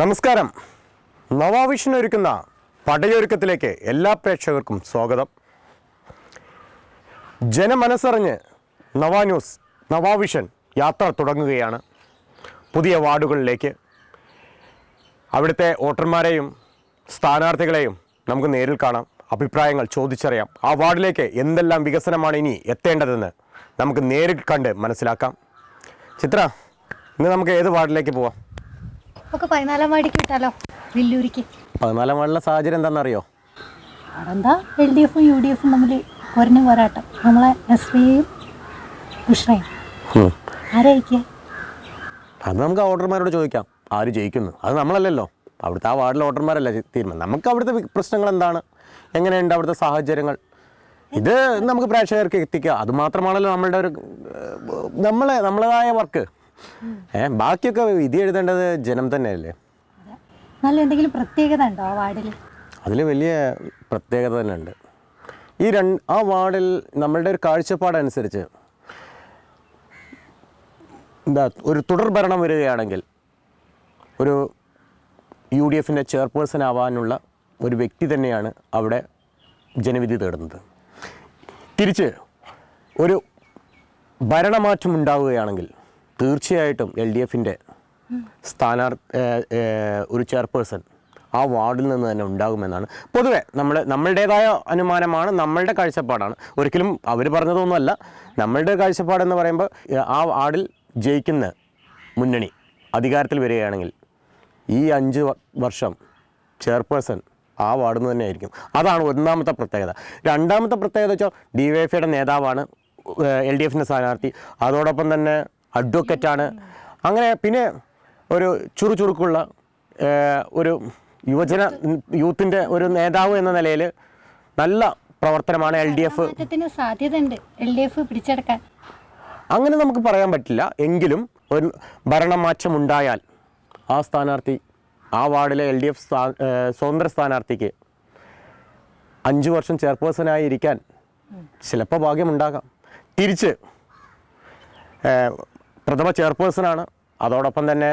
നമസ്കാരം. നവാവിഷൻ ഒരുക്കുന്ന പടയൊരുക്കത്തിലേക്ക് എല്ലാ പ്രേക്ഷകർക്കും സ്വാഗതം. ജനമനസ്സറിഞ്ഞ് നവാ ന്യൂസ് നവാവിഷൻ യാത്ര തുടങ്ങുകയാണ്. പുതിയ വാർഡുകളിലേക്ക് അവിടുത്തെ വോട്ടർമാരെയും സ്ഥാനാർത്ഥികളെയും നമുക്ക് നേരിൽ കാണാം, അഭിപ്രായങ്ങൾ ചോദിച്ചറിയാം. ആ വാർഡിലേക്ക് എന്തെല്ലാം വികസനമാണ് ഇനി എത്തേണ്ടതെന്ന് നമുക്ക് നേരിൽ കണ്ട് മനസ്സിലാക്കാം. ചിത്ര, ഇന്ന് നമുക്ക് ഏത് വാർഡിലേക്ക് പോവാം? നമുക്ക് 14 വാർഡിലേക്ക് വിട്ടാലോ? വില്ലൂരിക്ക്. 14 വാർഡിലെ സാഹചര്യം എന്താണെന്നറിയോ? അതെന്താ, LDF ഉം UDF ഉം തമ്മിൽ കുറഞ്ഞ പോരാട്ടം. നമ്മളെ നസ്രിയയും ബുഷ്റയും ആരായിരിക്കുക? അത് നമുക്ക് ആ വോട്ടർമാരോട് ചോദിക്കാം, ആര് ജയിക്കുന്നു. അത് നമ്മളല്ലല്ലോ, അവിടുത്തെ ആ വാർഡിലെ വോട്ടർമാരല്ല തീരുമാനം. നമുക്ക് അവിടുത്തെ പ്രശ്നങ്ങൾ എന്താണ്, എങ്ങനെയുണ്ട് അവിടുത്തെ സാഹചര്യങ്ങൾ, ഇത് നമുക്ക് പ്രേക്ഷകർക്ക് എത്തിക്കുക. അതുമാത്രമാണല്ലോ നമ്മളതായ വർക്ക്. ബാക്കിയൊക്കെ വിധി എഴുതേണ്ടത് ജനം തന്നെയല്ലേ. നല്ല എന്തെങ്കിലും പ്രത്യേകത ഉണ്ടോ ആ വാർഡിൽ? അതിൽ വലിയ പ്രത്യേകത തന്നെ ഉണ്ട്. ആ വാർഡിൽ നമ്മളുടെ ഒരു കാഴ്ചപ്പാടനുസരിച്ച് ഒരു തുടർ ഭരണം വരികയാണെങ്കിൽ ഒരു UDFൻ്റെ ചെയർപേഴ്സൺ ആവാനുള്ള ഒരു വ്യക്തി തന്നെയാണ് അവിടെ ജനവിധി തേടുന്നത്. തിരിച്ച് ഒരു ഭരണമാറ്റം ഉണ്ടാവുകയാണെങ്കിൽ തീർച്ചയായിട്ടും LDFൻ്റെ ഒരു ചെയർപേഴ്സൺ ആ വാർഡിൽ നിന്ന് തന്നെ ഉണ്ടാകുമെന്നാണ് പൊതുവെ നമ്മളുടേതായ അനുമാനമാണ്, നമ്മളുടെ കാഴ്ചപ്പാടാണ്. ഒരിക്കലും അവർ പറഞ്ഞതൊന്നുമല്ല. നമ്മളുടെ കാഴ്ചപ്പാടെന്ന് പറയുമ്പോൾ ആ വാർഡിൽ ജയിക്കുന്ന മുന്നണി അധികാരത്തിൽ വരികയാണെങ്കിൽ ഈ 5 വർഷം ചെയർപേഴ്സൺ ആ വാർഡിൽ നിന്ന് തന്നെ ആയിരിക്കും. അതാണ് ഒന്നാമത്തെ പ്രത്യേകത. രണ്ടാമത്തെ പ്രത്യേകത വെച്ചാൽ DYFയുടെ നേതാവാണ് LDFൻ്റെ സ്ഥാനാർത്ഥി, അതോടൊപ്പം തന്നെ അഡ്വക്കറ്റാണ്. അങ്ങനെ പിന്നെ ഒരു ചുറുചുറുക്കുള്ള ഒരു യൂത്തിൻ്റെ ഒരു നേതാവ് എന്ന നിലയിൽ നല്ല പ്രവർത്തനമാണ് LDF. സാധ്യതയുണ്ട് LDF പിടിച്ചെടുക്കാൻ. അങ്ങനെ നമുക്ക് പറയാൻ പറ്റില്ല. എങ്കിലും ഒരു ഭരണമാറ്റം ഉണ്ടായാൽ ആ സ്ഥാനാർത്ഥി, ആ വാർഡിലെ LDF സ്വതന്ത്ര സ്ഥാനാർത്ഥിക്ക് 5 വർഷം ചെയർപേഴ്സണായി ഇരിക്കാൻ ചിലപ്പോൾ ഭാഗ്യമുണ്ടാകാം. തിരിച്ച് പ്രഥമ ചെയർപേഴ്സണാണ്, അതോടൊപ്പം തന്നെ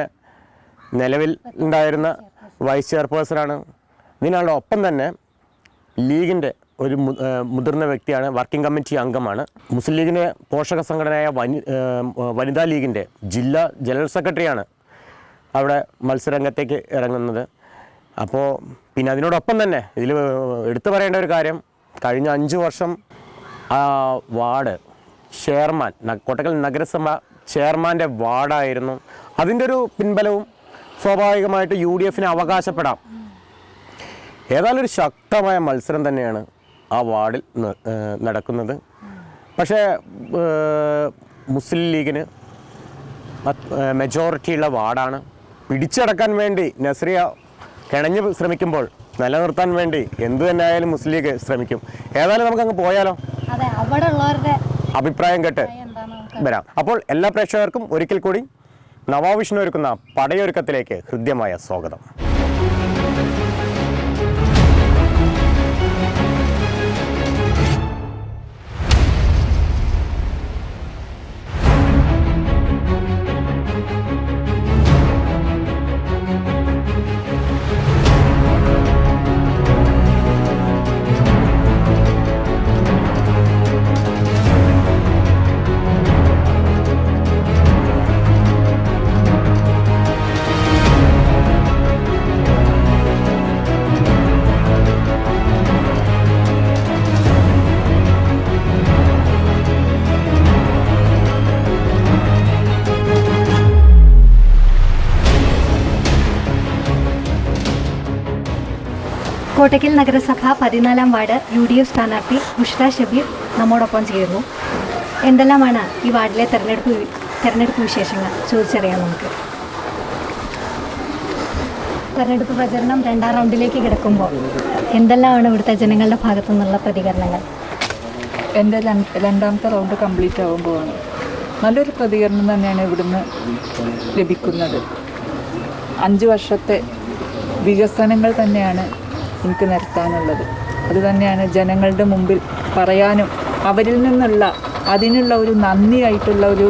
നിലവിൽ ഉണ്ടായിരുന്ന വൈസ് ചെയർപേഴ്സണാണ്. ഇതിനോടൊപ്പം തന്നെ ലീഗിൻ്റെ ഒരു മുതിർന്ന വ്യക്തിയാണ്, വർക്കിംഗ് കമ്മിറ്റി അംഗമാണ്. മുസ്ലിം ലീഗിൻ്റെ പോഷക സംഘടനയായ വനിതാ ലീഗിൻ്റെ ജില്ലാ ജനറൽ സെക്രട്ടറിയാണ് അവിടെ മത്സരരംഗത്തേക്ക് ഇറങ്ങുന്നത്. അപ്പോൾ പിന്നെ അതിനോടൊപ്പം തന്നെ ഇതിൽ എടുത്തു പറയേണ്ട ഒരു കാര്യം, കഴിഞ്ഞ 5 വർഷം ആ വാർഡ് ചെയർമാൻ, കോട്ടക്കൽ നഗരസഭ ചെയർമാൻ്റെ വാർഡായിരുന്നു. അതിൻ്റെ ഒരു പിൻബലവും സ്വാഭാവികമായിട്ട് UDFന് അവകാശപ്പെടാം. ഏതായാലും ഒരു ശക്തമായ മത്സരം തന്നെയാണ് ആ വാർഡിൽ നടക്കുന്നത്. പക്ഷേ മുസ്ലിം ലീഗിന് മെജോറിറ്റിയുള്ള വാർഡാണ്. പിടിച്ചടക്കാൻ വേണ്ടി നസ്രിയ കിണഞ്ഞ് ശ്രമിക്കുമ്പോൾ നിലനിർത്താൻ വേണ്ടി എന്തു തന്നെ ആയാലും മുസ്ലിം ലീഗ് ശ്രമിക്കും. ഏതായാലും നമുക്കങ്ങ് പോയാലോ? അഭിപ്രായം കേട്ട് വരാം. അപ്പോൾ എല്ലാ പ്രേക്ഷകർക്കും ഒരിക്കൽ കൂടി നവാവിഷൻ ഒരുക്കുന്ന പടയൊരുക്കത്തിലേക്ക് ഹൃദ്യമായ സ്വാഗതം. കോട്ടക്കൽ നഗരസഭ 14 വാർഡ് UDF സ്ഥാനാർത്ഥി ബുഷ്റ ഷബീർ നമ്മോടൊപ്പം ചേരുന്നു. എന്തെല്ലാമാണ് ഈ വാർഡിലെ തെരഞ്ഞെടുപ്പ് വിശേഷങ്ങൾ ചോദിച്ചറിയാം നമുക്ക്. തെരഞ്ഞെടുപ്പ് പ്രചരണം 2ാം റൗണ്ടിലേക്ക് കിടക്കുമ്പോൾ എന്തെല്ലാമാണ് ഇവിടുത്തെ ജനങ്ങളുടെ ഭാഗത്തു നിന്നുള്ള പ്രതികരണങ്ങൾ? എൻ്റെ 2ാമത്തെ റൗണ്ട് കംപ്ലീറ്റ് ആകുമ്പോഴാണ് നല്ലൊരു പ്രതികരണം തന്നെയാണ് ഇവിടുന്ന് ലഭിക്കുന്നത്. 5 വർഷത്തെ വികസനങ്ങൾ തന്നെയാണ് എനിക്ക് നിർത്താനുള്ളത്. അതുതന്നെയാണ് ജനങ്ങളുടെ മുമ്പിൽ പറയാനും അവരിൽ നിന്നുള്ള അതിനുള്ള ഒരു നന്ദിയായിട്ടുള്ള ഒരു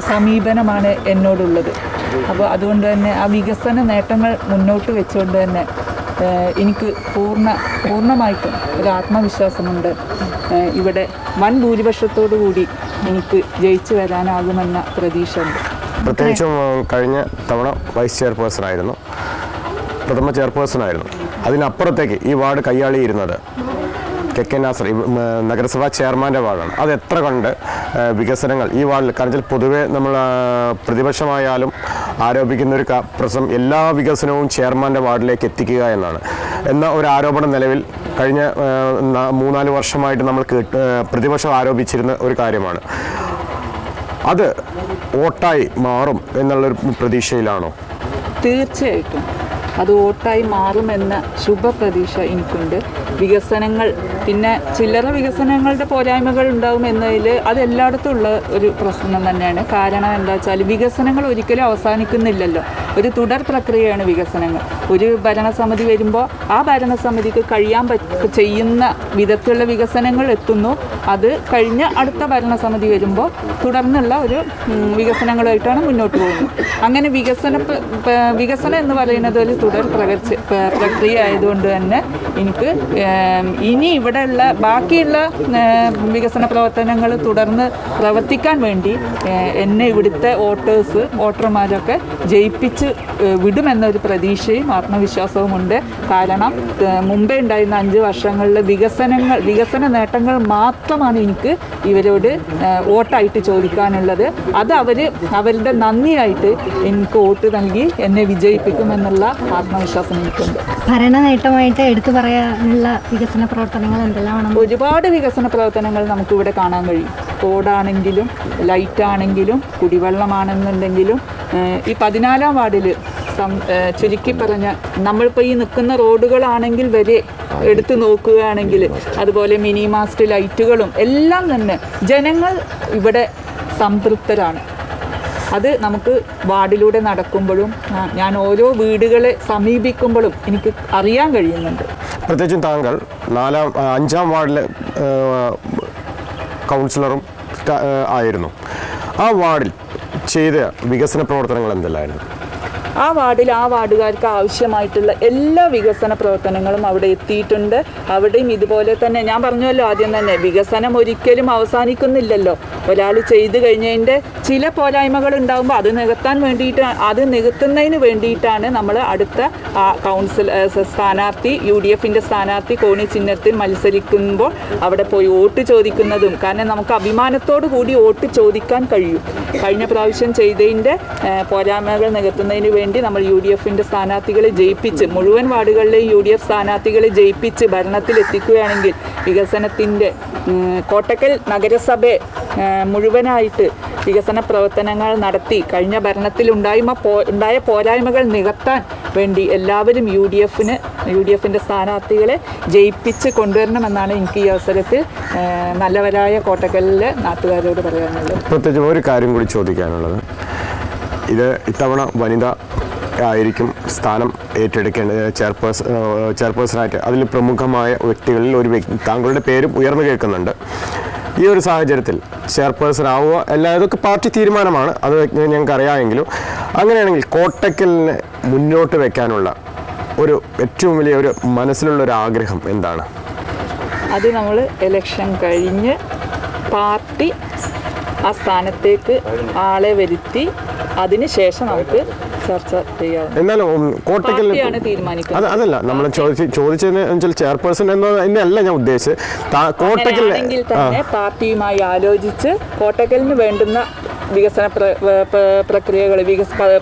സമീപനമാണ് എന്നോടുള്ളത്. അപ്പോൾ അതുകൊണ്ട് തന്നെ ആ വികസന നേട്ടങ്ങൾ മുന്നോട്ട് വെച്ചുകൊണ്ട് തന്നെ എനിക്ക് പൂർണ്ണമായിട്ടും ഒരു ആത്മവിശ്വാസമുണ്ട്. ഇവിടെ വൻ ഭൂരിപക്ഷത്തോടു കൂടി എനിക്ക് ജയിച്ചു വരാനാകുമെന്ന പ്രതീക്ഷയുണ്ട്. പ്രത്യേകിച്ചും കഴിഞ്ഞ തവണ വൈസ് ചെയർപേഴ്സൺ ആയിരുന്നു, പ്രഥമ ചെയർപേഴ്സൺ ആയിരുന്നു. അതിനപ്പുറത്തേക്ക് ഈ വാർഡ് കൈയാളിയിരുന്നത് കെ നാസർ നഗരസഭാ ചെയർമാൻ്റെ വാർഡാണ്. അത് എത്ര കണ്ട് വികസനങ്ങൾ ഈ വാർഡിൽ, കാരണം പൊതുവേ നമ്മൾ പ്രതിപക്ഷമായാലും ആരോപിക്കുന്ന ഒരു പ്രശ്നം എല്ലാ വികസനവും ചെയർമാൻ്റെ വാർഡിലേക്ക് എത്തിക്കുക എന്നാണ്. എന്ന ഒരു ആരോപണം നിലവിൽ കഴിഞ്ഞ 3-4 വർഷമായിട്ട് നമ്മൾ പ്രതിപക്ഷം ആരോപിച്ചിരുന്ന ഒരു കാര്യമാണ്. അത് വോട്ടായി മാറും എന്നുള്ളൊരു പ്രതീക്ഷയിലാണോ? തീർച്ചയായിട്ടും അത് വോട്ടായി മാറുമെന്ന ശുഭപ്രതീക്ഷ എനിക്കുണ്ട്. വികസനങ്ങൾ, പിന്നെ ചില്ലറ വികസനങ്ങളുടെ പോരായ്മകൾ ഉണ്ടാവും എന്നതിൽ അത് എല്ലായിടത്തും ഉള്ള ഒരു പ്രശ്നം തന്നെയാണ്. കാരണം എന്താ വെച്ചാൽ വികസനങ്ങൾ ഒരിക്കലും അവസാനിക്കുന്നില്ലല്ലോ. ഒരു തുടർ പ്രക്രിയയാണ് വികസനങ്ങൾ. ഒരു ഭരണസമിതി വരുമ്പോൾ ആ ഭരണസമിതിക്ക് ചെയ്യുന്ന വിധത്തിലുള്ള വികസനങ്ങൾ എത്തുന്നു. അത് കഴിഞ്ഞ് അടുത്ത ഭരണസമിതി വരുമ്പോൾ തുടർന്നുള്ള ഒരു വികസനങ്ങളുമായിട്ടാണ് മുന്നോട്ട് പോകുന്നത്. അങ്ങനെ വികസനം എന്ന് പറയുന്നത് ഒരു തുടർ പ്രക്രിയ ആയതുകൊണ്ട് തന്നെ എനിക്ക് ഇനി ഇവിടെയുള്ള ബാക്കിയുള്ള വികസന പ്രവർത്തനങ്ങൾ തുടർന്ന് പ്രവർത്തിക്കാൻ വേണ്ടി എന്നെ ഇവിടുത്തെ വോട്ടർമാരൊക്കെ ജയിപ്പിച്ച് വിടുമെന്നൊരു പ്രതീക്ഷയും ആത്മവിശ്വാസവും ഉണ്ട്. കാരണം മുമ്പേ ഉണ്ടായിരുന്ന 5 വർഷങ്ങളിലെ വികസന നേട്ടങ്ങൾ മാത്രമാണ് എനിക്ക് ഇവരോട് വോട്ടായിട്ട് ചോദിക്കാനുള്ളത്. അത് അവരുടെ നന്ദിയായിട്ട് എനിക്ക് വോട്ട് നൽകി എന്നെ വിജയിപ്പിക്കുമെന്നുള്ള ആത്മവിശ്വാസം എനിക്കുണ്ട്. ഭരണ നേട്ടമായിട്ട് എടുത്തു പറയാനുള്ള വികസന പ്രവർത്തനങ്ങൾ എന്തെല്ലാമാണ്? ഒരുപാട് വികസന പ്രവർത്തനങ്ങൾ നമുക്കിവിടെ കാണാൻ കഴിയും. റോഡാണെങ്കിലും ലൈറ്റാണെങ്കിലും കുടിവെള്ളമാണെന്നുണ്ടെങ്കിലും ഈ 14-ാം വാർഡിൽ ചുരുക്കി പറഞ്ഞ നമ്മളിപ്പോൾ ഈ നിൽക്കുന്ന റോഡുകളാണെങ്കിൽ വരെ എടുത്തു നോക്കുകയാണെങ്കിൽ, അതുപോലെ മിനി മാസ്റ്റ് ലൈറ്റുകളും എല്ലാം തന്നെ ജനങ്ങൾ ഇവിടെ സംതൃപ്തരാണ്. അത് നമുക്ക് വാർഡിലൂടെ നടക്കുമ്പോഴും ഞാൻ ഓരോ വീടുകളെ സമീപിക്കുമ്പോഴും എനിക്ക് അറിയാൻ കഴിയുന്നുണ്ട്. പ്രത്യേകിച്ചും താങ്കൾ 5-ാം വാർഡിലെ കൗൺസിലറും ആയിരുന്നു. ആ വാർഡിൽ ചെയ്ത വികസന പ്രവർത്തനങ്ങൾ എന്തെല്ലാമായിരുന്നു? ആ വാർഡുകാർക്ക് ആവശ്യമായിട്ടുള്ള എല്ലാ വികസന പ്രവർത്തനങ്ങളും അവിടെ എത്തിയിട്ടുണ്ട്. അവിടെയും ഇതുപോലെ തന്നെ ഞാൻ പറഞ്ഞല്ലോ ആദ്യം തന്നെ, വികസനം ഒരിക്കലും അവസാനിക്കുന്നില്ലല്ലോ. ഒരാൾ ചെയ്തു കഴിഞ്ഞതിൻ്റെ ചില പോരായ്മകൾ ഉണ്ടാകുമ്പോൾ അത് നികത്തുന്നതിന് വേണ്ടിയിട്ടാണ് നമ്മൾ അടുത്ത കൗൺസിൽ സ്ഥാനാർത്ഥി UDFൻ്റെ സ്ഥാനാർത്ഥി കോണി ചിഹ്നത്തിൽ മത്സരിക്കുമ്പോൾ അവിടെ പോയി വോട്ട് ചോദിക്കുന്നതും. കാരണം നമുക്ക് അഭിമാനത്തോടു കൂടി വോട്ട് ചോദിക്കാൻ കഴിയും. കഴിഞ്ഞ പ്രാവശ്യം ചെയ്തതിൻ്റെ പോരായ്മകൾ നികത്തുന്നതിന് വേണ്ടി നമ്മൾ UDFൻ്റെ സ്ഥാനാർത്ഥികളെ ജയിപ്പിച്ച്, മുഴുവൻ വാർഡുകളിലെയും UDF സ്ഥാനാർത്ഥികളെ ജയിപ്പിച്ച് ഭരണത്തിലെത്തിക്കുകയാണെങ്കിൽ വികസനത്തിൻ്റെ കോട്ടക്കൽ നഗരസഭയെ മുഴുവനായിട്ട് വികസന പ്രവർത്തനങ്ങൾ നടത്തി കഴിഞ്ഞ ഭരണത്തിൽ ഉണ്ടായ പോരായ്മകൾ നികത്താൻ വേണ്ടി എല്ലാവരും UDFൻ്റെ സ്ഥാനാർത്ഥികളെ ജയിപ്പിച്ച് കൊണ്ടുവരണമെന്നാണ് എനിക്ക് ഈ അവസരത്തിൽ നല്ലവരായ കോട്ടക്കലിലെ നാട്ടുകാരോട് പറയാനുള്ളത്. പ്രത്യേകിച്ച് ഒരു കാര്യം കൂടി ചോദിക്കാനുള്ളത്, ഇത് ഇത്തവണ വനിത ആയിരിക്കും സ്ഥാനം ഏറ്റെടുക്കേണ്ടത് ചെയർപേഴ്സണായിട്ട്. അതിൽ പ്രമുഖമായ വ്യക്തികളിൽ ഒരു വ്യക്തി, താങ്കളുടെ പേരും ഉയർന്നു കേൾക്കുന്നുണ്ട്. ഈ ഒരു സാഹചര്യത്തിൽ ചെയർപേഴ്സൺ ആവുക ഇതൊക്കെ പാർട്ടി തീരുമാനമാണ്, അത് ഞങ്ങൾക്ക് അറിയാമെങ്കിലും അങ്ങനെയാണെങ്കിൽ കോട്ടക്കലിനെ മുന്നോട്ട് വെക്കാനുള്ള ഏറ്റവും വലിയ മനസ്സിലുള്ളൊരു ആഗ്രഹം എന്താണ്? അത് നമ്മൾ ഇലക്ഷൻ കഴിഞ്ഞ് പാർട്ടി ആ സ്ഥാനത്തേക്ക് ആളെ വരുത്തി അതിന് ശേഷം നമുക്ക് ചർച്ച ചെയ്യാം. എന്നാലും കോട്ടക്കൽ അതല്ല നമ്മൾ ചോദിച്ചതെന്ന് വെച്ചാൽ ചെയർപേഴ്സൺ എന്നല്ല ഞാൻ ഉദ്ദേശിച്ചത്. കോട്ടക്കലിൽ തന്നെ പാർട്ടിയുമായി ആലോചിച്ച് കോട്ടക്കലിന് വേണ്ടുന്ന വികസന പ്രക്രിയകൾ,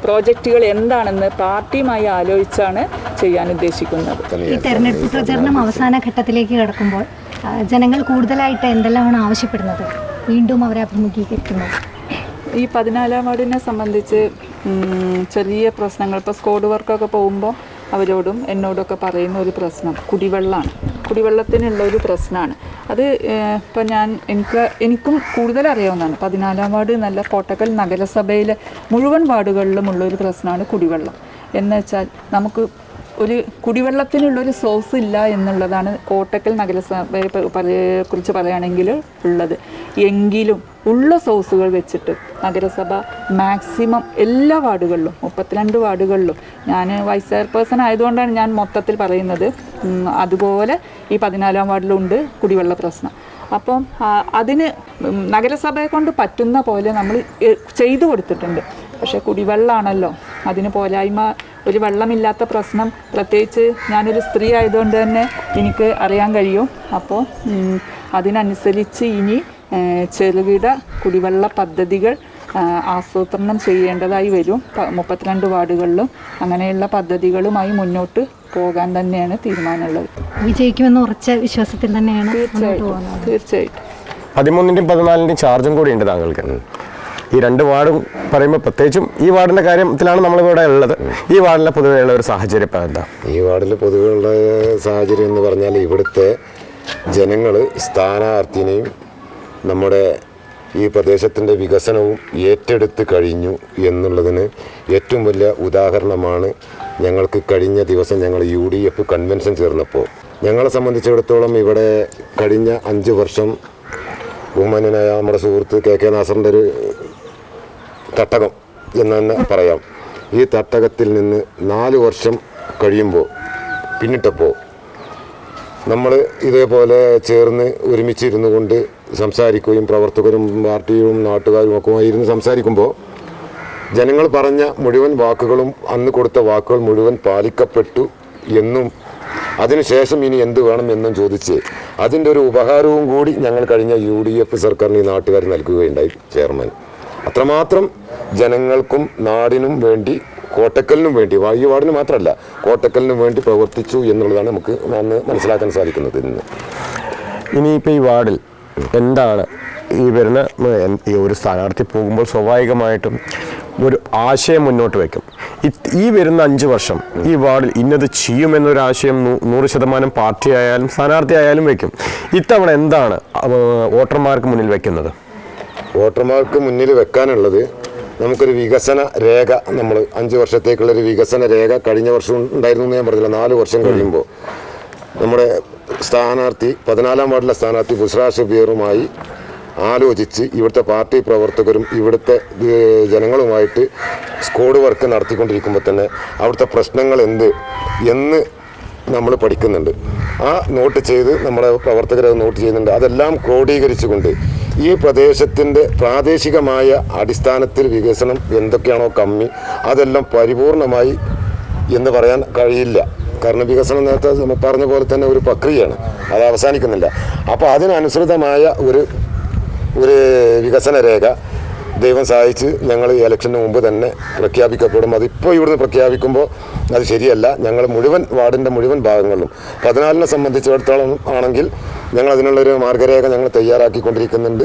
പ്രോജക്റ്റുകൾ എന്താണെന്ന് പാർട്ടിയുമായി ആലോചിച്ചാണ് ചെയ്യാൻ ഉദ്ദേശിക്കുന്നത്. ഈ തെരഞ്ഞെടുപ്പ് പ്രചരണം അവസാന ഘട്ടത്തിലേക്ക് കടക്കുമ്പോൾ ജനങ്ങൾ കൂടുതലായിട്ട് എന്തെല്ലാമാണ് ആവശ്യപ്പെടുന്നത്, വീണ്ടും അവരെ അഭിമുഖീകരിക്കുന്നത്? ഈ 14-ാം വാർഡിനെ സംബന്ധിച്ച് ചെറിയ പ്രശ്നങ്ങൾ, ഇപ്പോൾ സ്ക്വാഡ് വർക്കൊക്കെ പോകുമ്പോൾ അവരോടും എന്നോടൊക്കെ പറയുന്ന ഒരു പ്രശ്നം കുടിവെള്ളമാണ്. കുടിവെള്ളത്തിനുള്ള ഒരു പ്രശ്നമാണ്. അത് ഇപ്പം എനിക്കും കൂടുതൽ അറിയാവുന്നതാണ്. 14-ാം വാർഡ് നല്ല കോട്ടക്കൽ നഗരസഭയിലെ മുഴുവൻ വാർഡുകളിലുമുള്ളൊരു പ്രശ്നമാണ് കുടിവെള്ളം. എന്ന് വെച്ചാൽ നമുക്ക് ഒരു കുടിവെള്ളത്തിനുള്ളൊരു സോഴ്സ് ഇല്ല എന്നുള്ളതാണ് കോട്ടക്കൽ നഗരസഭയെ കുറിച്ച് പറയുകയാണെങ്കിൽ ഉള്ളത്. എങ്കിലും ഉള്ള സോഴ്സുകൾ വെച്ചിട്ട് നഗരസഭ മാക്സിമം എല്ലാ വാർഡുകളിലും 32 വാർഡുകളിലും, ഞാൻ വൈസ് ചെയർപേഴ്സൺ ആയതുകൊണ്ടാണ് ഞാൻ മൊത്തത്തിൽ പറയുന്നത്, അതുപോലെ ഈ 14-ാം വാർഡിലുണ്ട് കുടിവെള്ള പ്രശ്നം. അപ്പം അതിന് നഗരസഭയെ കൊണ്ട് പറ്റുന്ന പോലെ നമ്മൾ ചെയ്തു കൊടുത്തിട്ടുണ്ട്. പക്ഷേ കുടിവെള്ളമാണല്ലോ അതിന് പോരായ്മ. ഒരു വെള്ളമില്ലാത്ത പ്രശ്നം, പ്രത്യേകിച്ച് ഞാനൊരു സ്ത്രീ ആയതുകൊണ്ട് തന്നെ എനിക്ക് അറിയാൻ കഴിയും. അപ്പോൾ അതിനനുസരിച്ച് ഇനി ചെറുകിട കുടിവെള്ള പദ്ധതികൾ ആസൂത്രണം ചെയ്യേണ്ടതായി വരും. 32 വാർഡുകളിലും അങ്ങനെയുള്ള പദ്ധതികളുമായി മുന്നോട്ട് പോകാൻ തന്നെയാണ് തീരുമാനമുള്ളത്. വിജയിക്കുമെന്ന് ഉറച്ച വിശ്വാസത്തിൽ തന്നെയാണ് തീർച്ചയായിട്ടും. 13-ന്റെയും 14-ന്റെയും ചാർജും കൂടി ഉണ്ട് താങ്കൾക്ക്. ഈ 2 വാർഡും പറയുമ്പോൾ പ്രത്യേകിച്ചും ഈ വാർഡിൻ്റെ കാര്യത്തിലാണ് നമ്മളിവിടെ ഉള്ളത്. ഈ വാർഡിലെ പൊതുവെയുള്ള ഒരു സാഹചര്യം ഇപ്പോൾ എന്താ? ഈ വാർഡിൽ പൊതുവെയുള്ള സാഹചര്യം എന്ന് പറഞ്ഞാൽ ഇവിടുത്തെ ജനങ്ങൾ സ്ഥാനാർത്ഥിനെയും നമ്മുടെ ഈ പ്രദേശത്തിൻ്റെ വികസനവും ഏറ്റെടുത്ത് കഴിഞ്ഞു എന്നുള്ളതിന് ഏറ്റവും വലിയ ഉദാഹരണമാണ് ഞങ്ങൾക്ക് കഴിഞ്ഞ ദിവസം ഞങ്ങൾ UDF കൺവെൻഷൻ ചേർന്നപ്പോൾ. ഞങ്ങളെ സംബന്ധിച്ചിടത്തോളം ഇവിടെ കഴിഞ്ഞ 5 വർഷം ബഹുമാന്യനായ നമ്മുടെ സുഹൃത്ത് KK നാസറിൻ്റെ ഒരു തട്ടകം എന്ന് തന്നെ പറയാം. ഈ തട്ടകത്തിൽ നിന്ന് 4 വർഷം കഴിയുമ്പോൾ പിന്നിട്ടപ്പോൾ നമ്മൾ ഇതേപോലെ ചേർന്ന് ഒരുമിച്ചിരുന്നു കൊണ്ട് സംസാരിക്കുകയും പ്രവർത്തകരും പാർട്ടിയും നാട്ടുകാരും ഒക്കെ ഇരുന്ന് സംസാരിക്കുമ്പോൾ ജനങ്ങൾ പറഞ്ഞ മുഴുവൻ വാക്കുകളും, അന്ന് കൊടുത്ത വാക്കുകൾ മുഴുവൻ പാലിക്കപ്പെട്ടു എന്നും അതിനുശേഷം ഇനി എന്ത് വേണം എന്നും ചോദിച്ച് അതിൻ്റെ ഒരു ഉപഹാരവും കൂടി ഞങ്ങൾ കഴിഞ്ഞ UDF സർക്കാരിന് ഈ നാട്ടുകാർ നൽകുകയുണ്ടായി ചെയർമാൻ. അത്രമാത്രം ജനങ്ങൾക്കും നാടിനും വേണ്ടി, കോട്ടക്കലിനും വേണ്ടി, ഈ വാർഡിന് മാത്രമല്ല കോട്ടക്കലിനും വേണ്ടി പ്രവർത്തിച്ചു എന്നുള്ളതാണ് നമുക്ക് അന്ന് മനസ്സിലാക്കാൻ സാധിക്കുന്നത്. ഇനിയിപ്പോൾ ഈ വാർഡിൽ എന്താണ് ഈ വരുന്ന ഒരു സ്ഥാനാർത്ഥി പോകുമ്പോൾ സ്വാഭാവികമായിട്ടും ഒരു ആശയം മുന്നോട്ട് വയ്ക്കും. ഈ വരുന്ന 5 വർഷം ഈ വാർഡിൽ ഇന്നത് ചെയ്യുമെന്നൊരു ആശയം 100% പാർട്ടി ആയാലും സ്ഥാനാർത്ഥി ആയാലും വയ്ക്കും. ഇത്തവണ എന്താണ് വോട്ടർമാർക്ക് മുന്നിൽ വയ്ക്കുന്നത്? വോട്ടർമാർക്ക് മുന്നിൽ വെക്കാനുള്ളത് നമുക്കൊരു വികസന രേഖ, നമ്മൾ 5 വർഷത്തേക്കുള്ളൊരു വികസന രേഖ കഴിഞ്ഞ വർഷം ഉണ്ടായിരുന്നു എന്ന് ഞാൻ പറഞ്ഞില്ല. 4 വർഷം കഴിയുമ്പോൾ നമ്മുടെ സ്ഥാനാർത്ഥി 14-ാം വാർഡിലെ സ്ഥാനാർത്ഥി ബുഷ്ര ഷബീറുമായി ആലോചിച്ച് ഇവിടുത്തെ പാർട്ടി പ്രവർത്തകരും ഇവിടുത്തെ ജനങ്ങളുമായിട്ട് സ്ക്വാഡ് വർക്ക് നടത്തിക്കൊണ്ടിരിക്കുമ്പോൾ തന്നെ അവിടുത്തെ പ്രശ്നങ്ങൾ എന്ന് നമ്മൾ പഠിക്കുന്നുണ്ട്. ആ നോട്ട് ചെയ്ത് നമ്മുടെ പ്രവർത്തകർ നോട്ട് ചെയ്യുന്നുണ്ട്. അതെല്ലാം ക്രോഡീകരിച്ചുകൊണ്ട് ഈ പ്രദേശത്തിൻ്റെ പ്രാദേശികമായ അടിസ്ഥാനത്തിൽ വികസനം എന്തൊക്കെയാണോ കമ്മി അതെല്ലാം പരിപൂർണമായി എന്ന് പറയാൻ കഴിയില്ല. കാരണം വികസനം നേരത്തെ പറഞ്ഞ പോലെ തന്നെ ഒരു പ്രക്രിയയാണ്, അത് അവസാനിക്കുന്നില്ല. അപ്പോൾ അതിനനുസൃതമായ ഒരു വികസന രേഖ ദൈവം സഹായിച്ച് ഞങ്ങൾ ഇലക്ഷന് മുമ്പ് തന്നെ പ്രഖ്യാപിക്കപ്പെടും. അതിപ്പോൾ ഇവിടുന്ന് പ്രഖ്യാപിക്കുമ്പോൾ അത് ശരിയല്ല. ഞങ്ങൾ വാർഡിൻ്റെ മുഴുവൻ ഭാഗങ്ങളിലും 14-നെ സംബന്ധിച്ചിടത്തോളം ആണെങ്കിൽ ഞങ്ങൾ അതിനുള്ളൊരു മാർഗ്ഗരേഖ ഞങ്ങൾ തയ്യാറാക്കിക്കൊണ്ടിരിക്കുന്നുണ്ട്.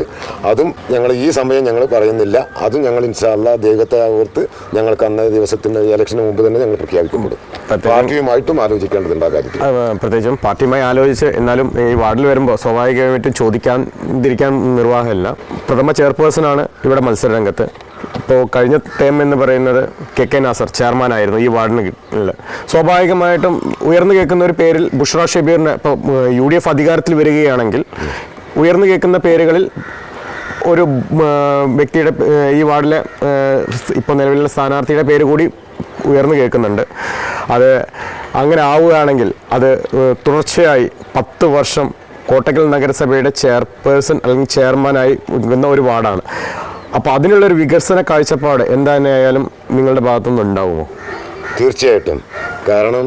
അതും ഞങ്ങൾ ഈ സമയം ഞങ്ങൾ പറയുന്നില്ല. അതും ഞങ്ങൾ ഇൻഷാ അല്ലാഹ് ദൈവത്തെ ഓർത്ത് ഞങ്ങൾക്ക് അന്നേ ദിവസത്തിൻ്റെ ഇലക്ഷന് മുമ്പ് തന്നെ ഞങ്ങൾ പ്രഖ്യാപിക്കപ്പെടും. പാർട്ടിയുമായിട്ടും ആലോചിക്കേണ്ടതുണ്ട് ആ കാര്യത്തിൽ. പ്രത്യേകിച്ചും പാർട്ടിയുമായി ആലോചിച്ച് എന്നാലും ഈ വാർഡിൽ വരുമ്പോൾ സ്വാഭാവികമായിട്ടും ചോദിക്കാതിരിക്കാൻ നിർവാഹമില്ല. പ്രഥമ ചെയർപേഴ്സണാണ് ഇവിടെ മത്സരരംഗത്ത്. ഇപ്പോൾ കഴിഞ്ഞ ടേം എന്ന് പറയുന്നത് KK നാസർ ചെയർമാൻ ആയിരുന്നു ഈ വാർഡിന്. സ്വാഭാവികമായിട്ടും ഉയർന്നു കേൾക്കുന്ന ഒരു പേരിൽ ബുഷ്ര ഷബീറിന് ഇപ്പോൾ UDF അധികാരത്തിൽ വരികയാണെങ്കിൽ ഉയർന്നു കേൾക്കുന്ന പേരുകളിൽ ഒരു വ്യക്തിയുടെ, ഈ വാർഡിലെ ഇപ്പോൾ നിലവിലുള്ള സ്ഥാനാർത്ഥിയുടെ പേര് കൂടി ഉയർന്നു കേൾക്കുന്നുണ്ട്. അത് അങ്ങനെ ആവുകയാണെങ്കിൽ അത് തുടർച്ചയായി 10 വർഷം കോട്ടക്കൽ നഗരസഭയുടെ ചെയർപേഴ്സൺ അല്ലെങ്കിൽ ചെയർമാനായി നിൽക്കുന്ന ഒരു വാർഡാണ്. അപ്പോൾ അതിനുള്ളൊരു വികസന കാഴ്ചപ്പാട് എന്തായാലും നിങ്ങളുടെ ഭാഗത്തുനിന്ന് ഉണ്ടാവുമോ? തീർച്ചയായിട്ടും. കാരണം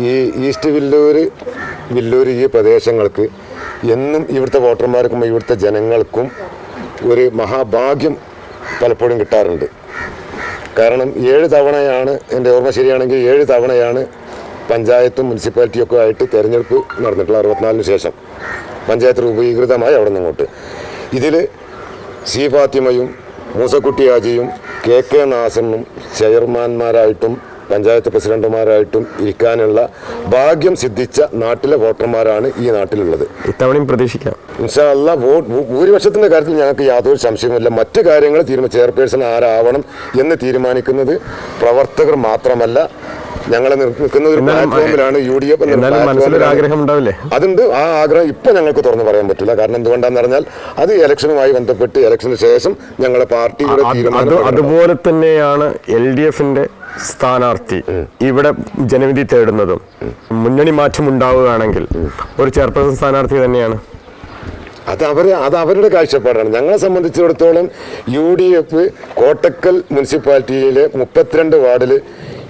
ഈ ഈസ്റ്റ് വില്ലൂർ ഈ പ്രദേശങ്ങൾക്ക് എന്നും ഇവിടുത്തെ വോട്ടർമാർക്കും ഇവിടുത്തെ ജനങ്ങൾക്കും ഒരു മഹാഭാഗ്യം പലപ്പോഴും കിട്ടാറുണ്ട്. കാരണം 7 തവണയാണ്, എൻ്റെ ഓർമ്മ ശരിയാണെങ്കിൽ 7 തവണയാണ് പഞ്ചായത്തും മുനിസിപ്പാലിറ്റിയൊക്കെ ആയിട്ട് തിരഞ്ഞെടുപ്പ് നടന്നിട്ടുള്ള 64-ന് ശേഷം പഞ്ചായത്ത് രൂപീകൃതമായി അവിടെ നിന്നങ്ങോട്ട്. ഇതിൽ സി ഫാത്തിമയും മൂസക്കുട്ടി ഹാജിയും KK നാസറിനും ചെയർമാൻമാരായിട്ടും പഞ്ചായത്ത് പ്രസിഡന്റുമാരായിട്ടും ഇരിക്കാനുള്ള ഭാഗ്യം സിദ്ധിച്ച നാട്ടിലെ വോട്ടർമാരാണ് ഈ നാട്ടിലുള്ളത്. ഇത്തവണയും പ്രതീക്ഷിക്കാം ഇൻഷാ അല്ലാഹ്. ഭൂരിപക്ഷത്തിൻ്റെ കാര്യത്തിൽ ഞങ്ങൾക്ക് യാതൊരു സംശയവുമില്ല. മറ്റു കാര്യങ്ങൾ ചെയർപേഴ്സൺ ആരാവണം എന്ന് തീരുമാനിക്കുന്നത് പ്രവർത്തകർ മാത്രമല്ല, ഞങ്ങൾ നിൽക്കുന്ന ഒരു പ്ലാറ്റ്ഫോമിലാണ് UDF ആഗ്രഹം ഉണ്ടാവില്ലേ? അതുണ്ട്. ആ ആഗ്രഹം ഇപ്പൊ ഞങ്ങൾക്ക് തുറന്നു പറയാൻ പറ്റില്ല. കാരണം എന്തുകൊണ്ടാന്ന് പറഞ്ഞാൽ അത് ഇലക്ഷനുമായി ബന്ധപ്പെട്ട് ഇലക്ഷന് ശേഷം ഞങ്ങളുടെ പാർട്ടിയുടെ തീരുമാനം. അതുപോലെ തന്നെയാണ് LDFന്റെ സ്ഥാനാർത്ഥി ഇവിടെ ജനവിധി തേടുന്നതും. മുന്നണി മാറ്റം ഉണ്ടാവുകയാണെങ്കിൽ ഒരു ചെയർപേഴ്സൺ സ്ഥാനാർത്ഥി തന്നെയാണ്. അത് അവരുടെ കാഴ്ചപ്പാടാണ്. ഞങ്ങളെ സംബന്ധിച്ചിടത്തോളം UDF കോട്ടക്കൽ മുനിസിപ്പാലിറ്റിയിലെ 32 വാർഡിൽ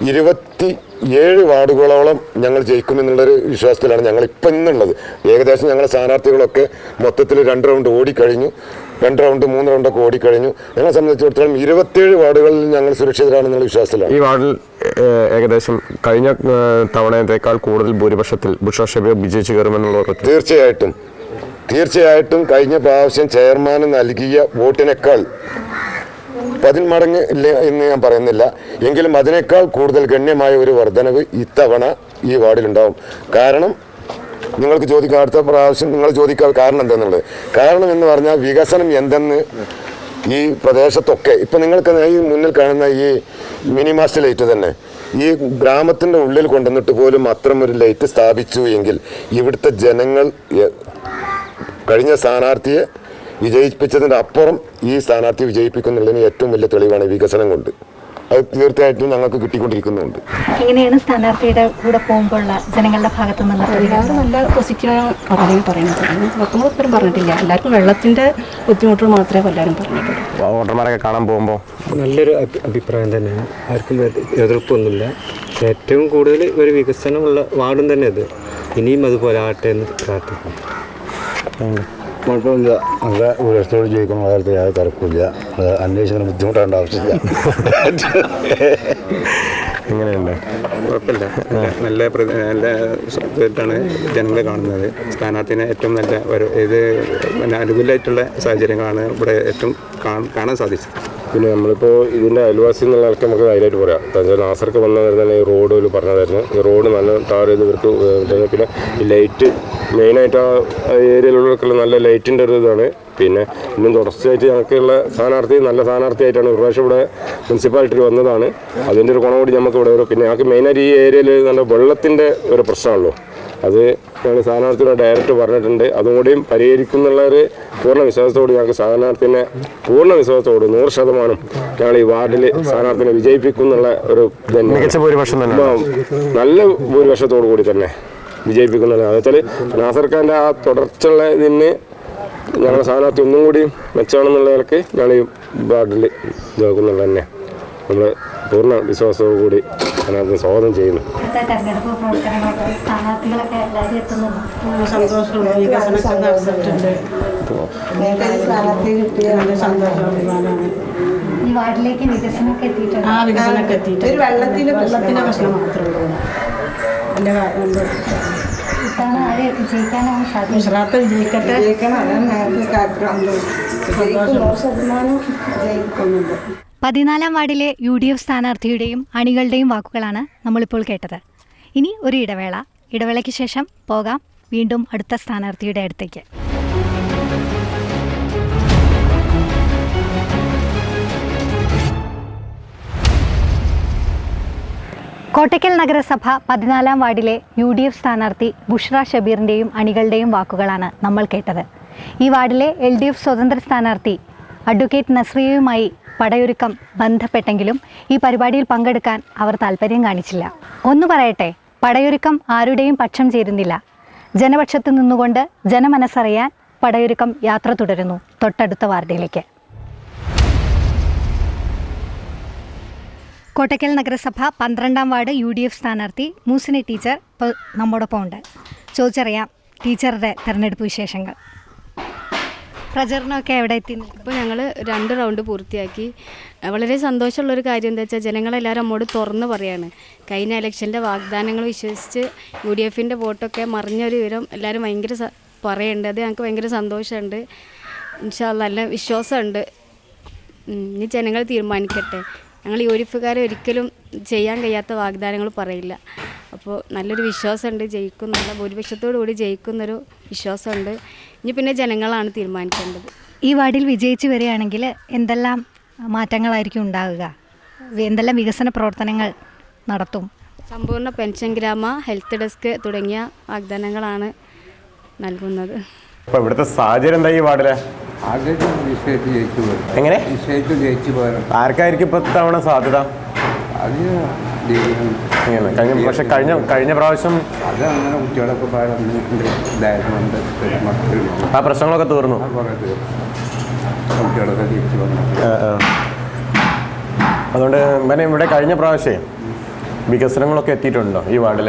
27 വാർഡുകളോളം ഞങ്ങൾ ജയിക്കുമെന്നുള്ളൊരു വിശ്വാസത്തിലാണ് ഞങ്ങൾ ഇപ്പം ഇന്നുള്ളത്. ഏകദേശം ഞങ്ങളുടെ സ്ഥാനാർത്ഥികളൊക്കെ മൊത്തത്തിൽ 2 റൗണ്ട് ഓടിക്കഴിഞ്ഞു. 2 റൗണ്ട് 3 റൗണ്ടൊക്കെ ഓടിക്കഴിഞ്ഞു. ഞങ്ങളെ സംബന്ധിച്ചിടത്തോളം 27 വാർഡുകളിൽ ഞങ്ങൾ സുരക്ഷിതരാണെന്നുള്ള വിശ്വാസത്തിലാണ്. ഈ വാർഡിൽ ഏകദേശം കഴിഞ്ഞ തവണത്തേക്കാൾ കൂടുതൽ ഭൂരിപക്ഷത്തിൽ ബുഷ്ര ഷബീർ വിജയിച്ചു കയറുമെന്നുള്ള തീർച്ചയായിട്ടും കഴിഞ്ഞ പ്രാവശ്യം ചെയർമാന് നൽകിയ വോട്ടിനേക്കാൾ 10 മടങ്ങ് ഇല്ല എന്ന് ഞാൻ പറയുന്നില്ല, എങ്കിലും അതിനേക്കാൾ കൂടുതൽ ഗണ്യമായ ഒരു വർധനവ് ഇത്തവണ ഈ വാർഡിലുണ്ടാവും. കാരണം നിങ്ങൾക്ക് ചോദിക്കാം, അടുത്ത പ്രാവശ്യം നിങ്ങൾ ചോദിക്കാൻ കാരണം എന്താണെന്നുള്ളത്. കാരണം എന്ന് പറഞ്ഞാൽ വികസനം എന്തെന്ന് ഈ പ്രദേശത്തൊക്കെ ഇപ്പം നിങ്ങൾക്ക് ഈ മുന്നിൽ കാണുന്ന ഈ മിനിമാസ്റ്റ് ലൈറ്റ് തന്നെ ഈ ഗ്രാമത്തിൻ്റെ ഉള്ളിൽ കൊണ്ടുവന്നിട്ട് പോലും അത്തരം ഒരു ലൈറ്റ് സ്ഥാപിച്ചു എങ്കിൽ ഇവിടുത്തെ ജനങ്ങൾ കഴിഞ്ഞ സ്ഥാനാർത്ഥിയെ വിജയിപ്പിച്ചതിൻ്റെ അപ്പുറം ഈ സ്ഥാനാർത്ഥി വിജയിപ്പിക്കുന്നുള്ളതിന് ഏറ്റവും വലിയ തെളിവാണ് വികസനം കൊണ്ട്. അത് തീർച്ചയായിട്ടും ഞങ്ങൾക്ക് കിട്ടിക്കൊണ്ടിരിക്കുന്നുണ്ട്. എങ്ങനെയാണ് സ്ഥാനാർത്ഥിയുടെ കൂടെ പോകുമ്പോഴുള്ള ജനങ്ങളുടെ ഭാഗത്തു നിന്നുള്ള നല്ല പോസിറ്റീവായ അഭിപ്രായം പറയുന്നത്? കുഴപ്പങ്ങളൊന്നും പറഞ്ഞിട്ടില്ല. എല്ലാവർക്കും വെള്ളത്തിൻ്റെ ബുദ്ധിമുട്ടുകൾ മാത്രമേ എല്ലാവരും പറഞ്ഞിട്ടുള്ളൂ. വോട്ടർമാരൊക്കെ കാണാൻ പോകുമ്പോൾ നല്ലൊരു അഭിപ്രായം തന്നെയാണ്. ആർക്കും എതിർപ്പൊന്നുമില്ല. ഏറ്റവും കൂടുതൽ ഒരു വികസനമുള്ള വാർഡും തന്നെ അത്. ഇനിയും അതുപോലെ ആട്ടെ എന്ന് പ്രാർത്ഥിക്കുന്നു. കുഴപ്പമില്ല. നല്ല ഉയരത്തോട് ജയിക്കുന്ന കാലത്ത് യാതൊരു തിരക്കില്ല. അത് അന്വേഷിക്കുന്ന ബുദ്ധിമുട്ടേണ്ട ആവശ്യമില്ല. എങ്ങനെയുണ്ട്? കുഴപ്പമില്ല. നല്ല ഇതായിട്ടാണ് ജനങ്ങൾ കാണുന്നത്. സ്ഥാനാർത്ഥിനെ ഏറ്റവും നല്ല ഇത് അനുകൂലമായിട്ടുള്ള സാഹചര്യങ്ങളാണ് ഇവിടെ ഏറ്റവും കാണാൻ സാധിച്ചത്. പിന്നെ നമ്മളിപ്പോൾ ഇതിൻ്റെ അയൽവാസി എന്നുള്ള ആൾക്ക് നമുക്ക് ധൈര്യമായിട്ട് പറയാം. നാസർക്ക് വന്നവർ തന്നെ ഈ റോഡ് പറഞ്ഞതായിരുന്നു. ഈ റോഡ് നല്ല ടാർ ചെയ്ത് ഇവർക്ക് പിന്നെ ഈ ലൈറ്റ് മെയിനായിട്ട് ആ ഏരിയയിലുള്ളവർക്കുള്ള നല്ല ലൈറ്റിൻ്റെ ഒരു ഇതാണ്. പിന്നെ ഇന്നും തുടർച്ചയായിട്ട് ഞങ്ങൾക്കുള്ള നല്ല സ്ഥാനാർത്ഥിയായിട്ടാണ് ഒരു പ്രാവശ്യം ഇവിടെ മുനിസിപ്പാലിറ്റിയിൽ വന്നതാണ്. അതിൻ്റെ ഒരു ഗുണം കൂടി നമുക്ക് ഇവിടെ വരും. പിന്നെ ഞങ്ങൾക്ക് മെയിനായിട്ട് ഈ ഏരിയയിൽ നല്ല വെള്ളത്തിൻ്റെ ഒരു പ്രശ്നമാണല്ലോ. അത് ഞങ്ങൾ സ്ഥാനാർത്ഥിയോട് ഡയറക്റ്റ് പറഞ്ഞിട്ടുണ്ട്. അതും കൂടിയും പരിഹരിക്കുന്നുള്ള ഒരു പൂർണ്ണ വിശ്വാസത്തോട് ഞങ്ങൾക്ക് സ്ഥാനാർത്ഥിനെ 100% ഞങ്ങൾ ഈ വാർഡിൽ സ്ഥാനാർത്ഥിനെ വിജയിപ്പിക്കുന്നുള്ള ഒരു നല്ല ഭൂരിപക്ഷത്തോടു കൂടി തന്നെ വിജയിപ്പിക്കുന്നുള്ള. അതെച്ചാൽ നാസർ ഖാൻ്റെ ആ തുടർച്ചയുള്ള ഇതിന് ഞങ്ങളുടെ സ്ഥാനാർത്ഥി ഒന്നും കൂടി മെച്ചമാണെന്നുള്ള നിലക്ക് ഞങ്ങൾ ഈ വാർഡിൽ ഇതാക്കുന്നുള്ള തന്നെ നമ്മൾ പൂർണ്ണ വിശ്വാസത്തോടു കൂടി സ്ഥാനാർത്ഥി സ്വാഗതം ചെയ്യുന്നു. സന്തോഷമുള്ള വികസനമൊക്കെ നടന്നിട്ടുണ്ട്. ഈ വാർഡിലേക്ക് വികസനമൊക്കെ എത്തിയിട്ടുണ്ട്. വികസനമൊക്കെ എത്തിയിട്ടുണ്ട്. ഒരു വെള്ളത്തിൻ്റെ പ്രശ്നം മാത്രമേ ഉള്ളൂ. ഗുജറാത്ത് വിജയിക്കട്ടെ. 14 വാർഡിലെ UDF സ്ഥാനാർത്ഥിയുടെയും അണികളുടെയും വാക്കുകളാണ് നമ്മളിപ്പോൾ കേട്ടത്. ഇനി ഒരു ഇടവേളയ്ക്ക് ശേഷം പോകാം വീണ്ടും അടുത്ത സ്ഥാനാർത്ഥിയുടെ അടുത്തേക്ക്. കോട്ടയ്ക്കൽ നഗരസഭ 14 വാർഡിലെ UDF സ്ഥാനാർത്ഥി ബുഷ്ര ഷബീറിൻ്റെയും അണികളുടെയും വാക്കുകളാണ് നമ്മൾ കേട്ടത്. ഈ വാർഡിലെ LDF സ്വതന്ത്ര സ്ഥാനാർത്ഥി അഡ്വക്കേറ്റ് നസ്രിയയുമായി പടയൊരുക്കം ബന്ധപ്പെട്ടെങ്കിലും ഈ പരിപാടിയിൽ പങ്കെടുക്കാൻ അവർ താല്പര്യം കാണിച്ചില്ല. ഒന്ന് പറയട്ടെ, പടയൊരുക്കം ആരുടെയും പക്ഷം ചേരുന്നില്ല. ജനപക്ഷത്ത് നിന്നുകൊണ്ട് ജനമനസ്സറിയാൻ പടയൊരുക്കം യാത്ര തുടരുന്നു തൊട്ടടുത്ത വാർഡിലേക്ക്. കോട്ടയ്ക്കൽ നഗരസഭ 12 വാർഡ് UDF സ്ഥാനാർത്ഥി മൂസിനി ടീച്ചർ ഇപ്പോൾ നമ്മോടൊപ്പം ഉണ്ട്. ചോദിച്ചറിയാം ടീച്ചറുടെ തെരഞ്ഞെടുപ്പ് വിശേഷങ്ങൾ. പ്രചരണമൊക്കെ എവിടെ എത്തി? ഇപ്പോൾ ഞങ്ങൾ 2 റൗണ്ട് പൂർത്തിയാക്കി. വളരെ സന്തോഷമുള്ളൊരു കാര്യം എന്താ വെച്ചാൽ ജനങ്ങളെല്ലാവരും നമ്മോട് തുറന്ന് പറയാണ്. കഴിഞ്ഞ ഇലക്ഷൻ്റെ വാഗ്ദാനങ്ങൾ വിശ്വസിച്ച് UDFൻ്റെ വോട്ടൊക്കെ മറിഞ്ഞൊരു വിവരം എല്ലാവരും ഭയങ്കര പറയുന്നുണ്ട്. അത് ഞങ്ങൾക്ക് ഭയങ്കര സന്തോഷമുണ്ട്. ഇൻഷാ അല്ലാഹ് നല്ല വിശ്വാസമുണ്ട്. ഇനി ജനങ്ങൾ തീരുമാനിക്കട്ടെ. ഞങ്ങൾ UDFക്കാരെ ഒരിക്കലും ചെയ്യാൻ കഴിയാത്ത വാഗ്ദാനങ്ങൾ പറയില്ല. അപ്പോൾ നല്ലൊരു വിശ്വാസമുണ്ട്, ജയിക്കും, നല്ല ഭൂരിപക്ഷത്തോടു കൂടി ജയിക്കുന്നൊരു വിശ്വാസമുണ്ട്. ഇനി പിന്നെ ജനങ്ങളാണ് തീരുമാനിക്കേണ്ടത്. ഈ വാർഡിൽ വിജയിച്ച് വരികയാണെങ്കിൽ എന്തെല്ലാം മാറ്റങ്ങളായിരിക്കും ഉണ്ടാവുക? എന്തെല്ലാം വികസന പ്രവർത്തനങ്ങൾ നടത്തും? സമ്പൂർണ്ണ പെൻഷൻ ഗ്രാമ, ഹെൽത്ത് ഡെസ്ക് തുടങ്ങിയ വാഗ്ദാനങ്ങളാണ് നൽകുന്നത്. അപ്പോൾ ഇവിടുത്തെ സാഹചര്യം എന്താ ഈ വാർഡിലെ? എങ്ങനെ ആർക്കായിരിക്കും ഇപ്പോൾ ഇത്തവണ സാധ്യത? പക്ഷെ കഴിഞ്ഞ പ്രാവശ്യം ആ പ്രശ്നങ്ങളൊക്കെ തീർന്നു. അതുകൊണ്ട് പിന്നെ ഇവിടെ കഴിഞ്ഞ പ്രാവശ്യം വികസനങ്ങളൊക്കെ എത്തിയിട്ടുണ്ടോ ഈ വാർഡിൽ?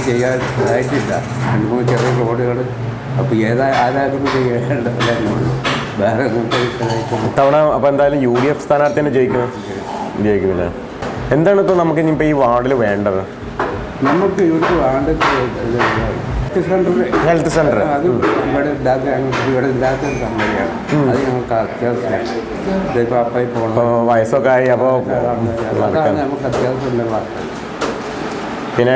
ചെയ്യാനായിട്ടില്ല. 2-3 ചെറിയ റോഡുകൾ അപ്പോൾ ആരാകുമ്പോൾ ചെയ്യേണ്ടത് വേറെ ഇത്തവണ അപ്പോൾ എന്തായാലും UDF സ്ഥാനാർത്ഥി തന്നെ ജയിക്കുമില്ല. എന്താണ് ഇപ്പോൾ നമുക്ക് ഇനിയിപ്പോൾ ഈ വാർഡിൽ വേണ്ടത്? നമുക്ക് ഇവിടുത്തെ വേണ്ടത് ഹെൽത്ത് സെൻ്റർ അത് ഇവിടെ ഇല്ലാത്ത ഒരു സംഗതിയാണ്. അത് ഞങ്ങൾക്ക് അത്യാവശ്യമാണ്. ഇപ്പോൾ അപ്പായി പോകണം, വയസ്സൊക്കെ ആയി, അപ്പോൾ നമുക്ക് അത്യാവശ്യമുള്ള. പിന്നെ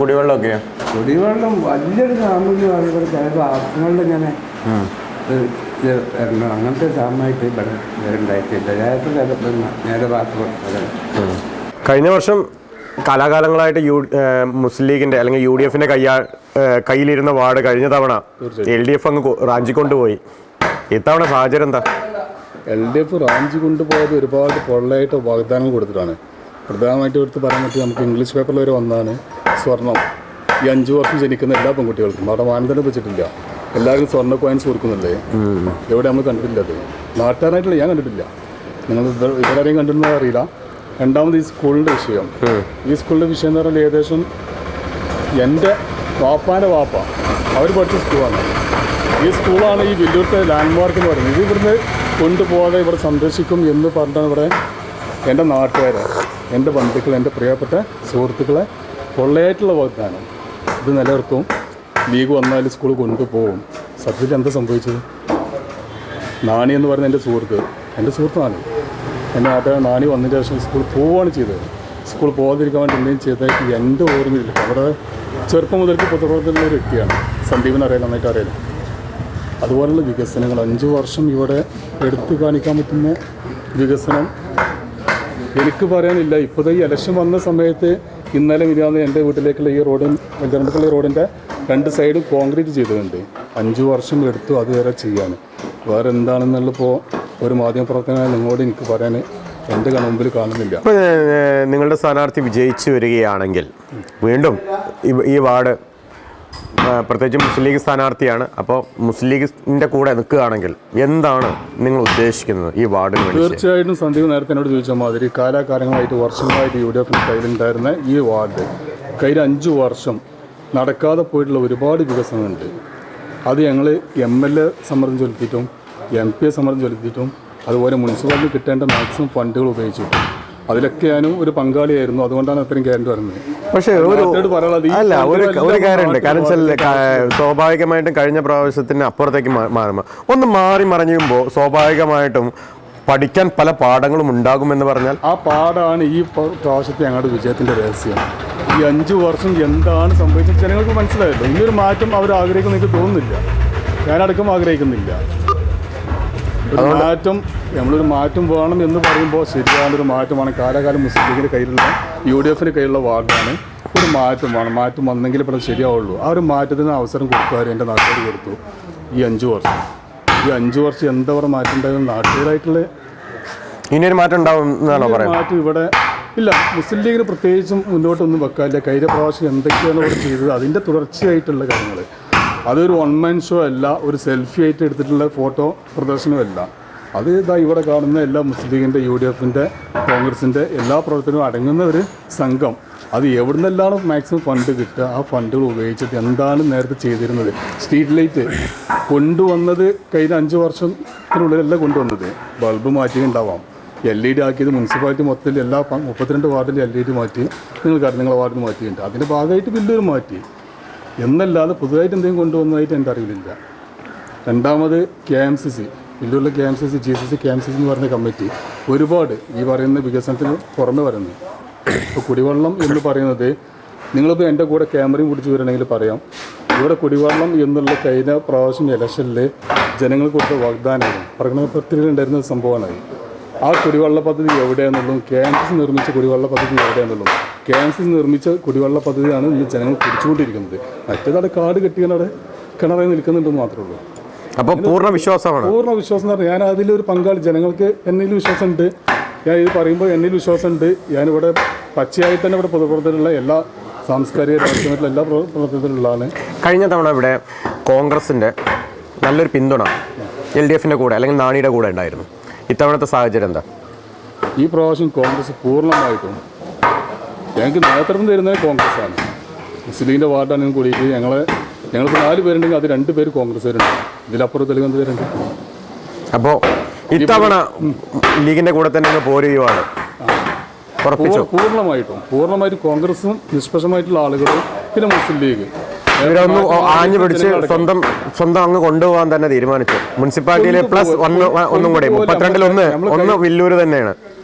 കുടിവെള്ളമൊക്കെയോ? കുടിവെള്ളം വലിയൊരു സാമൂഹ്യമാണ്. ഇവിടെ ചില ഭാഗങ്ങളിൽ ഇങ്ങനെ അങ്ങനത്തെ സാമൂഹ്യമായിട്ട് ഇവിടെ ഉണ്ടായിട്ടില്ല. നേരെ ഭാഗത്ത്. കഴിഞ്ഞ വർഷം കാലാകാലങ്ങളായിട്ട് മുസ്ലിം ലീഗിൻ്റെ അല്ലെങ്കിൽ UDFൻ്റെ കയ്യിലിരുന്ന വാർഡ് കഴിഞ്ഞ തവണ LDF അങ്ങ് റാഞ്ചി കൊണ്ടുപോയി. ഇത്തവണ സാഹചര്യം എന്താ? LDF റാഞ്ചി കൊണ്ടുപോയത് ഒരുപാട് പൊള്ളയായിട്ട് വാഗ്ദാനം കൊടുത്തിട്ടാണ്. പ്രധാനമായിട്ട് എടുത്ത് പറയാൻ പറ്റി നമുക്ക് ഇംഗ്ലീഷ് പേപ്പറിൽ വരെ വന്നാണ് സ്വർണം. ഈ 5 വർഷം ജനിക്കുന്ന എല്ലാ പെൺകുട്ടികൾക്കും അവിടെ മാനദണ്ഡം വെച്ചിട്ടില്ല. എല്ലാവരും സ്വർണ്ണ കോയിൻസ് കൊടുക്കുന്നില്ലേ? എവിടെ നമ്മൾ കണ്ടിട്ടില്ല. അത് നാട്ടുകാരായിട്ടുള്ള ഞാൻ കണ്ടിട്ടില്ല. നിങ്ങൾ ഇവരാരെയും കണ്ടിരുന്നത് അറിയില്ല. രണ്ടാമത് ഈ സ്കൂളിൻ്റെ വിഷയം. ഈ സ്കൂളിൻ്റെ വിഷയം എന്ന് പറഞ്ഞാൽ ഏകദേശം എൻ്റെ വാപ്പാൻ്റെ വാപ്പ അവർ പഠിച്ച സ്കൂളാണ്. ഈ സ്കൂളാണ് ഈ വലിയൊരു ലാൻഡ്മാർക്ക് എന്ന് പറയുന്നത്. ഇത് ഇവിടുന്ന് കൊണ്ടുപോകാതെ ഇവിടെ സംരക്ഷിക്കും എന്ന് പറഞ്ഞാൽ ഇവിടെ എൻ്റെ നാട്ടുകാരെ, എൻ്റെ ബന്ധുക്കൾ, എൻ്റെ പ്രിയപ്പെട്ട സുഹൃത്തുക്കളെ പൊള്ളയായിട്ടുള്ള വാഗ്ദാനം ഇത് നിലനിർത്തും. ലീഗ് വന്നാൽ സ്കൂൾ കൊണ്ടുപോകും. സത്യത്തിൽ എന്താ സംഭവിച്ചത്? നാണി എന്ന് പറയുന്ന എൻ്റെ സുഹൃത്താണ്. എൻ്റെ നാട്ടുകാരൻ നാണി വന്നതിന് ശേഷം സ്കൂൾ പോവുകയാണ് ചെയ്തത്. സ്കൂൾ പോകാതിരിക്കാൻ വേണ്ടി എന്തെങ്കിലും ചെയ്തായിട്ട് എൻ്റെ ഓർമ്മയില്ല. അവിടെ ചെറുപ്പം മുതൽക്ക് പൊതുപ്രവർത്തനത്തിലുള്ള ഒരു വ്യക്തിയാണ്. സന്ദീപിനെ അറിയാൻ നന്നായിട്ട് അറിയാം. അതുപോലുള്ള വികസനങ്ങൾ 5 വർഷം ഇവിടെ എടുത്തു കാണിക്കാൻ പറ്റുന്ന വികസനം എനിക്ക് പറയാനില്ല. ഇപ്പോഴത്തെ ഈ ഇലക്ഷൻ വന്ന സമയത്ത് ഇന്നലെ മിനിയാന്ന് എൻ്റെ വീട്ടിലേക്കുള്ള ഈ റോഡ്, വെല്ലറമ്പക്കുള്ള ഈ റോഡിൻ്റെ 2 സൈഡും കോൺക്രീറ്റ് ചെയ്തിട്ടുണ്ട്. 5 വർഷം എടുത്തു അതുവരെ ചെയ്യാൻ. വേറെ എന്താണെന്നുള്ളപ്പോൾ ഒരു മാധ്യമപ്രവർത്തകനായ നിങ്ങളോട് എനിക്ക് പറയാൻ എൻ്റെ മുമ്പിൽ കാണുന്നില്ല. ഇപ്പോൾ നിങ്ങളുടെ സ്ഥാനാർത്ഥി വിജയിച്ചു വരികയാണെങ്കിൽ വീണ്ടും ഈ വാർഡ് പ്രത്യേകിച്ച് മുസ്ലിം ലീഗ് സ്ഥാനാർത്ഥിയാണ്. അപ്പോൾ മുസ്ലിം ലീഗിൻ്റെ കൂടെ നിൽക്കുകയാണെങ്കിൽ എന്താണ് നിങ്ങൾ ഉദ്ദേശിക്കുന്നത് ഈ വാർഡിന് വേണ്ടി? തീർച്ചയായിട്ടും സന്ദീപ് നേരത്തെ എന്നോട് ചോദിച്ച മാതിരി കാലാകാലങ്ങളായിട്ട് വർഷങ്ങളായിട്ട് UDF കയ്യിലുണ്ടായിരുന്ന ഈ വാർഡ് കഴിഞ്ഞ 5 വർഷം നടക്കാതെ പോയിട്ടുള്ള ഒരുപാട് വികസനമുണ്ട്. അത് ഞങ്ങൾ MLA സമ്മർദ്ദം ചെലുത്തിയിട്ടും MP സമ്മർദ്ദം ചെലുത്തിയിട്ടും അതുപോലെ മുനിസിപ്പാലിറ്റി കിട്ടേണ്ട മാക്സിമം ഫണ്ടുകൾ ഉപയോഗിച്ചിട്ടും അതിലൊക്കെ ഞാനും ഒരു പങ്കാളിയായിരുന്നു. അതുകൊണ്ടാണ് അത്രയും ഗ്യാരണ്ടി വരുന്നത്. പക്ഷേ ഒരു കാര്യമുണ്ട്. കാരണം സ്വാഭാവികമായിട്ടും കഴിഞ്ഞ പ്രാവശ്യത്തിന് അപ്പുറത്തേക്ക് മാറുമ്പോൾ ഒന്ന് മാറി മറിഞ്ഞുമ്പോൾ സ്വാഭാവികമായിട്ടും പഠിക്കാൻ പല പാഠങ്ങളും ഉണ്ടാകുമെന്ന് പറഞ്ഞാൽ ആ പാഠമാണ് ഈ പ്രാവശ്യത്തെ ഞങ്ങളുടെ വിജയത്തിൻ്റെ രഹസ്യം. ഈ 5 വർഷം എന്താണ് സംഭവിച്ചത് ജനങ്ങൾക്ക് മനസ്സിലായല്ലോ. ഇനിയൊരു മാറ്റം അവർ ആഗ്രഹിക്കുന്ന എനിക്ക് തോന്നുന്നില്ല. ഞാനടക്കം ആഗ്രഹിക്കുന്നില്ല. ഒരു മാറ്റം, നമ്മളൊരു മാറ്റം വേണം എന്ന് പറയുമ്പോൾ ശരിയാണൊരു മാറ്റമാണ്. കാലാകാലം മുസ്ലിം ലീഗിൻ്റെ കയ്യിലുള്ള UDFൻ്റെ കയ്യിലുള്ള വാർഡാണ്. ഒരു മാറ്റം വേണം. മാറ്റം വന്നെങ്കിൽ ഇപ്പോൾ ശരിയാവുള്ളൂ. ആ ഒരു മാറ്റത്തിന് അവസരം കൊടുക്കുവാർ എൻ്റെ നാട്ടുകാർ കൊടുത്തു. ഈ 5 വർഷം എന്താ പറയുക മാറ്റം ഉണ്ടാകും? നാട്ടുകാരായിട്ടുള്ള ഇനിയൊരു മാറ്റം ഉണ്ടാവും എന്നാണോ പറയുന്നത്? മാറ്റം ഇവിടെ ഇല്ല. മുസ്ലിം ലീഗിന് പ്രത്യേകിച്ചും മുന്നോട്ടൊന്നും വെക്കാനില്ല. കഴിഞ്ഞ പ്രാവശ്യം എന്തൊക്കെയാണ് ഇവിടെ ചെയ്തത് അതിൻ്റെ തുടർച്ചയായിട്ടുള്ള കാര്യങ്ങൾ. അതൊരു 1 മാൻ ഷോ അല്ല, ഒരു സെൽഫി ആയിട്ട് എടുത്തിട്ടുള്ള ഫോട്ടോ പ്രദർശനമല്ല. അത് ഇതാ ഇവിടെ കാണുന്ന എല്ലാ മുസ്ലിം ലീഗിൻ്റെ UDFൻ്റെ കോൺഗ്രസിൻ്റെ എല്ലാ പ്രവർത്തനവും അടങ്ങുന്ന ഒരു സംഘം. അത് എവിടെ നിന്നെല്ലാം മാക്സിമം ഫണ്ട് കിട്ടുക ആ ഫണ്ടുകൾ ഉപയോഗിച്ചിട്ട് എന്താണ് നേരത്തെ ചെയ്തിരുന്നത്? സ്ട്രീറ്റ് ലൈറ്റ് കൊണ്ടുവന്നത് കഴിഞ്ഞ 5 വർഷത്തിനുള്ളിലല്ല കൊണ്ടുവന്നത്. ബൾബ് മാറ്റിയിട്ടുണ്ടാവാം. LED ആക്കിയത് മുനിസിപ്പാലിറ്റി മൊത്തത്തിൽ എല്ലാ 32 വാർഡിൽ LED മാറ്റി. നിങ്ങളുടെ വാർഡിൽ മാറ്റിയിട്ടുണ്ട്. അതിൻ്റെ ഭാഗമായിട്ട് ബില്ലൊരു മാറ്റി എന്നല്ലാതെ പുതുതായിട്ട് എന്തെങ്കിലും കൊണ്ടുവന്നതായിട്ട് എൻ്റെ അറിവിലില്ല. രണ്ടാമത് KMCC, വലിയുള്ള KMCC, GCC, KMCC എന്ന് പറയുന്ന കമ്മിറ്റി ഒരുപാട് ഈ പറയുന്ന വികസനത്തിന് പുറമെ വരുന്നു. ഇപ്പോൾ കുടിവെള്ളം എന്ന് പറയുന്നത് നിങ്ങളിപ്പോൾ എൻ്റെ കൂടെ ക്യാമറയും പിടിച്ച് വരണമെങ്കിൽ പറയാം. ഇവിടെ കുടിവെള്ളം എന്നുള്ള കഴിഞ്ഞ പ്രാവശ്യം ഇലക്ഷനിൽ ജനങ്ങൾക്ക് കൊടുത്ത വാഗ്ദാനമാണ് പ്രകടനപത്രികയിൽ ഉണ്ടായിരുന്ന സംഭവമാണ്. ആ കുടിവെള്ള പദ്ധതി എവിടെയാണെന്നുള്ളതും KMCC നിർമ്മിച്ച കുടിവെള്ള പദ്ധതി എവിടെയാണെന്നുള്ളതും KMCC നിർമ്മിച്ച കുടിവെള്ള പദ്ധതിയാണ് ഇന്ന് ജനങ്ങൾ കുടിച്ചുകൊണ്ടിരിക്കുന്നത്. മറ്റേതവിടെ കാട് കെട്ടിയാൽ കിണറായി നിൽക്കുന്നുണ്ടെന്ന് മാത്രമേ ഉള്ളൂ. അപ്പോൾ പൂർണ്ണ വിശ്വാസമാണ്. പൂർണ്ണ വിശ്വാസം എന്ന് പറഞ്ഞാൽ ഞാൻ അതിലൊരു പങ്കാളി. ജനങ്ങൾക്ക് എന്നിൽ വിശ്വാസമുണ്ട്. ഞാൻ ഇത് പറയുമ്പോൾ എന്നിൽ വിശ്വാസമുണ്ട്. ഞാനിവിടെ പച്ചയായി തന്നെ ഇവിടെ പൊതുപ്രവർത്തനത്തിലുള്ള എല്ലാ സാംസ്കാരിക രാഷ്ട്രീയമായിട്ടുള്ള എല്ലാ പ്രവർത്തനത്തിലുള്ളതാണ്. കഴിഞ്ഞ തവണ ഇവിടെ കോൺഗ്രസിൻ്റെ നല്ലൊരു പിന്തുണ LDFിൻ്റെ കൂടെ അല്ലെങ്കിൽ നാണിയുടെ കൂടെ ഉണ്ടായിരുന്നു. ഇത്തവണത്തെ സാഹചര്യം എന്താ? ഈ പ്രാവശ്യം കോൺഗ്രസ് പൂർണ്ണമായിട്ടും ഞങ്ങൾക്ക് നേതൃത്വം തരുന്നത് കോൺഗ്രസ്സാണ്. മുസ്ലിമിൻ്റെ വാർഡാണെങ്കിൽ കൂടിയിട്ട് ഞങ്ങൾക്ക് 4 പേരുണ്ടെങ്കിൽ അത് 2 പേര് കോൺഗ്രസ്സുകാരുണ്ട്. ഇതിലപ്പുറം തെളിവെന്ത് പേരുണ്ട്. അപ്പോൾ ഇത്തവണ ലീഗിൻ്റെ കൂടെ തന്നെ പോരുകയാണ്. പൂർണ്ണമായിട്ടും കോൺഗ്രസും നിഷ്പക്ഷമായിട്ടുള്ള ആളുകളും പിന്നെ മുസ്ലിം ലീഗ് ഇവരൊന്നും ആഞ്ഞു പിടിച്ച് സ്വന്തം അങ്ങ് കൊണ്ടുപോകാൻ തന്നെ തീരുമാനിച്ചു. മുനിസിപ്പാലിറ്റിയിലെ പ്ലസ് ഒന്നും കൂടെ 32-ൽ ഒന്ന് വില്ലൂര് തന്നെയാണ്.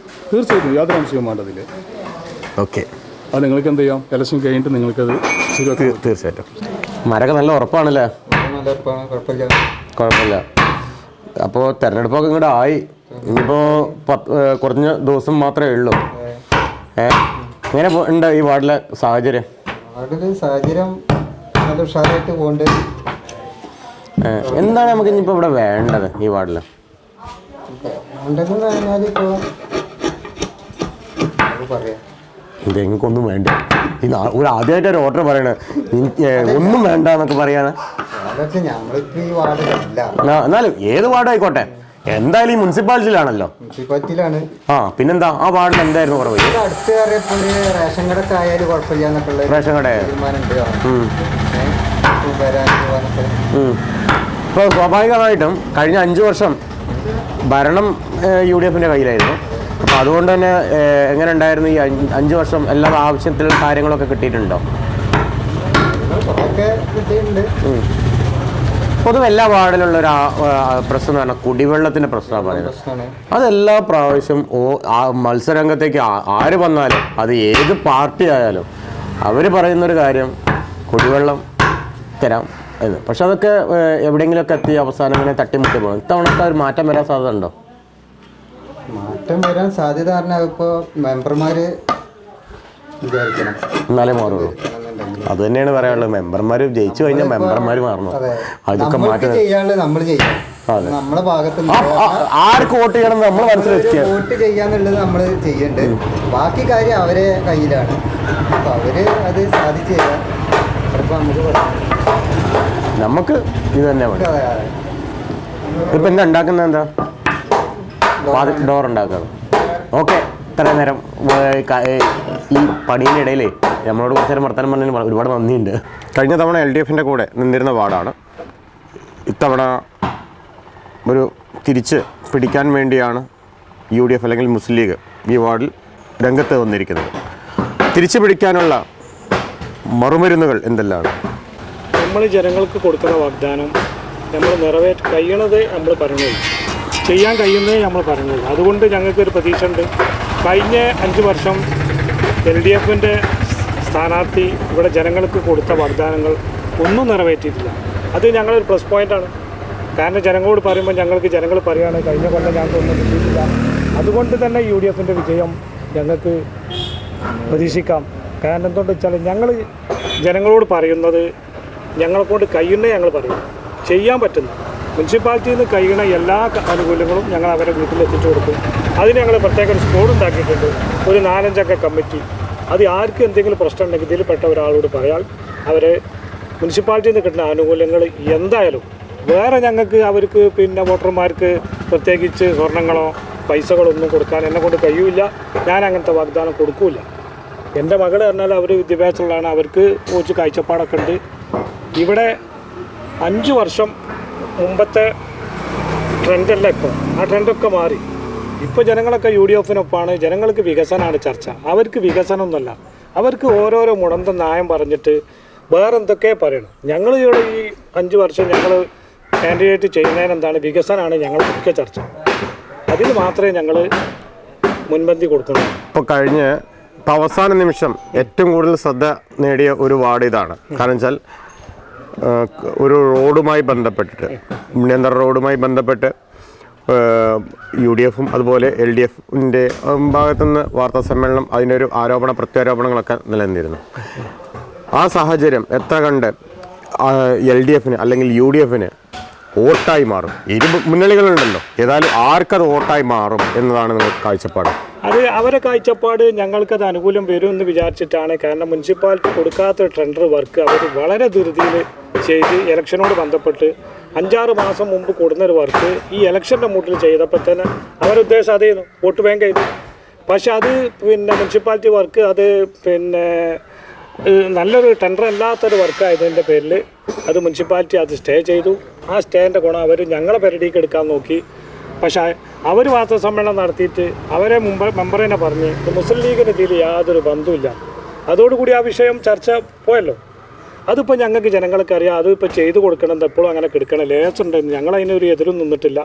തീർച്ചയായിട്ടും യാതൊരു സംശയവും വേണ്ടതില്ല. ഓക്കെ, അത് നിങ്ങൾക്ക് എന്ത് ചെയ്യാം, ഇലക്ഷൻ കഴിഞ്ഞിട്ട് നിങ്ങൾക്കത് ശരിയാക്കി. തീർച്ചയായിട്ടും മരൊക്കെ നല്ല ഉറപ്പാണല്ലേ? കുഴപ്പമില്ല. അപ്പോൾ തെരഞ്ഞെടുപ്പൊക്കെ ഇങ്ങോട്ട് ആയി. ഇനിയിപ്പോൾ കുറഞ്ഞ ദിവസം മാത്രമേ ഉള്ളൂ. എങ്ങനെ ഉണ്ട് ഈ വാർഡിലെ സാഹചര്യം? എന്താണ് നമുക്ക് ഇനിയിപ്പോൾ ഇവിടെ വേണ്ടത് ഈ വാർഡിൽ? ഇതെനിക്കൊന്നും വേണ്ട. ഒരു ആദ്യമായിട്ട് ഒരു ഓർഡർ പറയണ ഒന്നും വേണ്ട എന്നൊക്കെ പറയാണ്. എന്നാലും ഏത് വാർഡായിക്കോട്ടെ, എന്തായാലും ഈ മുനിസിപ്പാലിറ്റിയിലാണല്ലോ. പിന്നെന്താ ആ വാർഡിൽ എന്തായിരുന്നു കുറവ്? റേഷൻ കട റേഷൻ കട ഇപ്പോൾ സ്വാഭാവികമായിട്ടും കഴിഞ്ഞ 5 വർഷം ഭരണം UDFിൻ്റെ കയ്യിലായിരുന്നു. അപ്പോൾ അതുകൊണ്ട് തന്നെ എങ്ങനെ ഉണ്ടായിരുന്നു ഈ 5 വർഷം? എല്ലാ ആവശ്യത്തിലുള്ള കാര്യങ്ങളൊക്കെ കിട്ടിയിട്ടുണ്ടോ? പൊതുവെ എല്ലാ വാർഡിലുള്ള ഒരു പ്രശ്നം എന്ന് പറഞ്ഞാൽ കുടിവെള്ളത്തിൻ്റെ പ്രശ്നമാണ്. അതെല്ലാ പ്രാവശ്യം മത്സരരംഗത്തേക്ക് ആര് വന്നാലും, അത് ഏത് പാർട്ടി ആയാലും, അവർ പറയുന്നൊരു കാര്യം കുടിവെള്ളം തരാം എന്ന്. പക്ഷെ അതൊക്കെ എവിടെയെങ്കിലുമൊക്കെ എത്തി അവസാനം ഇങ്ങനെ തട്ടിമുട്ടി പോകും. ഇത്തവണത്തെ ഒരു മാറ്റം വരാൻ സാധ്യത ഉണ്ടോ? മാറ്റം വരാൻ സാധ്യത പറഞ്ഞാൽ ഇപ്പോൾ മെമ്പർമാർ വിചാരിക്കണം, എന്നാലേ മാറുള്ളൂ. അത് തന്നെയാണ് പറയാനുള്ളത്. മെമ്പർമാർ ജയിച്ചു കഴിഞ്ഞാൽ മെമ്പർമാർ മാറണം. അതൊക്കെ മാറ്റം നമ്മൾ ചെയ്യാം. നമ്മളെ ഭാഗത്ത് ആർക്ക് വോട്ട് ചെയ്യണം നമ്മൾ മനസ്സിലാക്കുക. വോട്ട് ചെയ്യാന്നുള്ളത് നമ്മൾ ചെയ്യേണ്ടത്. ബാക്കി കാര്യം അവരെ കയ്യിലാണ്. അപ്പൊ അവര് അത് സാധിച്ചു തരാം. നമുക്ക് ഇത് തന്നെ വേണം. ഇപ്പം എന്താ ഉണ്ടാക്കുന്നത്? എന്താ ഡോർ ഉണ്ടാക്കുകയാണ്. ഓക്കെ, ഇത്രയും നേരം ഈ പണിയുടെ ഇടയിലേ നമ്മളോട് കുറച്ച് നേരം വർത്തമാനം പറഞ്ഞതിന് ഒരുപാട് നന്ദിയുണ്ട്. കഴിഞ്ഞ തവണ LDFിൻ്റെ കൂടെ നിന്നിരുന്ന വാർഡാണ്. ഇത്തവണ ഒരു തിരിച്ച് പിടിക്കാൻ വേണ്ടിയാണ് UDF അല്ലെങ്കിൽ മുസ്ലിം ലീഗ് ഈ വാർഡിൽ രംഗത്ത് വന്നിരിക്കുന്നത്. തിരിച്ചു പിടിക്കാനുള്ള മറുമരുന്നുകൾ എന്തെല്ലാമാണ്? നമ്മൾ ജനങ്ങൾക്ക് കൊടുക്കുന്ന വാഗ്ദാനം നമ്മൾ കഴിയണത് നമ്മൾ പറയുന്നത്, ചെയ്യാൻ കഴിയുന്നതേ നമ്മൾ പറയുന്നത്. അതുകൊണ്ട് ഞങ്ങൾക്കൊരു പ്രതീക്ഷ ഉണ്ട്. കഴിഞ്ഞ 5 വർഷം LDFിൻ്റെ സ്ഥാനാർത്ഥി ഇവിടെ ജനങ്ങൾക്ക് കൊടുത്ത വാഗ്ദാനങ്ങൾ ഒന്നും നിറവേറ്റിയിട്ടില്ല. അത് ഞങ്ങളൊരു പ്ലസ് പോയിൻ്റാണ്. കാരണം ജനങ്ങളോട് പറയുമ്പോൾ ജനങ്ങൾ പറയുകയാണ് കഴിഞ്ഞ കൊല്ലം ഞങ്ങൾക്കൊന്നും കിട്ടിയിട്ടില്ല. അതുകൊണ്ട് തന്നെ UDFിൻ്റെ വിജയം ഞങ്ങൾക്ക് പ്രതീക്ഷിക്കാം. കാരണം എന്തുകൊണ്ട് വെച്ചാൽ ഞങ്ങൾ ജനങ്ങളോട് പറയുന്നത് ഞങ്ങളെക്കൊണ്ട് കഴിയുന്നേ ഞങ്ങൾ പറയും, ചെയ്യാൻ പറ്റുന്നു. മുനിസിപ്പാലിറ്റിയിൽ നിന്ന് കഴിയുന്ന എല്ലാ ആനുകൂല്യങ്ങളും ഞങ്ങൾ അവരെ വീട്ടിലെത്തിച്ചു കൊടുക്കും. അതിന് ഞങ്ങൾ പ്രത്യേക ഒരു സ്ക്വാഡ് ഉണ്ടാക്കിയിട്ടുണ്ട്, ഒരു 4-5 അംഗ കമ്മിറ്റി. അത് ആർക്കും എന്തെങ്കിലും പ്രശ്നം ഉണ്ടെങ്കിൽ ഇതിൽപ്പെട്ട ഒരാളോട് പറയാൻ അവരെ മുനിസിപ്പാലിറ്റിയിൽ നിന്ന് കിട്ടുന്ന ആനുകൂല്യങ്ങൾ എന്തായാലും വേറെ ഞങ്ങൾക്ക് അവർക്ക് പിന്നെ വോട്ടർമാർക്ക് പ്രത്യേകിച്ച് സ്വർണ്ണങ്ങളോ പൈസകളൊന്നും കൊടുക്കാൻ എന്നെക്കൊണ്ട് കഴിയില്ല. ഞാൻ അങ്ങനത്തെ വാഗ്ദാനം കൊടുക്കില്ല. എൻ്റെ മകൾ പറഞ്ഞാൽ അവർ വിദ്യാഭ്യാസമുള്ളതാണ്, അവർക്ക് കുറച്ച് കാഴ്ചപ്പാടൊക്കെ ഉണ്ട്. ഇവിടെ 5 വർഷം മുമ്പത്തെ ട്രെൻഡല്ല ഇപ്പോൾ, ആ ട്രെൻഡൊക്കെ മാറി. ഇപ്പോൾ ജനങ്ങളൊക്കെ UDFിനൊപ്പമാണ്. ജനങ്ങൾക്ക് വികസനമാണ് ചർച്ച. അവർക്ക് വികസനമൊന്നുമല്ല, അവർക്ക് ഓരോരോ മുടന്ത ന്യായം പറഞ്ഞിട്ട് വേറെ എന്തൊക്കെ പറയണം. ഞങ്ങൾ ഇവിടെ ഈ 5 വർഷം ഞങ്ങൾ കാൻഡിഡേറ്റ് ചെയ്യുന്നതിന് എന്താണ് വികസനമാണ് ഞങ്ങൾക്കൊക്കെ ചർച്ച. അതിന് മാത്രമേ ഞങ്ങൾ മുൻപന്തി കൊടുക്കുന്നുള്ളൂ. ഇപ്പോൾ കഴിഞ്ഞ് അവസാന നിമിഷം ഏറ്റവും കൂടുതൽ ശ്രദ്ധ നേടിയ ഒരു വാർഡ് ഇതാണ്. കാരണം വെച്ചാൽ ഒരു റോഡുമായി ബന്ധപ്പെട്ടിട്ട്, മുണ്യന്തറ റോഡുമായി ബന്ധപ്പെട്ട് UDF അതുപോലെ LDFിൻ്റെ ഭാഗത്തുനിന്ന് വാർത്താ സമ്മേളനം അതിൻ്റെ ഒരു പ്രത്യാരോപണങ്ങളൊക്കെ നിലനിന്നിരുന്നു. ആ സാഹചര്യം എത്ര കണ്ട് LDFന് അല്ലെങ്കിൽ UDFന് വോട്ടായി മാറും? ഇരു മുന്നണികളുണ്ടല്ലോ, ഏതായാലും ആർക്കത് വോട്ടായി മാറും എന്നതാണ് നിങ്ങൾക്ക് കാഴ്ചപ്പാട്? അത് അവരെ കാഴ്ചപ്പാട് ഞങ്ങൾക്കത് അനുകൂലം വരുമെന്ന് വിചാരിച്ചിട്ടാണ്. കാരണം മുനിസിപ്പാലിറ്റി കൊടുക്കാത്ത ടെൻഡർ വർക്ക് അവർ വളരെ ധൃതിയിൽ ചെയ്ത് ഇലക്ഷനോട് ബന്ധപ്പെട്ട് 5-6 മാസം മുമ്പ് കൊടുന്നൊരു വർക്ക് ഈ ഇലക്ഷൻ്റെ മൂട്ടിൽ ചെയ്തപ്പോൾ തന്നെ അവരുദ്ദേശം അതായിരുന്നു, വോട്ട് ബാങ്ക് ചെയ്തു. പക്ഷെ അത് മുനിസിപ്പാലിറ്റി വർക്ക് അത് നല്ലൊരു ടെൻഡർ അല്ലാത്തൊരു വർക്കായതിൻ്റെ പേരിൽ അത് മുനിസിപ്പാലിറ്റി അത് സ്റ്റേ ചെയ്തു. ആ സ്റ്റേൻ്റെ ഗുണം അവർ ഞങ്ങളെ പരിധിക്ക് എടുക്കാൻ നോക്കി. പക്ഷേ അവർ വാർത്താ സമ്മേളനം നടത്തിയിട്ട് അവരെ മെമ്പറിനെ പറഞ്ഞ് മുസ്ലിം ലീഗിന് ഇതിൽ യാതൊരു ബന്ധവുമില്ല. അതോടുകൂടി ആ വിഷയം ചർച്ച പോയല്ലോ. അതിപ്പോൾ ഞങ്ങൾക്ക് ജനങ്ങൾക്ക് അറിയാം, അതിപ്പോൾ ചെയ്തു കൊടുക്കണം, എപ്പോഴും അങ്ങനെ കിടക്കണം, ലേസുണ്ടെന്ന്. ഞങ്ങളതിനൊരു എതിരും നിന്നിട്ടില്ല.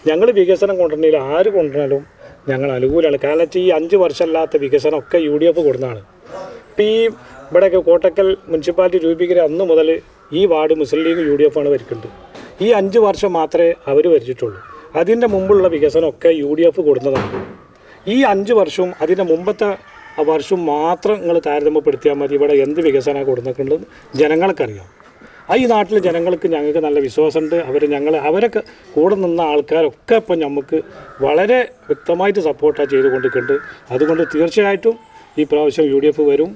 ഞങ്ങൾ വികസനം കൊണ്ടുവരണമെങ്കിൽ ആര് കൊണ്ടുവന്നാലും ഞങ്ങൾ അനുകൂലമാണ്. കാരണം ഈ 5 വർഷമല്ലാത്ത വികസനമൊക്കെ UDF കൊടുക്കുന്നതാണ്. ഇപ്പോൾ ഈ ഇവിടെയൊക്കെ കോട്ടക്കൽ മുനിസിപ്പാലിറ്റി രൂപീകരിച്ച അന്ന് മുതൽ ഈ വാർഡ് മുസ്ലിം ലീഗ് UDF ആണ് ഭരിക്കുന്നത്. ഈ 5 വർഷം മാത്രമേ അവർ ഭരിച്ചിട്ടുള്ളൂ. അതിൻ്റെ മുമ്പുള്ള വികസനമൊക്കെ UDF കൊടുക്കുന്നതാണ്. ഈ 5 വർഷവും അതിൻ്റെ മുമ്പത്തെ വർഷവും മാത്രം നിങ്ങൾ താരതമ്യപ്പെടുത്തിയാൽ മതി ഇവിടെ എന്ത് വികസനമാണ് കൊടുക്കുന്നുണ്ടെന്ന് ജനങ്ങൾക്കറിയാം. ഈ നാട്ടിലെ ജനങ്ങൾക്ക് ഞങ്ങൾക്ക് നല്ല വിശ്വാസമുണ്ട്. അവരൊക്കെ കൂടെ നിന്ന ആൾക്കാരൊക്കെ ഇപ്പം നമുക്ക് വളരെ വ്യക്തമായിട്ട് സപ്പോർട്ടാണ് ചെയ്തുകൊണ്ടിരിക്കുന്നുണ്ട്. അതുകൊണ്ട് തീർച്ചയായിട്ടും ഈ പ്രാവശ്യം UDF വരും.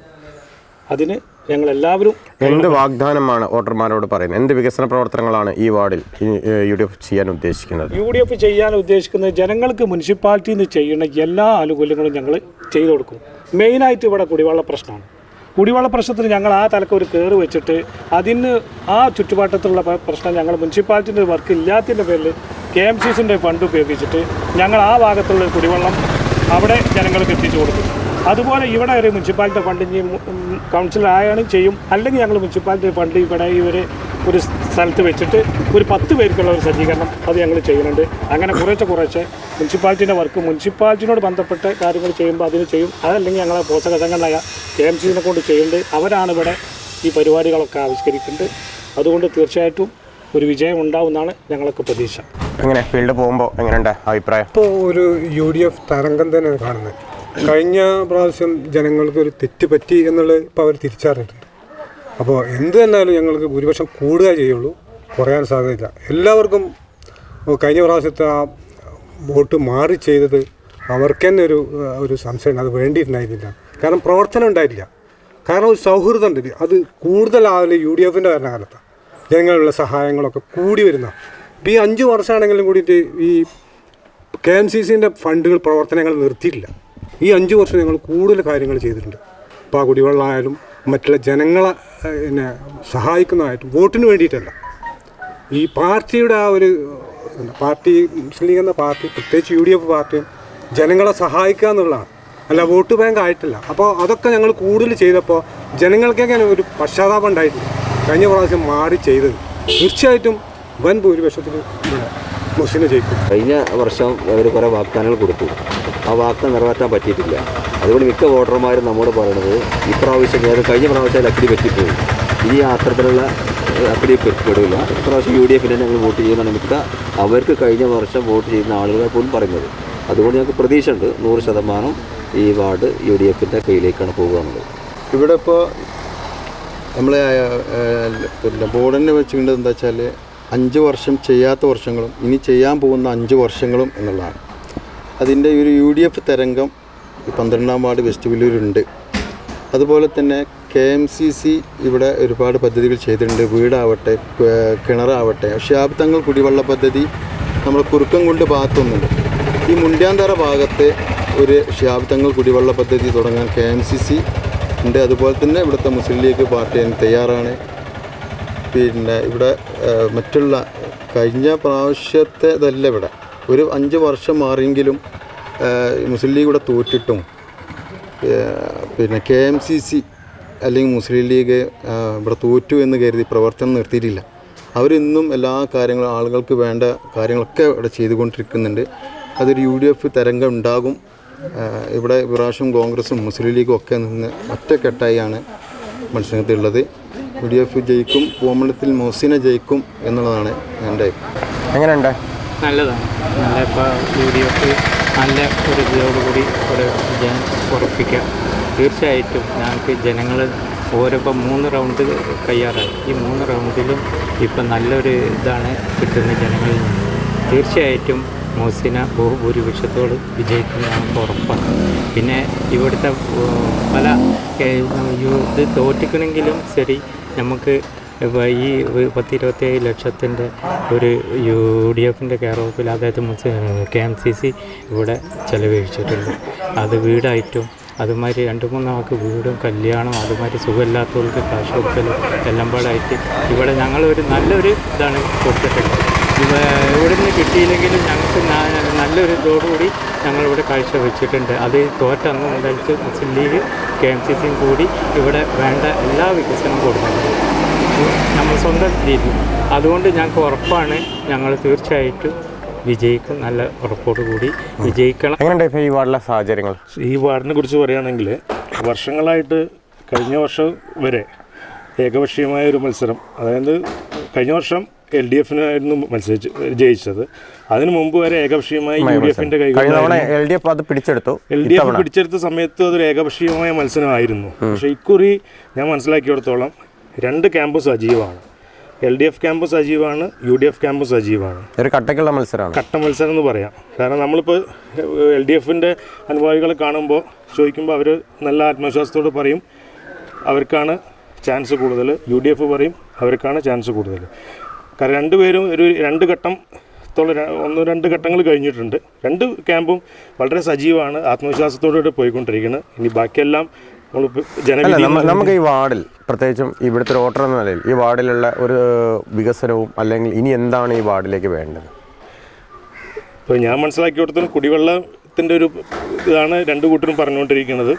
അതിന് ഞങ്ങളെല്ലാവരും എന്ത് വാഗ്ദാനമാണ് വോട്ടർമാരോട് പറയുന്നത്? എന്ത് വികസന പ്രവർത്തനങ്ങളാണ് ഈ വാർഡിൽ UDF ചെയ്യാൻ ഉദ്ദേശിക്കുന്നത്? UDF ചെയ്യാൻ ഉദ്ദേശിക്കുന്നത് ജനങ്ങൾക്ക് മുനിസിപ്പാലിറ്റിയിൽ നിന്ന് ചെയ്യുന്ന എല്ലാ ആനുകൂല്യങ്ങളും ഞങ്ങൾ ചെയ്തു കൊടുക്കും. മെയിനായിട്ട് ഇവിടെ കുടിവെള്ള പ്രശ്നമാണ്. കുടിവെള്ള പ്രശ്നത്തിന് ഞങ്ങൾ ആ തലക്ക് ഒരു കയറ് വെച്ചിട്ട് അതിന് ആ ചുറ്റുപാട്ടത്തിലുള്ള പ്രശ്നം ഞങ്ങൾ മുനിസിപ്പാലിറ്റിൻ്റെ വർക്ക് ഇല്ലാത്തതിൻ്റെ പേരിൽ KMCCൻ്റെ ഫണ്ട് ഉപയോഗിച്ചിട്ട് ഞങ്ങൾ ആ ഭാഗത്തുള്ള കുടിവെള്ളം അവിടെ ജനങ്ങൾക്ക് എത്തിച്ചു കൊടുക്കും. അതുപോലെ ഇവിടെ ഒരു മുനിസിപ്പാലിറ്റി ഫണ്ട് കൗൺസിലറായാണ് ചെയ്യും. അല്ലെങ്കിൽ ഞങ്ങൾ മുനിസിപ്പാലിറ്റി ഫണ്ട് ഇവിടെ ഒരു സ്ഥലത്ത് വെച്ചിട്ട് ഒരു 10 പേർക്കുള്ള ഒരു സജ്ജീകരണം അത് ഞങ്ങൾ ചെയ്യുന്നുണ്ട്. അങ്ങനെ കുറേശ്ശെ മുനിസിപ്പാലിറ്റീൻ്റെ വർക്ക് മുനിസിപ്പാലിറ്റിനോട് ബന്ധപ്പെട്ട കാര്യങ്ങൾ ചെയ്യുമ്പോൾ അതിന് ചെയ്യും. അതല്ലെങ്കിൽ ഞങ്ങളെ പോഷക സംഘടനയായ KMCനെ കൊണ്ട് ചെയ്യുന്നുണ്ട്. അവരാണ് ഇവിടെ ഈ പരിപാടികളൊക്കെ ആവിഷ്കരിക്കുന്നത്. അതുകൊണ്ട് തീർച്ചയായിട്ടും ഒരു വിജയം ഉണ്ടാവുമെന്നാണ് ഞങ്ങളൊക്കെ പ്രതീക്ഷ. എങ്ങനെ ഫീൽഡ് പോകുമ്പോൾ എങ്ങനെയുണ്ട് അഭിപ്രായം? ഇപ്പോൾ ഒരു UDF തരംഗം തന്നെയാണ് കാണുന്നത്. കഴിഞ്ഞ പ്രാവശ്യം ജനങ്ങൾക്ക് ഒരു തെറ്റ് പറ്റി എന്നുള്ളത് ഇപ്പോൾ അവർ തിരിച്ചറിഞ്ഞിട്ടുണ്ട്. അപ്പോൾ എന്ത് തന്നെയാലും ഞങ്ങൾക്ക് ഭൂരിപക്ഷം കൂടുക ചെയ്യുള്ളൂ, കുറയാൻ സാധ്യതയില്ല. എല്ലാവർക്കും കഴിഞ്ഞ പ്രാവശ്യത്തെ ആ വോട്ട് മാറി ചെയ്തത് അവർക്ക് തന്നെ ഒരു സംശയം, അത് വേണ്ടിയിട്ടുണ്ടായിരുന്നില്ല. കാരണം പ്രവർത്തനം ഉണ്ടായിട്ടില്ല. കാരണം ഒരു സൗഹൃദം ഉണ്ട്. അത് കൂടുതലാവില്ല UDFൻ്റെ ഭരണകാലത്താണ്. ജനങ്ങളുള്ള സഹായങ്ങളൊക്കെ കൂടി വരുന്ന. ഇപ്പോൾ ഈ 5 വർഷമാണെങ്കിലും കൂടിയിട്ട് ഈ KMCCൻ്റെ ഫണ്ടുകൾ പ്രവർത്തനങ്ങൾ നിർത്തിയിട്ടില്ല. ഈ 5 വർഷം ഞങ്ങൾ കൂടുതൽ കാര്യങ്ങൾ ചെയ്തിട്ടുണ്ട്. ഇപ്പോൾ ആ കുടിവെള്ളമായാലും മറ്റുള്ള ജനങ്ങളെ സഹായിക്കുന്നതായിട്ടും വോട്ടിന് വേണ്ടിയിട്ടല്ല. ഈ പാർട്ടിയുടെ ആ ഒരു പാർട്ടി മുസ്ലിം ലീഗ് എന്ന പാർട്ടി, പ്രത്യേകിച്ച് UDF പാർട്ടിയും ജനങ്ങളെ സഹായിക്കുക എന്നുള്ളതാണ്, അല്ല വോട്ട് ബാങ്ക് ആയിട്ടില്ല. അപ്പോൾ അതൊക്കെ ഞങ്ങൾ കൂടുതൽ ചെയ്തപ്പോൾ ജനങ്ങൾക്കൊക്കെ ഒരു പശ്ചാത്താപം ഉണ്ടായിട്ടില്ല. കഴിഞ്ഞ പ്രാവശ്യം മാറി ചെയ്തത് തീർച്ചയായിട്ടും വൻ ഭൂരിപക്ഷത്തിൽ ഇവിടെ മുസ്ലിം ജയിക്കും. കഴിഞ്ഞ വർഷം അവർ കുറേ വാഗ്ദാനങ്ങൾ കൊടുത്തു. ആ വാഗ്ദാനം നിറവേറ്റാൻ പറ്റിയിട്ടില്ല. അതുകൊണ്ട് മിക്ക വോട്ടർമാരും നമ്മോട് പറയുന്നത് ഇപ്രാവശ്യം കഴിഞ്ഞ പ്രാവശ്യം ലക്കിടി പറ്റിപ്പോയി, ഇനി അത്തരത്തിലുള്ള ലക്കിടി പെടില്ല, ഇപ്രാവശ്യം UDFനെ ഞങ്ങൾ വോട്ട് ചെയ്യുന്നതാണ് മിക്ക അവർക്ക് കഴിഞ്ഞ വർഷം വോട്ട് ചെയ്യുന്ന ആളുകളെ പോലും പറയുന്നത്. അതുകൊണ്ട് ഞങ്ങൾക്ക് പ്രതീക്ഷയുണ്ട് 100% ഈ വാർഡ് UDFൻ്റെ കയ്യിലേക്കാണ് പോകുക എന്നുള്ളത്. ഇവിടെ ഇപ്പോൾ നമ്മളെ ബോർഡിനെ വെച്ചുകൊണ്ട് എന്താ വെച്ചാൽ 5 വർഷം ചെയ്യാത്ത വർഷങ്ങളും ഇനി ചെയ്യാൻ പോകുന്ന 5 വർഷങ്ങളും എന്നുള്ളതാണ്. അതിൻ്റെ ഒരു UDF തരംഗം 12ാം വാർഡ് വെസ്റ്റ് വില്ലൂരുണ്ട്. അതുപോലെ തന്നെ KMCC ഇവിടെ ഒരുപാട് പദ്ധതികൾ ചെയ്തിട്ടുണ്ട്. വീടാവട്ടെ, കിണറാവട്ടെ, ഷിഹാബ് തങ്ങൾ കുടിവെള്ള പദ്ധതി നമ്മൾ കുറുക്കംകുണ്ട് ഭാഗത്തൊന്നുണ്ട്. ഈ മുണ്ടിയാന്തറ ഭാഗത്തെ ഒരു ഷിഹാബ് തങ്ങൾ കുടിവെള്ള പദ്ധതി തുടങ്ങാൻ KMCC ഉണ്ട്. അതുപോലെ തന്നെ ഇവിടുത്തെ മുസ്ലിം ലീഗ് പാർട്ടി അതിന് തയ്യാറാണ്. പിന്നെ ഇവിടെ മറ്റുള്ള കഴിഞ്ഞ പ്രാവശ്യത്തെ ഇതല്ല, ഇവിടെ ഒരു 5 വർഷം മാറിയെങ്കിലും മുസ്ലിം ലീഗ് ഇവിടെ തോറ്റിട്ടും പിന്നെ KMCC അല്ലെങ്കിൽ മുസ്ലിം ലീഗ് ഇവിടെ തോറ്റു എന്ന് കരുതി പ്രവർത്തനം നിർത്തിയിട്ടില്ല. അവരിന്നും എല്ലാ കാര്യങ്ങളും ആളുകൾക്ക് വേണ്ട കാര്യങ്ങളൊക്കെ ഇവിടെ ചെയ്തുകൊണ്ടിരിക്കുന്നുണ്ട്. അതൊരു UDF തരംഗം ഉണ്ടാകും. ഇവിടെ ഇപ്രാവശ്യം കോൺഗ്രസും മുസ്ലിം ലീഗും ഒക്കെ നിന്ന് ഒറ്റക്കെട്ടായാണ് മത്സരത്തിലുള്ളത്. UDF ജയിക്കും, പൂമണ്ഡലത്തിൽ മോസിനെ ജയിക്കും എന്നുള്ളതാണ് എൻ്റെ. എങ്ങനെയുണ്ട് നല്ലതാണ്. നല്ല ഇപ്പോൾ UDF നല്ല ഒരു ഇതോടുകൂടി ഒരു വിജയം ഉറപ്പിക്കാം. തീർച്ചയായിട്ടും ഞങ്ങൾക്ക് ജനങ്ങൾ ഇപ്പം 3 റൗണ്ട് കഴിയാറായി. ഈ 3 റൗണ്ടിലും ഇപ്പം നല്ലൊരു ഇതാണ് കിട്ടുന്നത് ജനങ്ങളിൽ നിന്ന്. തീർച്ചയായിട്ടും മോസിന ബഹുഭൂരിപക്ഷത്തോട് വിജയിക്കുന്നത് ഞങ്ങൾക്ക് ഉറപ്പാണ്. പിന്നെ ഇവിടുത്തെ പല ഇത് തോറ്റിക്കണമെങ്കിലും ശരി നമുക്ക് ഈ 10-27 ലക്ഷത്തിൻ്റെ ഒരു UDFിൻ്റെ കെയർ ഓഫിൽ അതായത് KMCC ഇവിടെ ചെലവഴിച്ചിട്ടുണ്ട്. അത് വീടായിട്ടും അതുമാതിരി 2-3 ആൾക്ക് വീടും കല്യാണം അതുമാതിരി സുഖമില്ലാത്തവർക്ക് കാശ് കൊടുക്കലും എല്ലാം പാടായിട്ട് ഇവിടെ ഞങ്ങളൊരു നല്ലൊരു ഇതാണ് കൊടുത്തിട്ടുള്ളത്. ഇവിടെ നിന്ന് കിട്ടിയില്ലെങ്കിലും ഞങ്ങൾക്ക് നല്ലൊരു ഇതോടുകൂടി ഞങ്ങളിവിടെ കാഴ്ചവെച്ചിട്ടുണ്ട്. അത് തോറ്റന്ന് മുതൽക്ക് മുസ്ലിം ലീഗ് KMCCയും കൂടി ഇവിടെ വേണ്ട എല്ലാ വികസനവും കൊടുക്കുന്നുണ്ട് നമ്മൾ സ്വന്തം രീതി. അതുകൊണ്ട് ഞങ്ങൾക്ക് ഉറപ്പാണ് ഞങ്ങൾ തീർച്ചയായിട്ടും വിജയിക്കും. നല്ല ഉറപ്പോടുകൂടി വിജയിക്കണം. എങ്ങനെയുണ്ട് ഈ വാർഡിലെ സാഹചര്യങ്ങൾ? ഈ വാർഡിനെ കുറിച്ച് പറയുകയാണെങ്കിൽ വർഷങ്ങളായിട്ട് കഴിഞ്ഞ വർഷം വരെ ഏകപക്ഷീയമായ ഒരു മത്സരം, അതായത് കഴിഞ്ഞ വർഷം LDFനായിരുന്നു ജയിച്ചത്. അതിനു മുമ്പ് വരെ ഏകപക്ഷീയമായി UDFിൻ്റെ LDF പിടിച്ചെടുത്ത സമയത്ത് അതൊരു ഏകപക്ഷീയമായ മത്സരമായിരുന്നു. പക്ഷേ ഇക്കുറി ഞാൻ മനസ്സിലാക്കിയിടത്തോളം 2 ക്യാമ്പും സജീവമാണ്. LDF ക്യാമ്പ് സജീവമാണ്, UDF ക്യാമ്പ് സജീവമാണ്. ഒരു കട്ടക്കുള്ള മത്സരമാണ്, കട്ട മത്സരം എന്ന് പറയാം. കാരണം നമ്മളിപ്പോൾ LDFിൻ്റെ അനുഭാവികളെ കാണുമ്പോൾ ചോദിക്കുമ്പോൾ അവർ നല്ല ആത്മവിശ്വാസത്തോട് പറയും അവർക്കാണ് ചാൻസ് കൂടുതൽ, UDF പറയും അവർക്കാണ് ചാൻസ് കൂടുതൽ. കാരണം രണ്ടുപേരും ഒരു 2 ഘട്ടത്തോളം 1-2 ഘട്ടങ്ങൾ കഴിഞ്ഞിട്ടുണ്ട്. 2 ക്യാമ്പും വളരെ സജീവമാണ്, ആത്മവിശ്വാസത്തോടുകൂടി പോയിക്കൊണ്ടിരിക്കുന്നത്. ഇനി ബാക്കിയെല്ലാം നമുക്ക് ഈ വാർഡിൽ പ്രത്യേകിച്ചും ഇവിടുത്തെ ഒരു വോട്ടർ എന്ന നിലയിൽ ഈ വാർഡിലുള്ള ഒരു വികസനവും അല്ലെങ്കിൽ ഇനി എന്താണ് ഈ വാർഡിലേക്ക് വേണ്ടത്? ഇപ്പോൾ ഞാൻ മനസ്സിലാക്കി കൊടുത്തത് കുടിവെള്ളത്തിൻ്റെ ഒരു ഇതാണ് 2 കൂട്ടരും പറഞ്ഞുകൊണ്ടിരിക്കുന്നത്.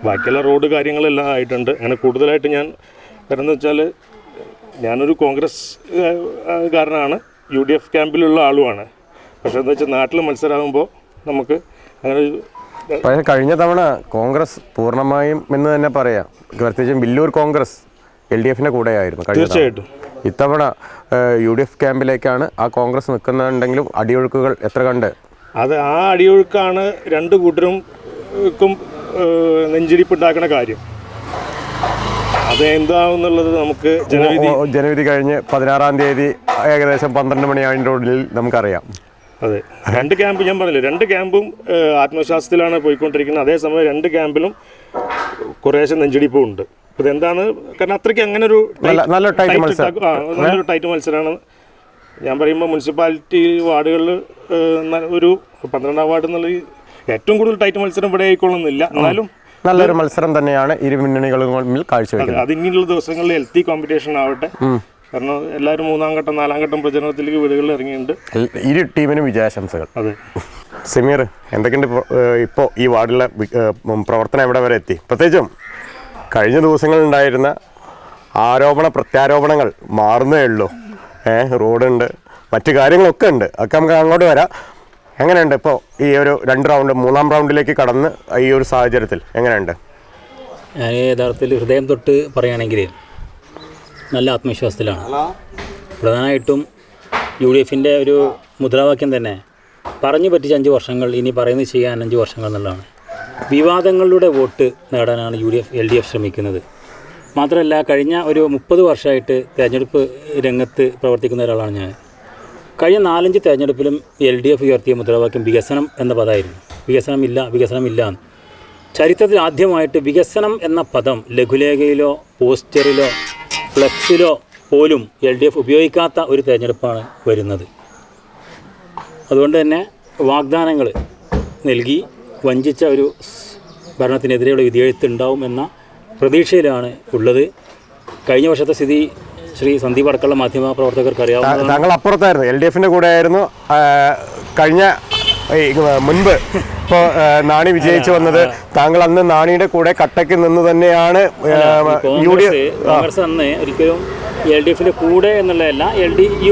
ബാക്കിയുള്ള റോഡ് കാര്യങ്ങളെല്ലാം ആയിട്ടുണ്ട്. അങ്ങനെ കൂടുതലായിട്ട് ഞാൻ കാരണം വെച്ചാൽ ഞാനൊരു കോൺഗ്രസ് കാരനാണ്, UDF ക്യാമ്പിലുള്ള ആളുമാണ്. പക്ഷേ എന്താ വെച്ചാൽ നാട്ടിൽ മത്സരമാകുമ്പോൾ നമുക്ക് അങ്ങനെ പക്ഷേ കഴിഞ്ഞ തവണ കോൺഗ്രസ് പൂർണ്ണമായും എന്ന് തന്നെ പറയാം, പ്രത്യേകിച്ചും വില്ലൂർ കോൺഗ്രസ് LDFിൻ്റെ കൂടെയായിരുന്നു. തീർച്ചയായിട്ടും ഇത്തവണ UDF ക്യാമ്പിലേക്കാണ് ആ കോൺഗ്രസ് നിൽക്കുന്നുണ്ടെങ്കിലും അടിയൊഴുക്കുകൾ എത്ര കണ്ട് അത് ആ അടിയൊഴുക്കാണ് 2 കൂട്ടരും നെഞ്ചിരിപ്പുണ്ടാക്കുന്ന കാര്യം. അത് എന്താണെന്നുള്ളത് നമുക്ക് ജനവിധി കഴിഞ്ഞ് 16-ാം തീയതി ഏകദേശം 12 മണിയായതിനുള്ളിൽ നമുക്കറിയാം. അതെ, 2 ക്യാമ്പ് ഞാൻ പറഞ്ഞില്ലേ, 2 ക്യാമ്പും ആത്മവിശ്വാസത്തിലാണ് പോയിക്കൊണ്ടിരിക്കുന്നത്. അതേസമയം 2 ക്യാമ്പിലും കുറേശ്ശെ നെഞ്ചിടിപ്പും ഉണ്ട്. ഇതെന്താണ് കാരണം അത്രയ്ക്ക് അങ്ങനെ ഒരു നല്ലൊരു ടൈറ്റ് മത്സരമാണ്. ഞാൻ പറയുമ്പോൾ മുനിസിപ്പാലിറ്റി വാർഡുകളിൽ ഒരു 12ാം വാർഡ് എന്നുള്ള ഏറ്റവും കൂടുതൽ ടൈറ്റ് മത്സരം ഇവിടെ ആയിക്കൊള്ളുന്നില്ല. എന്നാലും നല്ലൊരു മത്സരം തന്നെയാണ് ഇരു മുന്നണികളും തമ്മിൽ കാഴ്ചവെക്കുന്നത്. അത് ഇനിയുള്ള ദിവസങ്ങളിൽ ഹെൽത്തി കോമ്പറ്റീഷൻ ആവട്ടെ. കാരണം എല്ലാവരും 3-ാം ഘട്ടം 4-ാം ഘട്ടം പ്രചരണത്തിലേക്ക് വീടുകളിൽ ഇറങ്ങിയിട്ടുണ്ട്. ഇരു ടീമിനും വിജയാശംസകൾ. അതെ. സമീർ, എന്തൊക്കെയുണ്ട് ഇപ്പോൾ ഈ വാർഡിലെ പ്രവർത്തനം എവിടെ വരെ എത്തി? പ്രത്യേകിച്ചും കഴിഞ്ഞ ദിവസങ്ങളുണ്ടായിരുന്ന പ്രത്യാരോപണങ്ങൾ മാറുന്നേ ഉള്ളൂ. റോഡുണ്ട്, മറ്റു കാര്യങ്ങളൊക്കെ ഉണ്ട്, ഒക്കെ നമുക്ക് അങ്ങോട്ട് വരാം. എങ്ങനെയുണ്ട് ഇപ്പോൾ ഈ ഒരു 2 റൗണ്ട് 3-ാം റൗണ്ടിലേക്ക് കടന്ന് ഈ ഒരു സാഹചര്യത്തിൽ എങ്ങനെയുണ്ട്? ഞാൻ യഥാർത്ഥത്തിൽ ഹൃദയം തൊട്ട് പറയുകയാണെങ്കിൽ നല്ല ആത്മവിശ്വാസത്തിലാണ്. പ്രധാനമായിട്ടും UDFിൻ്റെ ഒരു മുദ്രാവാക്യം തന്നെ പറഞ്ഞു പറ്റിച്ച 5 വർഷങ്ങൾ, ഇനി പറയുന്നത് ചെയ്യാൻ 5 വർഷങ്ങൾ എന്നുള്ളതാണ്. വിവാദങ്ങളുടെ വോട്ട് നേടാനാണ് LDF ശ്രമിക്കുന്നത്. മാത്രമല്ല കഴിഞ്ഞ ഒരു 30 വർഷമായിട്ട് തിരഞ്ഞെടുപ്പ് രംഗത്ത് പ്രവർത്തിക്കുന്ന ഒരാളാണ് ഞാൻ. കഴിഞ്ഞ 4-5 തിരഞ്ഞെടുപ്പിലും LDF ഉയർത്തിയ മുദ്രാവാക്യം വികസനം എന്ന പദമായിരുന്നു. വികസനമില്ല. ചരിത്രത്തിൽ ആദ്യമായിട്ട് വികസനം എന്ന പദം ലഘുലേഖയിലോ പോസ്റ്ററിലോ ഫ്ലെക്സിലോ പോലും LDF ഉപയോഗിക്കാത്ത ഒരു തിരഞ്ഞെടുപ്പാണ് വരുന്നത്. അതുകൊണ്ട് തന്നെ വാഗ്ദാനങ്ങൾ നൽകി വഞ്ചിച്ച ഒരു ഭരണത്തിനെതിരെയുള്ള വിധിയെഴുത്തുണ്ടാവും എന്ന പ്രതീക്ഷയിലാണ് ഉള്ളത്. കഴിഞ്ഞ വർഷത്തെ സ്ഥിതി ശ്രീ സന്ദീപ് അടക്കമുള്ള മാധ്യമ പ്രവർത്തകർക്ക് അറിയാവുന്നതാണ്. താങ്കൾ അപ്പുറത്തായിരുന്നു, LDFിൻ്റെ കൂടെ ആയിരുന്നു കഴിഞ്ഞ മുൻപ്. ഇപ്പോൾ നാണി വിജയിച്ചു വന്നത് താങ്കൾ അന്ന് നാണിയുടെ കൂടെ കട്ടയ്ക്ക് നിന്ന് തന്നെയാണ്. കോൺഗ്രസ് അന്ന് ഒരിക്കലും LDFിൻ്റെ കൂടെ എന്നുള്ളതല്ല,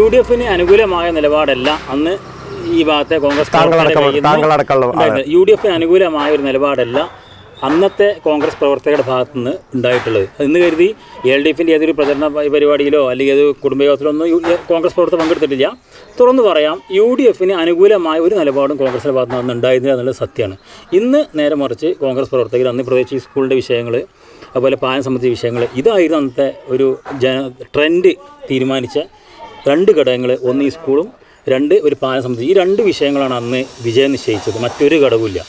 UDFിന് അനുകൂലമായ നിലപാടല്ല അന്ന് ഈ ഭാഗത്തെ കോൺഗ്രസ്. UDFിന് അനുകൂലമായ ഒരു നിലപാടല്ല അന്നത്തെ കോൺഗ്രസ് പ്രവർത്തകരുടെ ഭാഗത്തു നിന്ന് ഉണ്ടായിട്ടുള്ളത്. എന്ന് കരുതി LDFിൻ്റെ ഏതൊരു പ്രചരണ പരിപാടിയിലോ അല്ലെങ്കിൽ ഏതൊരു കുടുംബയോഗത്തിലോ ഒന്നും കോൺഗ്രസ് പ്രവർത്തകർ പങ്കെടുത്തിട്ടില്ല. തുറന്നു പറയാം, UDFിന് അനുകൂലമായ ഒരു നിലപാടും കോൺഗ്രസിൻ്റെ ഭാഗത്ത് നിന്ന് ഉണ്ടായിരുന്നില്ല എന്നുള്ളത് സത്യമാണ്. ഇന്ന് നേരെ മറിച്ച് കോൺഗ്രസ് പ്രവർത്തകർ അന്ന് പ്രത്യേകിച്ച് ഈ സ്കൂളിൻ്റെ വിഷയങ്ങൾ, അതുപോലെ പാലം സംബന്ധിച്ച വിഷയങ്ങൾ, ഇതായിരുന്നു അന്നത്തെ ഒരു ട്രെൻഡ് തീരുമാനിച്ച 2 ഘടകങ്ങൾ. ഒന്ന് ഈ സ്കൂളും, 2 ഒരു പാലം സംബന്ധിച്ച്. ഈ 2 വിഷയങ്ങളാണ് അന്ന് വിജയം നിശ്ചയിച്ചത്. മറ്റൊരു ഘടകമില്ല.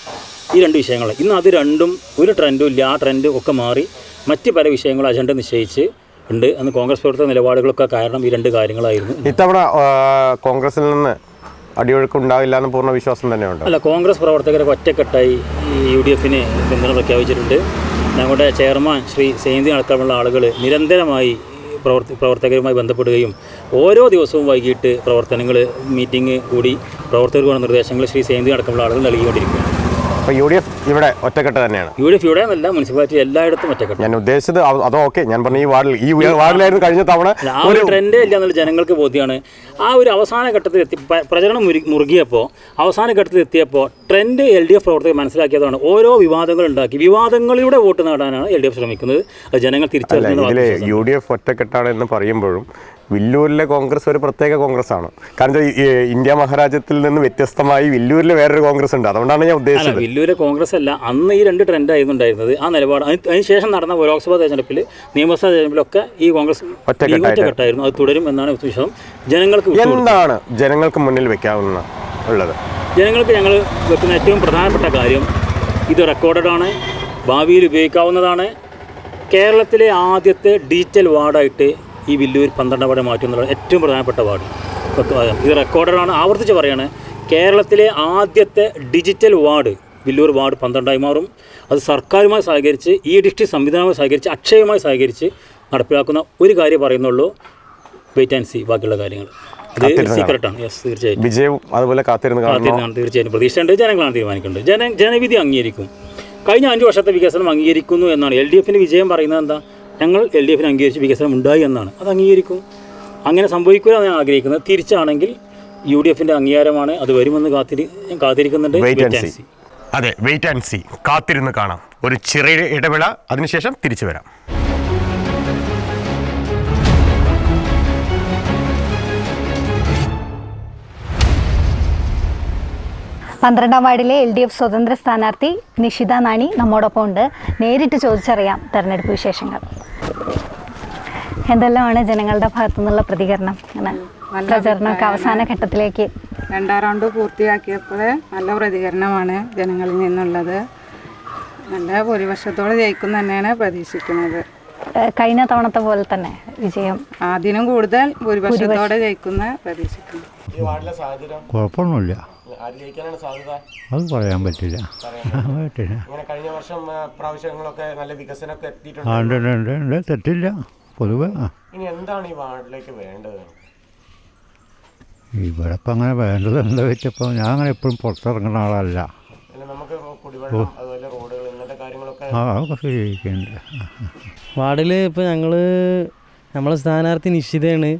ഈ 2 വിഷയങ്ങൾ. ഇന്ന് അത് രണ്ടും ഒരു ട്രെൻഡും ഇല്ല. ആ ട്രെൻഡ് ഒക്കെ മാറി മറ്റ് പല വിഷയങ്ങളും അജണ്ട നിശ്ചയിച്ച് ഉണ്ട്. അന്ന് കോൺഗ്രസ് പ്രവർത്തക നിലപാടുകളൊക്കെ കാരണം ഈ 2 കാര്യങ്ങളായിരുന്നു. ഇത്തവണ കോൺഗ്രസിൽ നിന്ന് അടിയൊഴുക്ക് ഉണ്ടാവില്ല എന്ന് പൂർണ്ണ വിശ്വാസം തന്നെയുണ്ട്. അല്ല, കോൺഗ്രസ് പ്രവർത്തകരൊക്കെ ഒറ്റക്കെട്ടായി ഈ UDFിന് പിന്തുണ പ്രഖ്യാപിച്ചിട്ടുണ്ട്. ഞങ്ങളുടെ ചെയർമാൻ ശ്രീ സെയ്ന്തി അടക്കമുള്ള ആളുകൾ നിരന്തരമായി പ്രവർത്തകരുമായി ബന്ധപ്പെടുകയും ഓരോ ദിവസവും വൈകിട്ട് പ്രവർത്തനങ്ങൾ, മീറ്റിംഗ് കൂടി പ്രവർത്തകർക്കുള്ള നിർദ്ദേശങ്ങൾ ശ്രീ സെയ്ന്തി അടക്കമുള്ള ആളുകൾ നൽകിക്കൊണ്ടിരിക്കുകയാണ്. അപ്പോൾ UDF ഇവിടെ ഒറ്റക്കെട്ട് തന്നെയാണ്. UDF ഇവിടെ എന്നല്ല, മുനിസിപ്പാലിറ്റി എല്ലായിടത്തും ഒറ്റക്കെട്ട്. ഞാൻ ഉദ്ദേശിച്ചത് അതോ ഓക്കെ, ഞാൻ പറഞ്ഞ ഈ വാർഡിലായിരുന്നു കഴിഞ്ഞ തവണ. ആ ഒരു ട്രെൻഡേ ഇല്ല എന്നുള്ള ജനങ്ങൾക്ക് ബോധ്യമാണ്. ആ ഒരു അവസാന ഘട്ടത്തിൽ പ്രചരണം മുറുകിയപ്പോൾ, അവസാന ഘട്ടത്തിൽ എത്തിയപ്പോൾ ട്രെൻഡ് LDF പ്രവർത്തകർ മനസ്സിലാക്കിയതാണ്. ഓരോ വിവാദങ്ങൾ ഉണ്ടാക്കി വിവാദങ്ങളിലൂടെ വോട്ട് നേടാനാണ് LDF ശ്രമിക്കുന്നത്. അത് ജനങ്ങൾ തിരിച്ചറിഞ്ഞത്. UDF ഒറ്റക്കെട്ടാണ് എന്ന് പറയുമ്പോഴും വില്ലൂരിലെ കോൺഗ്രസ് ഒരു പ്രത്യേക കോൺഗ്രസ് ആണ്. കാരണം ഇന്ത്യ മഹാരാജ്യത്തിൽ നിന്ന് വ്യത്യസ്തമായി വില്ലൂരിൽ വേറൊരു കോൺഗ്രസ് ഉണ്ട്. അതുകൊണ്ടാണ് ഞാൻ ഉദ്ദേശിച്ചത്. വില്ലൂരെ കോൺഗ്രസ് അല്ല, അന്ന് ഈ 2 ട്രെൻഡായിരുന്നു ഉണ്ടായിരുന്നത്. ആ നിലപാട് അതിനുശേഷം നടന്ന ലോക്സഭാ തെരഞ്ഞെടുപ്പിൽ, നിയമസഭാ തെരഞ്ഞെടുപ്പിലൊക്കെ ഈ കോൺഗ്രസ് ഒറ്റക്കെട്ടായിരുന്നു. അത് തുടരും എന്നാണ് വിശ്വാസം. ജനങ്ങൾക്ക് എന്താണ് ജനങ്ങൾക്ക് മുന്നിൽ വെക്കാവുന്ന ഉള്ളത്? ജനങ്ങൾക്ക് ഞങ്ങൾ വെക്കുന്ന ഏറ്റവും പ്രധാനപ്പെട്ട കാര്യം, ഇത് റെക്കോർഡാണ്, ഭാവിയിൽ ഉപയോഗിക്കാവുന്നതാണ്. കേരളത്തിലെ ആദ്യത്തെ ഡിജിറ്റൽ വാർഡായിട്ട് ഈ വില്ലൂർ 12 വാർഡ് മാറ്റുന്നതാണ് ഏറ്റവും പ്രധാനപ്പെട്ട വാർഡ്. ഇത് റെക്കോർഡാണ്, ആവർത്തിച്ച് പറയാണ്. കേരളത്തിലെ ആദ്യത്തെ ഡിജിറ്റൽ വാർഡ് വില്ലൂർ വാർഡ് 12 മാറും. അത് സർക്കാരുമായി സഹകരിച്ച്, ഡിസ്ട്രിക്ട് സംവിധാനവുമായി സഹകരിച്ച്, അക്ഷയവുമായി സഹകരിച്ച് നടപ്പിലാക്കുന്ന ഒരു കാര്യം പറയുന്നുള്ളൂ. Wait and see. ബാക്കിയുള്ള കാര്യങ്ങൾ ഇത് സീക്രട്ടാണ്. യെസ്, തീർച്ചയായും വിജയവും അതുപോലെ കാത്തിരുന്ന് തീർച്ചയായും പ്രതീക്ഷയുണ്ട്. ജനങ്ങളാണ് തീരുമാനിക്കേണ്ടത്. ജനവിധി അംഗീകരിക്കും. കഴിഞ്ഞ 5 വർഷത്തെ വികസനം അംഗീകരിക്കുന്നു എന്നാണ്. LDFിൻ്റെ വിജയം പറയുന്നത് എന്താ? ഞങ്ങൾ LDFിന് അംഗീകരിച്ച് വികസനം ഉണ്ടായി എന്നാണ്. അത് അംഗീകരിക്കും. അങ്ങനെ സംഭവിക്കുക ഞാൻ ആഗ്രഹിക്കുന്നത്. തിരിച്ചാണെങ്കിൽ UDFിൻ്റെ അംഗീകാരമാണ്. അത് വരുമെന്ന് കാത്തിരിക്കുന്നുണ്ട്. അതെ, വെയിറ്റ് ആൻഡ് സി. കാത്തിരുന്ന് കാണാം. ഒരു ചെറിയ ഇടവേള, അതിനുശേഷം തിരിച്ചു വരാം. പന്ത്രണ്ടാം വാർഡിലെ LDF സ്വതന്ത്ര സ്ഥാനാർത്ഥി നിഷിത നാണി നമ്മോടൊപ്പം ഉണ്ട്. നേരിട്ട് ചോദിച്ചറിയാം തെരഞ്ഞെടുപ്പ് വിശേഷങ്ങൾ. എന്തെല്ലാമാണ് ജനങ്ങളുടെ ഭാഗത്തു നിന്നുള്ള പ്രതികരണം? പ്രചരണമൊക്കെ അവസാന ഘട്ടത്തിലേക്ക് 2ാം റൗണ്ട് പൂർത്തിയാക്കിയപ്പോൾ നല്ല പ്രതികരണമാണ് ജനങ്ങളിൽ നിന്നുള്ളത്. നല്ല ഭൂരിപക്ഷത്തോടെ ജയിക്കും തന്നെയാണ് പ്രതീക്ഷിക്കുന്നത്. കഴിഞ്ഞ തവണത്തെ പോലെ തന്നെ വിജയം അതിനും കൂടുതൽ ഭൂരിപക്ഷത്തോടെ ജയിക്കുന്ന പ്രതീക്ഷിക്കുന്നു. കുഴപ്പമൊന്നുമില്ല. അത് പറയാൻ പറ്റില്ല. തെറ്റില്ല പൊതുവെ. ഇവിടെ ഇപ്പം അങ്ങനെ വേണ്ടത് എന്താ വെച്ചപ്പോൾ ഞാൻ അങ്ങനെ എപ്പോഴും പുറത്തിറങ്ങുന്ന ആളല്ല. അതൊക്കെ ശരിയായിക്കുന്നുണ്ട്. വാർഡിൽ ഇപ്പോൾ നമ്മളെ സ്ഥാനാർത്ഥി നിശ്ചിതയാണ്.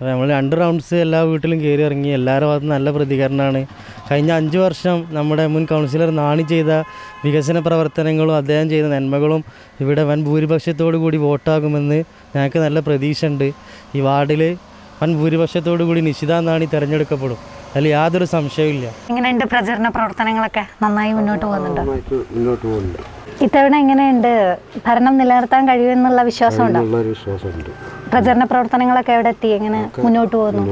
നമ്മൾ 2 റൗണ്ട്സ് എല്ലാ വീട്ടിലും കയറി ഇറങ്ങി. എല്ലാവരുടെ ഭാഗത്തും നല്ല പ്രതികരണമാണ്. കഴിഞ്ഞ 5 വർഷം നമ്മുടെ മുൻ കൗൺസിലർ നാണി ചെയ്ത വികസന പ്രവർത്തനങ്ങളും അദ്ദേഹം ചെയ്ത നന്മകളും ഇവിടെ വൻ ഭൂരിപക്ഷത്തോടു കൂടി വോട്ടാകുമെന്ന് ഞങ്ങൾക്ക് നല്ല പ്രതീക്ഷ ഉണ്ട്. ഈ വാർഡിൽ വൻ ഭൂരിപക്ഷത്തോടു കൂടി നിഷിത നാണി തിരഞ്ഞെടുക്കപ്പെടും. അതിൽ യാതൊരു സംശയമില്ല. എങ്ങനെയുണ്ട് പ്രചരണ പ്രവർത്തനങ്ങളൊക്കെ? നന്നായി മുന്നോട്ട് പോകുന്നുണ്ട്. ഇത്തവണ എങ്ങനെയുണ്ട്? ഭരണം നിലനിർത്താൻ കഴിയുമെന്നുള്ള വിശ്വാസമുണ്ടോ? പ്രചരണ പ്രവർത്തനങ്ങളൊക്കെ എവിടെ എത്തി? എങ്ങനെ മുന്നോട്ട് പോകുന്നു?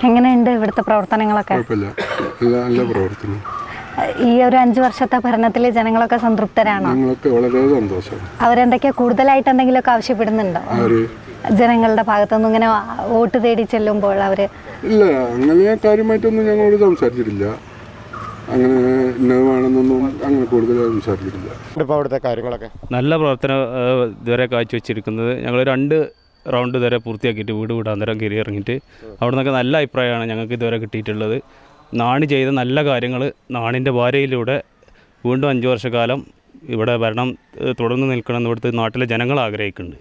എങ്ങനെയുണ്ട് ഇവിടുത്തെ പ്രവർത്തനങ്ങളൊക്കെ? ഈ ഒരു 5 വർഷത്തെ ഭരണത്തിൽ ജനങ്ങളൊക്കെ സംതൃപ്തരാണോ? വളരെ സന്തോഷം. അവരെന്തൊക്കെയാ കൂടുതലായിട്ട് എന്തെങ്കിലുമൊക്കെ ആവശ്യപ്പെടുന്നുണ്ടോ ജനങ്ങളുടെ ഭാഗത്തുനിന്ന്? ഇങ്ങനെ വോട്ട് തേടി ചെല്ലുമ്പോൾ അവര് ഇല്ല, അങ്ങനെ കാര്യമായിട്ടൊന്നും ഞങ്ങളോട് സംസാരിച്ചിട്ടില്ല. അങ്ങനെ ഇന്നതാണെന്നൊന്നും അങ്ങനെ കൂടുതൽ സംസാരിച്ചിട്ടില്ല. ഇപ്പോൾ അവിടുത്തെ കാര്യങ്ങളൊക്കെ നല്ല പ്രവർത്തനം ഇതുവരെ കാഴ്ചവെച്ചിരിക്കുന്നത്. ഞങ്ങൾ 2 റൗണ്ട് ഇതുവരെ പൂർത്തിയാക്കിയിട്ട് വീട് വീടാന്തരം കയറി ഇറങ്ങിയിട്ട് അവിടെ നിന്നൊക്കെ നല്ല അഭിപ്രായമാണ് ഞങ്ങൾക്ക് ഇതുവരെ കിട്ടിയിട്ടുള്ളത്. നാണി ചെയ്ത നല്ല കാര്യങ്ങൾ, നാണിൻ്റെ ഭാര്യയിലൂടെ വീണ്ടും 5 വർഷക്കാലം ഇവിടെ ഭരണം തുടർന്ന് നിൽക്കണമെന്ന് ഇവിടുത്തെ നാട്ടിലെ ജനങ്ങൾ ആഗ്രഹിക്കുന്നുണ്ട്.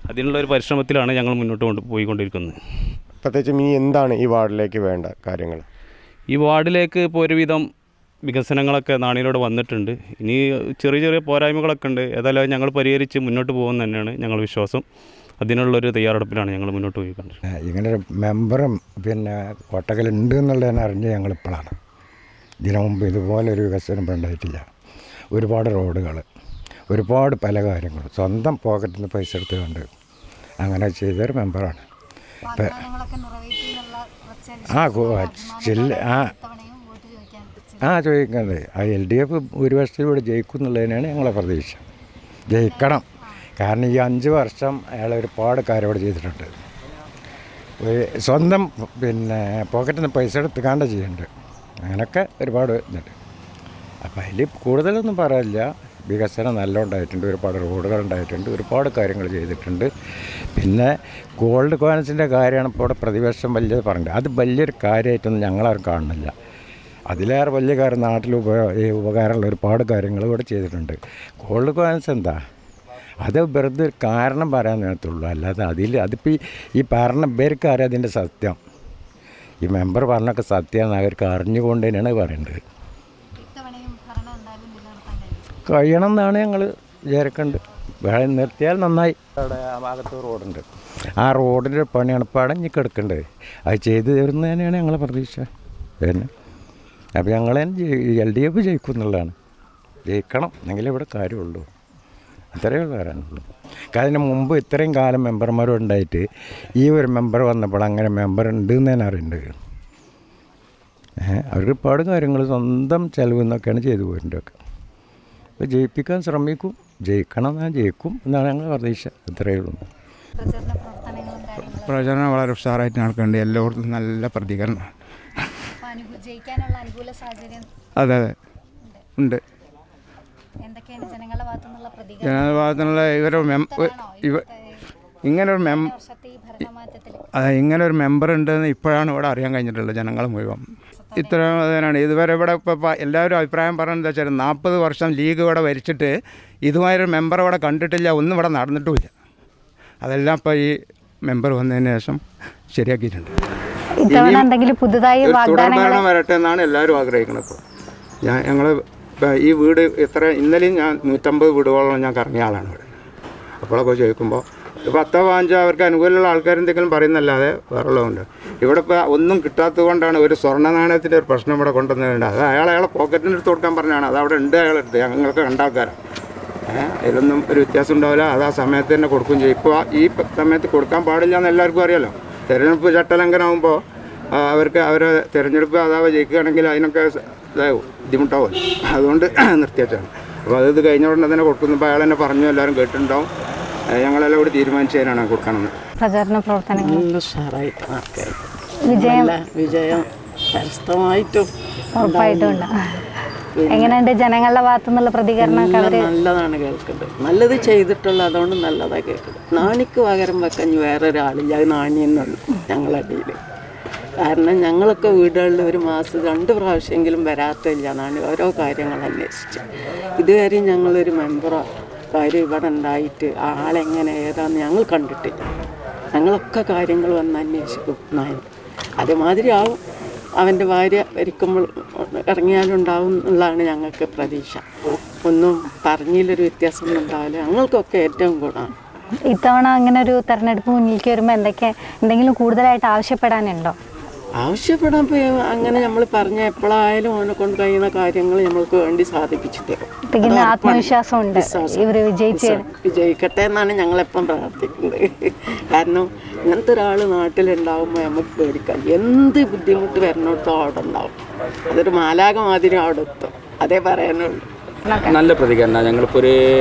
അതിനുള്ള ഒരു പരിശ്രമത്തിലാണ് ഞങ്ങൾ മുന്നോട്ട് പോയിക്കൊണ്ടിരിക്കുന്നത്. പ്രത്യേകിച്ചും ഇനി എന്താണ് ഈ വാർഡിലേക്ക് വേണ്ട കാര്യങ്ങൾ? ഈ വാർഡിലേക്ക് ഇപ്പോൾ ഒരുവിധം വികസനങ്ങളൊക്കെ നാണിലൂടെ വന്നിട്ടുണ്ട്. ഇനി ചെറിയ ചെറിയ പോരായ്മകളൊക്കെ ഉണ്ട്. ഏതായാലും ഞങ്ങൾ പരിഹരിച്ച് മുന്നോട്ട് പോകുമെന്ന് തന്നെയാണ് ഞങ്ങൾ വിശ്വാസം. അതിനുള്ളൊരു തയ്യാറെടുപ്പിലാണ് ഞങ്ങൾ മുന്നോട്ട് പോയിക്കൊണ്ടത്. ഇങ്ങനൊരു മെമ്പറും പിന്നെ കോട്ടക്കലുണ്ട് എന്നുള്ളതിനെ അറിഞ്ഞ് ഞങ്ങളിപ്പോഴാണ്. ഇതിനു മുമ്പ് ഇതുപോലൊരു വികസനം ഉണ്ടായിട്ടില്ല. ഒരുപാട് റോഡുകൾ, ഒരുപാട് പല കാര്യങ്ങളും സ്വന്തം പോക്കറ്റിൽ നിന്ന് പൈസ എടുത്തുകൊണ്ട് അങ്ങനെ ചെയ്തൊരു മെമ്പറാണ്. ചോദിക്കുന്നത് LDF ഭൂരിപക്ഷത്തിലൂടെ ജയിക്കും എന്നുള്ളതിനാണ് ഞങ്ങളെ പ്രതീക്ഷ. ജയിക്കണം. കാരണം ഈ 5 വർഷം അയാൾ ഒരുപാട് കാര്യങ്ങൾ ചെയ്തിട്ടുണ്ട്. സ്വന്തം പിന്നെ പോക്കറ്റിൽ നിന്ന് പൈസ എടുത്തുകാണ്ട് ചെയ്യുന്നുണ്ട്. അങ്ങനെയൊക്കെ ഒരുപാട് ഇതുണ്ട്. അപ്പം അതിൽ കൂടുതലൊന്നും പറയില്ല. വികസനം നല്ല ഉണ്ടായിട്ടുണ്ട്, ഒരുപാട് റോഡുകൾ ഉണ്ടായിട്ടുണ്ട്, ഒരുപാട് കാര്യങ്ങൾ ചെയ്തിട്ടുണ്ട്. പിന്നെ ഗോൾഡ് കോയിൻസിൻ്റെ കാര്യമാണ് ഇപ്പോൾ ഇവിടെ പ്രതിപക്ഷം വലിയത് പറഞ്ഞത്. അത് വലിയൊരു കാര്യമായിട്ടൊന്നും ഞങ്ങളാരും കാണുന്നില്ല. അതിലേറെ വലിയ കാര്യം നാട്ടിൽ ഉപകാരമുള്ള ഒരുപാട് കാര്യങ്ങൾ ഇവിടെ ചെയ്തിട്ടുണ്ട്. ഗോൾഡ് കോയിൻസ് എന്താ, അത് വെറുതെ ഒരു കാരണം പറയാൻ നേരത്തുള്ളൂ. അല്ലാതെ അതിപ്പോൾ ഈ പറഞ്ഞ പേർക്കറിയാം അതിൻ്റെ സത്യം. ഈ മെമ്പർ പറഞ്ഞൊക്കെ സത്യമാണ്, അവർക്ക് അറിഞ്ഞുകൊണ്ട് തന്നെയാണ് പറയുന്നത്. കഴിയണം എന്നാണ് ഞങ്ങൾ വിചാരിക്കേണ്ടത്. നിർത്തിയാൽ നന്നായി. അവിടെ ആ ഭാഗത്ത് റോഡുണ്ട്. ആ റോഡിൻ്റെ പണിയാണ് ഇപ്പോൾ അടഞ്ഞ് കിടക്കേണ്ടത്. അത് ചെയ്ത് തരുന്നത് തന്നെയാണ് ഞങ്ങളെ പ്രതീക്ഷ. പിന്നെ അപ്പോൾ ഞങ്ങൾ LDF ജയിക്കും എന്നുള്ളതാണ്. ജയിക്കണം എന്നെങ്കിലേ ഇവിടെ കാര്യമുള്ളൂ. അത്രയേ ഉള്ളൂ വരാനുള്ളൂ. കാരണം മുമ്പ് ഇത്രയും കാലം മെമ്പർമാരും ഉണ്ടായിട്ട് ഈ ഒരു മെമ്പർ വന്നപ്പോൾ അങ്ങനെ മെമ്പർ ഉണ്ട് എന്ന് തന്നെ അറിയേണ്ടത്. അവർ ഒരുപാട് കാര്യങ്ങൾ സ്വന്തം ചെലവ് എന്നൊക്കെയാണ് ചെയ്തു പോയിട്ടുണ്ടൊക്കെ. അപ്പോൾ ജയിപ്പിക്കാൻ ശ്രമിക്കും. ജയിക്കണം എന്നാൽ ജയിക്കും എന്നാണ് ഞങ്ങൾ പ്രതീക്ഷ. അത്രയേ ഉള്ളൂ. പ്രചരണം വളരെ ഉഷാറായിട്ട് നടക്കുന്നുണ്ട്. എല്ലായിടത്തും നല്ല പ്രതികരണം. അതെ അതെ ഉണ്ട്. ജനങ്ങളുടെ ഭാഗത്തുനിന്നുള്ള ഇങ്ങനൊരു മെമ്പർ ഉണ്ടെന്ന് ഇപ്പോഴാണ് ഇവിടെ അറിയാൻ കഴിഞ്ഞിട്ടുള്ളത് ജനങ്ങൾ മുഴുവൻ. ഇത്ര അതിനാണ് ഇതുവരെ ഇവിടെ ഇപ്പോൾ എല്ലാവരും അഭിപ്രായം പറയുന്നത് വെച്ചാൽ 40 വർഷം ലീഗ് ഇവിടെ ഭരിച്ചിട്ട് ഇതുമായൊരു മെമ്പർ ഇവിടെ കണ്ടിട്ടില്ല, ഒന്നും ഇവിടെ നടന്നിട്ടുമില്ല. അതെല്ലാം ഇപ്പോൾ ഈ മെമ്പർ വന്നതിന് ശേഷം ശരിയാക്കിയിട്ടുണ്ട്. തുടർഭരണം വരട്ടെ എന്നാണ് എല്ലാവരും ആഗ്രഹിക്കുന്നത്. ഇപ്പോൾ ഞങ്ങൾ ഈ വീട് ഇന്നലെയും ഞാൻ 150 വീടുകളോളം ഞാൻ കറങ്ങിയ ആളാണ് ഇവിടെ. അപ്പോഴൊക്കെ ചോദിക്കുമ്പോൾ 10-15 അവർക്ക് അനുകൂലമുള്ള ആൾക്കാരെന്തെങ്കിലും പറയുന്നല്ലാതെ വേറുള്ളതുണ്ട്. ഇവിടെ ഇപ്പോൾ ഒന്നും കിട്ടാത്തത് കൊണ്ടാണ് ഒരു സ്വർണ്ണ നാണയത്തിൻ്റെ ഒരു പ്രശ്നം ഇവിടെ കൊണ്ടുവന്നിട്ടുണ്ട്. അത് അയാളെ പോക്കറ്റിന് എടുത്ത് കൊടുക്കാൻ പറഞ്ഞാണ്. അത് അവിടെ ഉണ്ട്, അയാളെടുത്ത് ഞങ്ങൾക്ക് കണ്ടാക്കാരം. അതിലൊന്നും ഒരു വ്യത്യാസം ഉണ്ടാവില്ല. അത് ആ സമയത്ത് തന്നെ കൊടുക്കുകയും ചെയ്യും. ഇപ്പോൾ ഈ സമയത്ത് കൊടുക്കാൻ പാടില്ല എന്ന് എല്ലാവർക്കും അറിയാലോ. തിരഞ്ഞെടുപ്പ് ചട്ടലംഘനമാകുമ്പോൾ അവരെ തിരഞ്ഞെടുപ്പ് അതാവ് ജയിക്കുകയാണെങ്കിൽ അതിനൊക്കെ ഇതാവും, ബുദ്ധിമുട്ടാവും. അതുകൊണ്ട് നിർത്തിവെച്ചാണ്. അപ്പോൾ അത് കഴിഞ്ഞ ഉടനെ തന്നെ കൊടുക്കുന്നപ്പോൾ അയാൾ തന്നെ പറഞ്ഞു, എല്ലാവരും കേട്ടിട്ടുണ്ടാവും. ഞങ്ങളെല്ലാം കൂടി തീരുമാനിച്ചതിനാണ് കൊടുക്കണമെന്ന്. പ്രചാരണ പ്രവർത്തനങ്ങൾ വിജയം കരസ്ഥമായിട്ടും ഉറപ്പായിട്ടും എങ്ങനെയുണ്ട് ജനങ്ങളുടെ ഭാഗത്തുനിന്നുള്ള പ്രതികരണം? നല്ലതാണ് കേൾക്കുന്നത്. നല്ലത് ചെയ്തിട്ടുള്ള അതുകൊണ്ട് നല്ലതാണ് കേൾക്കുന്നത്. നാണിക്ക് പകരം വെക്കാൻ വേറൊരാളില്ല. അത് നാണിയെന്നുള്ളൂ ഞങ്ങളുടെ ഇടയിൽ. കാരണം ഞങ്ങളൊക്കെ വീടുകളിൽ ഒരു മാസം 2 പ്രാവശ്യമെങ്കിലും വരാത്തില്ല നാണി ഓരോ കാര്യങ്ങൾ അന്വേഷിച്ച്. ഇതുവരെ ഞങ്ങളൊരു മെമ്പറോ കാര്യം ഇവിടെ ഉണ്ടായിട്ട് ആളെങ്ങനെ ഏതാന്ന് ഞങ്ങൾ കണ്ടിട്ടില്ല. ഞങ്ങളൊക്കെ കാര്യങ്ങൾ വന്ന് അന്വേഷിക്കും നായൻ. അതേമാതിരി ആവും അവൻ്റെ ഭാര്യ ഭരിക്കുമ്പോൾ ഇറങ്ങിയാലുണ്ടാവും എന്നുള്ളതാണ് ഞങ്ങൾക്ക് പ്രതീക്ഷ. ഒന്നും പറഞ്ഞതിലൊരു വ്യത്യാസം ഉണ്ടാവില്ല. ഞങ്ങൾക്കൊക്കെ ഏറ്റവും ഗുണമാണ്. ഇത്തവണ അങ്ങനെ ഒരു തെരഞ്ഞെടുപ്പ് മുന്നിലേക്ക് വരുമ്പോൾ എന്തെങ്കിലും കൂടുതലായിട്ട് ആവശ്യപ്പെടാനുണ്ടോ? ആവശ്യപ്പെടാൻ അങ്ങനെ നമ്മൾ പറഞ്ഞ എപ്പോഴായാലും അവനെ കൊണ്ട് കഴിയുന്ന കാര്യങ്ങൾ നമ്മൾക്ക് വേണ്ടി സാധിപ്പിച്ചു തരും. ആത്മവിശ്വാസമുണ്ട് ഇവർ വിജയിക്കട്ടെ എന്നാണ് ഞങ്ങളെപ്പം പ്രാർത്ഥിക്കുന്നത്. കാരണം ഇങ്ങനത്തെ ഒരാൾ നാട്ടിലുണ്ടാകുമ്പോൾ നമുക്ക് പേടിക്കാം. എന്ത് ബുദ്ധിമുട്ട് വരുന്നിടത്തോ അവിടെ ഉണ്ടാവും. അതൊരു മാലാക മാതിരി അവിടെ എത്തും. അതേ പറയാനുള്ളൂ. നല്ല പ്രതികരണം. ഞങ്ങളിപ്പോൾ ഒരു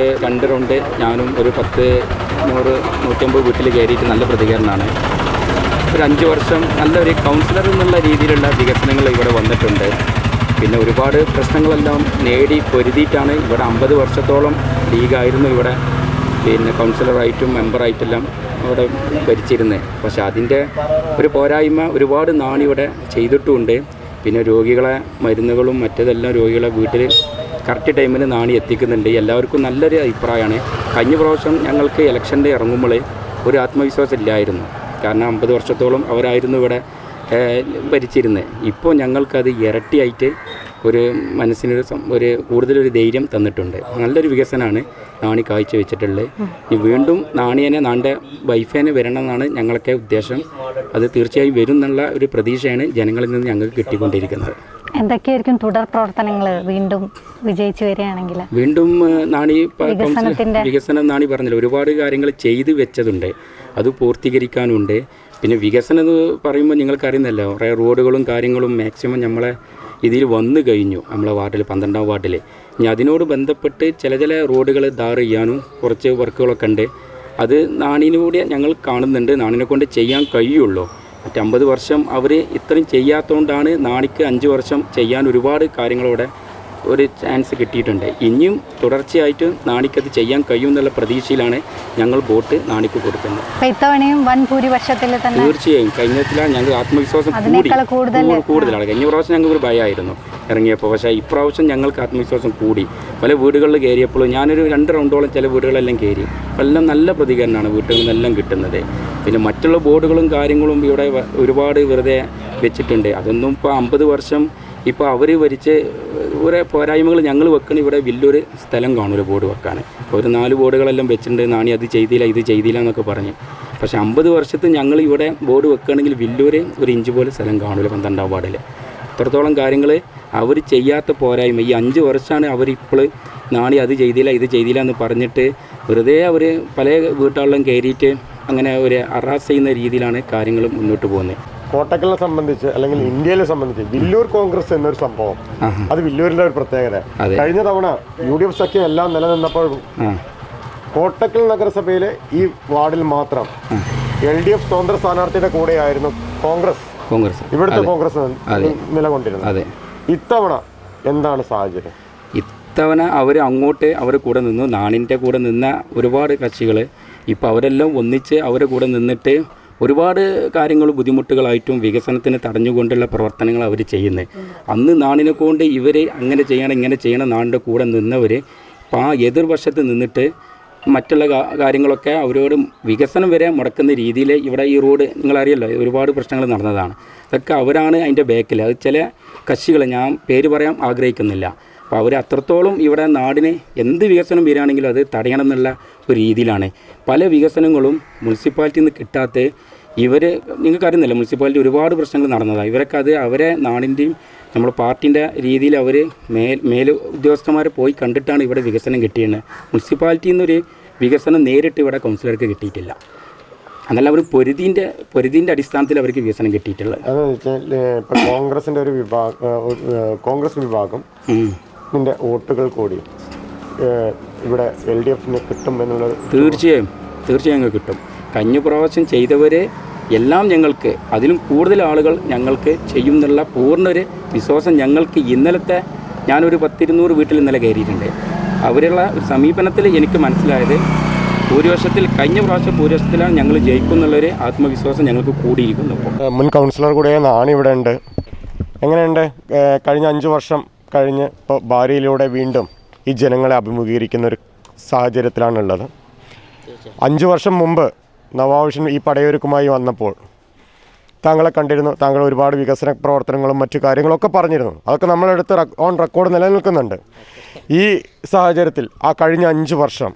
2 റൗണ്ട് ഞാനും ഒരു 100-150 വീട്ടിൽ കയറിയിട്ട് നല്ല പ്രതികരണമാണ്. ഒരു 5 വർഷം നല്ലൊരു കൗൺസിലർ എന്നുള്ള രീതിയിലുള്ള വികസനങ്ങൾ ഇവിടെ വന്നിട്ടുണ്ട്. പിന്നെ ഒരുപാട് പ്രശ്നങ്ങളെല്ലാം നേടി പൊരുതിയിട്ടാണ് ഇവിടെ 50 വർഷത്തോളം ലീഗായിരുന്നു ഇവിടെ പിന്നെ കൗൺസിലറായിട്ടും മെമ്പറായിട്ടെല്ലാം ഇവിടെ ഭരിച്ചിരുന്നത്. പക്ഷേ അതിൻ്റെ ഒരു പോരായ്മ ഒരുപാട് നാണിവിടെ ചെയ്തിട്ടുമുണ്ട്. പിന്നെ രോഗികളെ മരുന്നുകളും മറ്റേതെല്ലാം രോഗികളെ വീട്ടിൽ കറക്റ്റ് ടൈമിൽ നാണി എത്തിക്കുന്നുണ്ട്. എല്ലാവർക്കും നല്ലൊരു അഭിപ്രായമാണ്. കഴിഞ്ഞ പ്രാവശ്യം ഞങ്ങൾക്ക് ഇലക്ഷൻ്റെ ഇറങ്ങുമ്പോൾ ഒരു ആത്മവിശ്വാസം ഇല്ലായിരുന്നു. കാരണം 50 വർഷത്തോളം അവരായിരുന്നു ഇവിടെ ഭരിച്ചിരുന്നത്. ഇപ്പോൾ ഞങ്ങൾക്കത് ഇരട്ടിയായിട്ട് ഒരു മനസ്സിനൊരു ഒരു കൂടുതലൊരു ധൈര്യം തന്നിട്ടുണ്ട്. നല്ലൊരു വികസനമാണ് നാണി കാഴ്ചവെച്ചിട്ടുള്ളത്. ഇനി വീണ്ടും നാണിയനെ നാൻ്റെ വൈഫേനെ വരണം എന്നാണ് ഞങ്ങളൊക്കെ ഉദ്ദേശം. അത് തീർച്ചയായും വരും എന്നുള്ള ഒരു പ്രതീക്ഷയാണ് ജനങ്ങളിൽ നിന്ന് ഞങ്ങൾക്ക് കിട്ടിക്കൊണ്ടിരിക്കുന്നത്. എന്തൊക്കെയായിരിക്കും തുടർ പ്രവർത്തനങ്ങൾ വീണ്ടും വിജയിച്ചു വരികയാണെങ്കിൽ? വീണ്ടും നാണി വികസനം നാണി പറഞ്ഞില്ല, ഒരുപാട് കാര്യങ്ങൾ ചെയ്തു വെച്ചതുണ്ട്, അത് പൂർത്തീകരിക്കാനുണ്ട്. പിന്നെ വികസനം എന്ന് പറയുമ്പോൾ നിങ്ങൾക്കറിയുന്നല്ലോ, കുറേ റോഡുകളും കാര്യങ്ങളും മാക്സിമം നമ്മളെ ഇതിൽ വന്നു കഴിഞ്ഞു. നമ്മളെ വാർഡിൽ 12ാം വാർഡിൽ ഇനി അതിനോട് ബന്ധപ്പെട്ട് ചില റോഡുകൾ ധാർ ചെയ്യാനും കുറച്ച് വർക്കുകളൊക്കെ ഉണ്ട്. അത് നാണിനൂടെ ഞങ്ങൾ കാണുന്നുണ്ട്. നാണിനെ കൊണ്ട് ചെയ്യാൻ കഴിയുള്ളൂ. മറ്റ് 50 വർഷം അവർ ഇത്രയും ചെയ്യാത്തതുകൊണ്ടാണ് നാണിക്ക് 5 വർഷം ചെയ്യാൻ ഒരുപാട് കാര്യങ്ങളോടെ ഒരു ചാൻസ് കിട്ടിയിട്ടുണ്ട്. ഇനിയും തുടർച്ചയായിട്ട് നാണിക്കത് ചെയ്യാൻ കഴിയുമെന്നുള്ള പ്രതീക്ഷയിലാണ് ഞങ്ങൾ വോട്ട് നാണിക്ക് കൊടുക്കുന്നത്. ഇത്തവണയും വൻ ഭൂരിപക്ഷത്തിൽ തന്നെ തീർച്ചയായും കഴിഞ്ഞതിലാണ് ഞങ്ങൾക്ക് ആത്മവിശ്വാസം കൂടുതലാണ്. കഴിഞ്ഞ പ്രാവശ്യം ഞങ്ങൾക്ക് ഒരു ഭയമായിരുന്നു ഇറങ്ങിയപ്പോൾ, പക്ഷേ ഇപ്രാവശ്യം ഞങ്ങൾക്ക് ആത്മവിശ്വാസം കൂടി. പല വീടുകളിൽ കയറിയപ്പോഴും ഞാനൊരു 2 റൗണ്ടോളം ചില വീടുകളെല്ലാം കയറി, എല്ലാം നല്ല പ്രതികരണമാണ് വീട്ടുകളിൽ നിന്നെല്ലാം കിട്ടുന്നത്. പിന്നെ മറ്റുള്ള ബോർഡുകളും കാര്യങ്ങളും ഇവിടെ ഒരുപാട് വെറുതെ വെച്ചിട്ടുണ്ട്. അതൊന്നും ഇപ്പോൾ 50 വർഷം ഇപ്പോൾ അവർ ഭരിച്ച് കുറേ പോരായ്മകൾ ഞങ്ങൾ വെക്കണം. ഇവിടെ വലിയൊരു സ്ഥലം കാണുമല്ലോ ബോർഡ് വെക്കാൻ. ഒരു 4 ബോർഡുകളെല്ലാം വെച്ചിട്ടുണ്ട്. നാണി അത് ചെയ്തില്ല ഇത് ചെയ്തില്ല എന്നൊക്കെ പറഞ്ഞ്. പക്ഷേ 50 വർഷത്തിൽ ഞങ്ങൾ ഇവിടെ ബോർഡ് വെക്കുകയാണെങ്കിൽ വലിയൊരു 1 ഇഞ്ച് പോലെ സ്ഥലം കാണുമല്ലോ 12ാം വാർഡിൽ. അത്രത്തോളം കാര്യങ്ങൾ അവർ ചെയ്യാത്ത പോരായ്മ. ഈ 5 വർഷമാണ് അവരിപ്പോൾ നാണി അത് ചെയ്തില്ല ഇത് ചെയ്തില്ല എന്ന് പറഞ്ഞിട്ട് വെറുതെ അവർ പല വീട്ടുകളിലും കയറിയിട്ട് അങ്ങനെ ഒരു അറാസ് ചെയ്യുന്ന രീതിയിലാണ് കാര്യങ്ങൾ മുന്നോട്ട് പോകുന്നത്. കോട്ടക്കലിനെ സംബന്ധിച്ച് അല്ലെങ്കിൽ ഇന്ത്യയിലെ സംബന്ധിച്ച് വില്ലൂർ കോൺഗ്രസ് എന്നൊരു സംഭവം, അത് വില്ലൂരിൻ്റെ ഒരു പ്രത്യേകത. കഴിഞ്ഞ തവണ UDF സഖ്യം എല്ലാം നിലനിന്നപ്പോഴും കോട്ടക്കൽ നഗരസഭയിലെ ഈ വാർഡിൽ മാത്രം LDF സ്വതന്ത്ര സ്ഥാനാർത്ഥിയുടെ കൂടെയായിരുന്നു കോൺഗ്രസ് ഇവിടുത്തെ കോൺഗ്രസ് നിലകൊണ്ടിരുന്നത്. ഇത്തവണ എന്താണ് സാഹചര്യം? ഇത്തവണ അവർ അങ്ങോട്ട് അവരുടെ കൂടെ നിന്നു. നാണിൻ്റെ കൂടെ നിന്ന ഒരുപാട് കക്ഷികൾ ഇപ്പോൾ അവരെല്ലാം ഒന്നിച്ച് അവരുടെ കൂടെ നിന്നിട്ട് ഒരുപാട് കാര്യങ്ങൾ ബുദ്ധിമുട്ടുകളായിട്ടും വികസനത്തിന് തടഞ്ഞുകൊണ്ടുള്ള പ്രവർത്തനങ്ങൾ അവർ ചെയ്യുന്നത്. അന്ന് നാണിനെ കൊണ്ട് ഇവർ അങ്ങനെ ചെയ്യണം ഇങ്ങനെ ചെയ്യണം നാടിൻ്റെ കൂടെ നിന്നവർ ഇപ്പോൾ ആ എതിർവശത്ത് നിന്നിട്ട് മറ്റുള്ള കാര്യങ്ങളൊക്കെ അവരോട് വികസനം വരെ മുടക്കുന്ന രീതിയിൽ ഇവിടെ ഈ റോഡ് നിങ്ങളറിയല്ലോ ഒരുപാട് പ്രശ്നങ്ങൾ നടന്നതാണ്. അതൊക്കെ അവരാണ് അതിൻ്റെ ബാക്കിൽ. അത് ചില കക്ഷികൾ ഞാൻ പേര് പറയാൻ ആഗ്രഹിക്കുന്നില്ല. അപ്പോൾ അവർ അത്രത്തോളം ഇവിടെ നാടിന് എന്ത് വികസനം വരികയാണെങ്കിലും അത് തടയണം എന്നുള്ള ഒരു രീതിയിലാണ് പല വികസനങ്ങളും മുനിസിപ്പാലിറ്റിയിൽ നിന്ന് കിട്ടാത്ത ഇവർ നിങ്ങൾക്കറിയുന്നില്ല. മുനിസിപ്പാലിറ്റി ഒരുപാട് പ്രശ്നങ്ങൾ നടന്നതാണ്. ഇവരൊക്കെ അത് അവരെ നാടിൻ്റെയും നമ്മുടെ പാർട്ടിൻ്റെ രീതിയിൽ അവർ മേൽ ഉദ്യോഗസ്ഥന്മാരെ പോയി കണ്ടിട്ടാണ് ഇവിടെ വികസനം കിട്ടിയത്. മുനിസിപ്പാലിറ്റിയിൽ നിന്നൊരു വികസനം നേരിട്ട് ഇവിടെ കൗൺസിലർക്ക് കിട്ടിയിട്ടില്ല. അതല്ല അവർ പൊരുതിൻ്റെ അടിസ്ഥാനത്തിൽ അവർക്ക് വികസനം കിട്ടിയിട്ടുള്ളത്. അതെന്ന് വെച്ചാൽ ഇപ്പം കോൺഗ്രസിൻ്റെ ഒരു കോൺഗ്രസ് വിഭാഗം വോട്ടുകൾ കൂടി ഇവിടെ LDFന് കിട്ടും എന്നുള്ളത് തീർച്ചയായും കിട്ടും. കഴിഞ്ഞ പ്രാവശ്യം ചെയ്തവരെ എല്ലാം ഞങ്ങൾക്ക് അതിലും കൂടുതൽ ആളുകൾ ഞങ്ങൾക്ക് ചെയ്യും എന്നുള്ള പൂർണ്ണ വിശ്വാസം ഞങ്ങൾക്ക് ഇന്നലത്തെ ഞാനൊരു 10-200 വീട്ടിൽ ഇന്നലെ കയറിയിട്ടുണ്ട്. അവരുള്ള ഒരു സമീപനത്തിൽ എനിക്ക് മനസ്സിലായത് കഴിഞ്ഞ പ്രാവശ്യം ഭൂരിപക്ഷത്തിലാണ് ഞങ്ങൾ ജയിക്കും എന്നുള്ളൊരു ആത്മവിശ്വാസം ഞങ്ങൾക്ക് കൂടിയിരിക്കുന്നു. ഇപ്പോൾ മുൻ കൗൺസിലർ കൂടിയ നാണി ഇവിടെ ഉണ്ട്. എങ്ങനെയുണ്ട്? കഴിഞ്ഞ 5 വർഷം കഴിഞ്ഞ് ഇപ്പോൾ ഭാര്യയിലൂടെ വീണ്ടും ഈ ജനങ്ങളെ അഭിമുഖീകരിക്കുന്ന ഒരു സാഹചര്യത്തിലാണുള്ളത്. 5 വർഷം മുമ്പ് നവാബ് ഈ പടയൊരുക്കുമായി വന്നപ്പോൾ താങ്കളെ കണ്ടിരുന്നു. താങ്കൾ ഒരുപാട് വികസന പ്രവർത്തനങ്ങളും മറ്റു കാര്യങ്ങളൊക്കെ പറഞ്ഞിരുന്നു. അതൊക്കെ നമ്മളെടുത്ത് ഓൺ റെക്കോർഡ് നിലനിൽക്കുന്നുണ്ട്. ഈ സാഹചര്യത്തിൽ ആ കഴിഞ്ഞ 5 വർഷം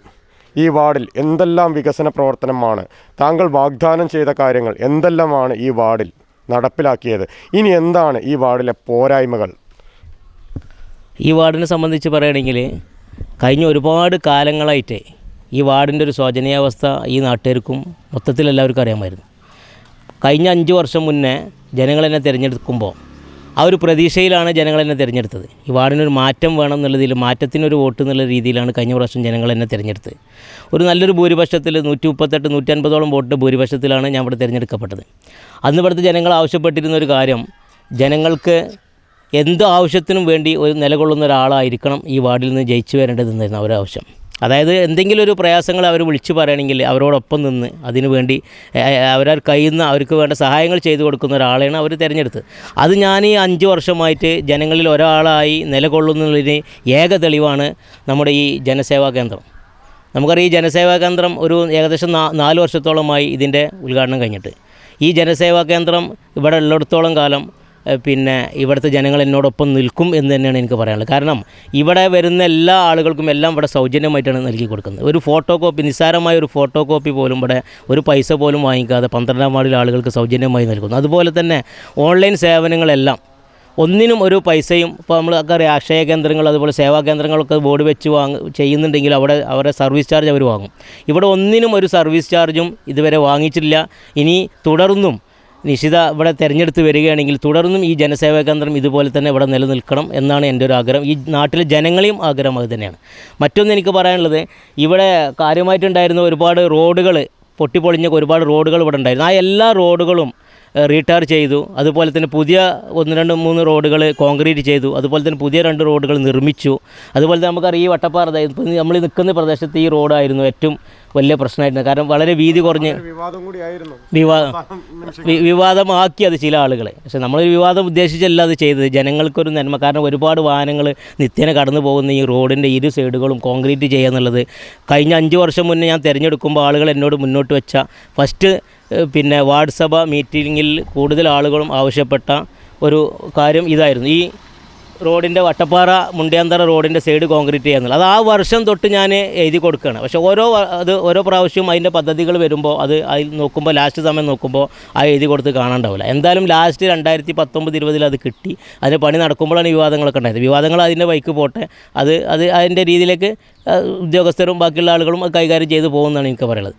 ഈ വാർഡിൽ എന്തെല്ലാം വികസന പ്രവർത്തനമാണ് താങ്കൾ വാഗ്ദാനം ചെയ്ത കാര്യങ്ങൾ എന്തെല്ലാമാണ് ഈ വാർഡിൽ നടപ്പിലാക്കിയത്? ഇനി എന്താണ് ഈ വാർഡിലെ പോരായ്മകൾ? ഈ വാർഡിനെ സംബന്ധിച്ച് പറയുകയാണെങ്കിൽ കഴിഞ്ഞ ഒരുപാട് കാലങ്ങളായിട്ട് ഈ വാർഡിൻ്റെ ഒരു ശോചനീയാവസ്ഥ ഈ നാട്ടുകാർക്കും മൊത്തത്തിൽ എല്ലാവർക്കും അറിയാമായിരുന്നു. കഴിഞ്ഞ 5 വർഷം മുന്നേ ജനങ്ങളെന്നെ തിരഞ്ഞെടുക്കുമ്പോൾ ആ ഒരു പ്രതീക്ഷയിലാണ് ജനങ്ങളെന്നെ തിരഞ്ഞെടുത്തത്. ഈ വാർഡിനൊരു മാറ്റം വേണം എന്നുള്ളതിൽ മാറ്റത്തിനൊരു വോട്ട് എന്നുള്ള രീതിയിലാണ് കഴിഞ്ഞ പ്രാവശ്യം ജനങ്ങളെന്നെ തിരഞ്ഞെടുത്തത്. ഒരു നല്ലൊരു ഭൂരിപക്ഷത്തിൽ 138-150ഓളം വോട്ടിൻ്റെ ഭൂരിപക്ഷത്തിലാണ് ഞാൻ ഇവിടെ തിരഞ്ഞെടുക്കപ്പെട്ടത്. അന്ന് ഇവിടുത്തെ ജനങ്ങൾ ആവശ്യപ്പെട്ടിരുന്ന ഒരു കാര്യം, ജനങ്ങൾക്ക് എന്ത് ആവശ്യത്തിനും വേണ്ടി ഒരു നിലകൊള്ളുന്ന ഒരാളായിരിക്കണം ഈ വാർഡിൽ നിന്ന് ജയിച്ചു വരേണ്ടതെന്നായിരുന്നു അവരുടെ ആവശ്യം. അതായത് എന്തെങ്കിലും ഒരു പ്രയാസങ്ങൾ അവർ വിളിച്ചു പറയുകയാണെങ്കിൽ അവരോടൊപ്പം നിന്ന് അതിനു വേണ്ടി കഴിയുന്ന അവർക്ക് വേണ്ട സഹായങ്ങൾ ചെയ്തു കൊടുക്കുന്ന ഒരാളെയാണ് അവർ തിരഞ്ഞെടുത്തത്. അത് ഞാൻ ഈ 5 വർഷമായിട്ട് ജനങ്ങളിൽ ഒരാളായി നിലകൊള്ളുന്നതിന് ഏക തെളിവാണ് നമ്മുടെ ഈ ജനസേവാ കേന്ദ്രം. നമുക്കറിയാം, ഈ ജനസേവാ കേന്ദ്രം ഒരു ഏകദേശം 4 വർഷത്തോളമായി ഇതിൻ്റെ ഉദ്ഘാടനം കഴിഞ്ഞിട്ട്. ഈ ജനസേവാ കേന്ദ്രം ഇവിടെ ഉള്ളിടത്തോളം കാലം പിന്നെ ഇവിടുത്തെ ജനങ്ങൾ എന്നോടൊപ്പം നിൽക്കും എന്ന് തന്നെയാണ് എനിക്ക് പറയാനുള്ളത്. കാരണം ഇവിടെ വരുന്ന എല്ലാ ആളുകൾക്കും എല്ലാം ഇവിടെ സൗജന്യമായിട്ടാണ് നൽകി കൊടുക്കുന്നത്. ഒരു ഫോട്ടോ കോപ്പി, നിസ്സാരമായ ഒരു ഫോട്ടോ കോപ്പി പോലും ഇവിടെ ഒരു പൈസ പോലും വാങ്ങിക്കാതെ 12ാം വാർഡിലെ ആളുകൾക്ക് സൗജന്യമായി നൽകുന്നു. അതുപോലെ തന്നെ ഓൺലൈൻ സേവനങ്ങളെല്ലാം ഒന്നിനും ഒരു പൈസയും ഇപ്പോൾ നമ്മൾ അറിയാം, അക്ഷയ കേന്ദ്രങ്ങൾ അതുപോലെ സേവാ കേന്ദ്രങ്ങളൊക്കെ ബോർഡ് വെച്ച് ചെയ്യുന്നുണ്ടെങ്കിൽ അവരുടെ സർവീസ് ചാർജ് അവർ വാങ്ങും. ഇവിടെ ഒന്നിനും ഒരു സർവീസ് ചാർജും ഇതുവരെ വാങ്ങിച്ചിട്ടില്ല. ഇനി തുടർന്നും നിഷിത ഇവിടെ തിരഞ്ഞെടുത്ത് വരികയാണെങ്കിൽ തുടർന്നും ഈ ജനസേവാ കേന്ദ്രം ഇതുപോലെ തന്നെ ഇവിടെ നിലനിൽക്കണം എന്നാണ് എൻ്റെ ഒരു ആഗ്രഹം. ഈ നാട്ടിലെ ജനങ്ങളെയും ആഗ്രഹം അത് തന്നെയാണ്. മറ്റൊന്ന് എനിക്ക് പറയാനുള്ളത്, ഇവിടെ കാര്യമായിട്ടുണ്ടായിരുന്ന ഒരുപാട് റോഡുകൾ പൊട്ടിപ്പൊളിഞ്ഞ ഒരുപാട് റോഡുകൾ ഇവിടെ ഉണ്ടായിരുന്നു. ആ എല്ലാ റോഡുകളും റീടാർ ചെയ്തു. അതുപോലെ തന്നെ പുതിയ 1, 2, 3 റോഡുകൾ കോൺക്രീറ്റ് ചെയ്തു. അതുപോലെ തന്നെ പുതിയ 2 റോഡുകൾ നിർമ്മിച്ചു. അതുപോലെ തന്നെ നമുക്കറിയാം, ഈ വട്ടപ്പാറ ഇപ്പോൾ നമ്മൾ നിൽക്കുന്ന പ്രദേശത്ത് ഈ റോഡായിരുന്നു ഏറ്റവും വലിയ പ്രശ്നമായിരുന്നു. കാരണം വളരെ വീതി കുറഞ്ഞ് വിവാദമാക്കി അത് ചില ആളുകൾ. പക്ഷേ നമ്മളൊരു വിവാദം ഉദ്ദേശിച്ചല്ല അത് ചെയ്തത്, ജനങ്ങൾക്കൊരു നന്മ. കാരണം ഒരുപാട് വാഹനങ്ങൾ നിത്യേന കടന്നു പോകുന്ന ഈ റോഡിൻ്റെ ഇരു സൈഡുകളും കോൺക്രീറ്റ് ചെയ്യുക എന്നുള്ളത് കഴിഞ്ഞ 5 വർഷം മുന്നേ ഞാൻ തിരഞ്ഞെടുക്കുമ്പോൾ ആളുകൾ എന്നോട് മുന്നോട്ട് വെച്ച ഫസ്റ്റ് പിന്നെ വാർഡ് സഭ മീറ്റിങ്ങിൽ കൂടുതൽ ആളുകളും ആവശ്യപ്പെട്ട ഒരു കാര്യം ഇതായിരുന്നു. ഈ റോഡിൻ്റെ വട്ടപ്പാറ മുണ്ടിയാന്തറ റോഡിൻ്റെ സൈഡ് കോൺക്രീറ്റ് ചെയ്യാന്നുള്ളത്. അത് ആ വർഷം തൊട്ട് ഞാൻ എഴുതി കൊടുക്കുകയാണ്. പക്ഷേ ഓരോ പ്രാവശ്യവും അതിൻ്റെ പദ്ധതികൾ വരുമ്പോൾ അതിൽ നോക്കുമ്പോൾ ലാസ്റ്റ് സമയം നോക്കുമ്പോൾ ആ എഴുതി കൊടുത്ത് കാണാണ്ടാവില്ല. എന്തായാലും ലാസ്റ്റ് 2019-20 അത് കിട്ടി. അതിന് പണി നടക്കുമ്പോഴാണ് വിവാദങ്ങളൊക്കെ ഉണ്ടായത്. വിവാദങ്ങൾ അതിൻ്റെ വഴിക്ക് പോട്ടെ, അത് അതിൻ്റെ രീതിയിലേക്ക് ഉദ്യോഗസ്ഥരും ബാക്കിയുള്ള ആളുകളും കൈകാര്യം ചെയ്തു പോകുമെന്നാണ് എനിക്ക് പറയുന്നത്.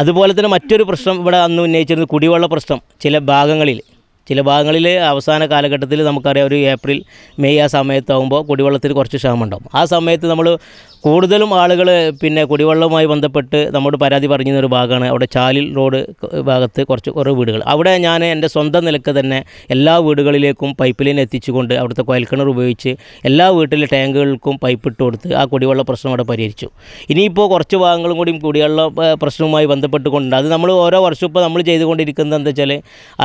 അതുപോലെ തന്നെ മറ്റൊരു പ്രശ്നം ഇവിടെ അന്ന് ഉന്നയിച്ചിരുന്നത് കുടിവെള്ള പ്രശ്നം. ചില ഭാഗങ്ങളിൽ അവസാന കാലഘട്ടത്തിൽ നമുക്കറിയാം, ഒരു ഏപ്രിൽ മെയ് ആ സമയത്താകുമ്പോൾ കുടിവെള്ളത്തിന് കുറച്ച് ക്ഷാമമുണ്ടാകും. ആ സമയത്ത് നമ്മൾ കൂടുതലും ആളുകൾ പിന്നെ കുടിവെള്ളവുമായി ബന്ധപ്പെട്ട് നമ്മോട് പരാതി പറഞ്ഞൊരു ഭാഗമാണ് അവിടെ ചാലിൽ റോഡ് ഭാഗത്ത് കുറേ വീടുകൾ. അവിടെ ഞാൻ എൻ്റെ സ്വന്തം നിലക്ക് തന്നെ എല്ലാ വീടുകളിലേക്കും പൈപ്പ് ലൈൻ എത്തിച്ചുകൊണ്ട് അവിടുത്തെ കുഴൽക്കിണർ ഉപയോഗിച്ച് എല്ലാ വീട്ടിലെ ടാങ്കുകൾക്കും പൈപ്പ് ഇട്ട് കൊടുത്ത് ആ കുടിവെള്ള പ്രശ്നം അവിടെ പരിഹരിച്ചു. ഇനിയിപ്പോൾ കുറച്ച് ഭാഗങ്ങളും കൂടി കുടിവെള്ള പ്രശ്നവുമായി ബന്ധപ്പെട്ടുകൊണ്ട് അത് നമ്മൾ ഓരോ വർഷവും ഇപ്പോൾ നമ്മൾ ചെയ്തുകൊണ്ടിരിക്കുന്നത് എന്താ വെച്ചാൽ,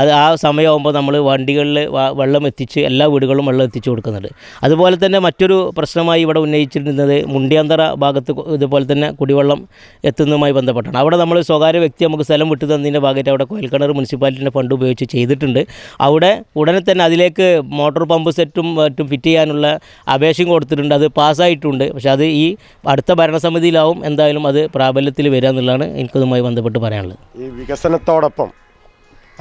അത് ആ സമയമാകുമ്പോൾ നമ്മൾ വണ്ടികളിൽ വെള്ളം എത്തിച്ച് എല്ലാ വീടുകളിലും വെള്ളം എത്തിച്ചു കൊടുക്കുന്നുണ്ട്. അതുപോലെ തന്നെ മറ്റൊരു പ്രശ്നമായി ഇവിടെ ഉന്നയിച്ചിരുന്നത് മുണ്ടിയാന്തറ ഭാഗത്ത് ഇതുപോലെ തന്നെ കുടിവെള്ളം എത്തുന്നതുമായി ബന്ധപ്പെട്ടാണ്. അവിടെ നമ്മൾ സ്വകാര്യ വ്യക്തി നമുക്ക് സ്ഥലം വിട്ടു തന്നതിൻ്റെ ഭാഗമായിട്ട് അവിടെ കുഴൽക്കിണർ മുനിസിപ്പാലിറ്റിൻ്റെ ഫണ്ട് ഉപയോഗിച്ച് ചെയ്തിട്ടുണ്ട്. അവിടെ ഉടനെ തന്നെ അതിലേക്ക് മോട്ടോർ പമ്പ് സെറ്റും മറ്റും ഫിറ്റ് ചെയ്യാനുള്ള അപേക്ഷയും കൊടുത്തിട്ടുണ്ട്. അത് പാസ്സായിട്ടുണ്ട്. പക്ഷേ അത് ഈ അടുത്ത ഭരണസമിതിയിലാവും എന്തായാലും അത് പ്രാബല്യത്തിൽ വരിക എന്നുള്ളതാണ് എനിക്കതുമായി ബന്ധപ്പെട്ട് പറയാനുള്ളത്. ഈ വികസനത്തോടൊപ്പം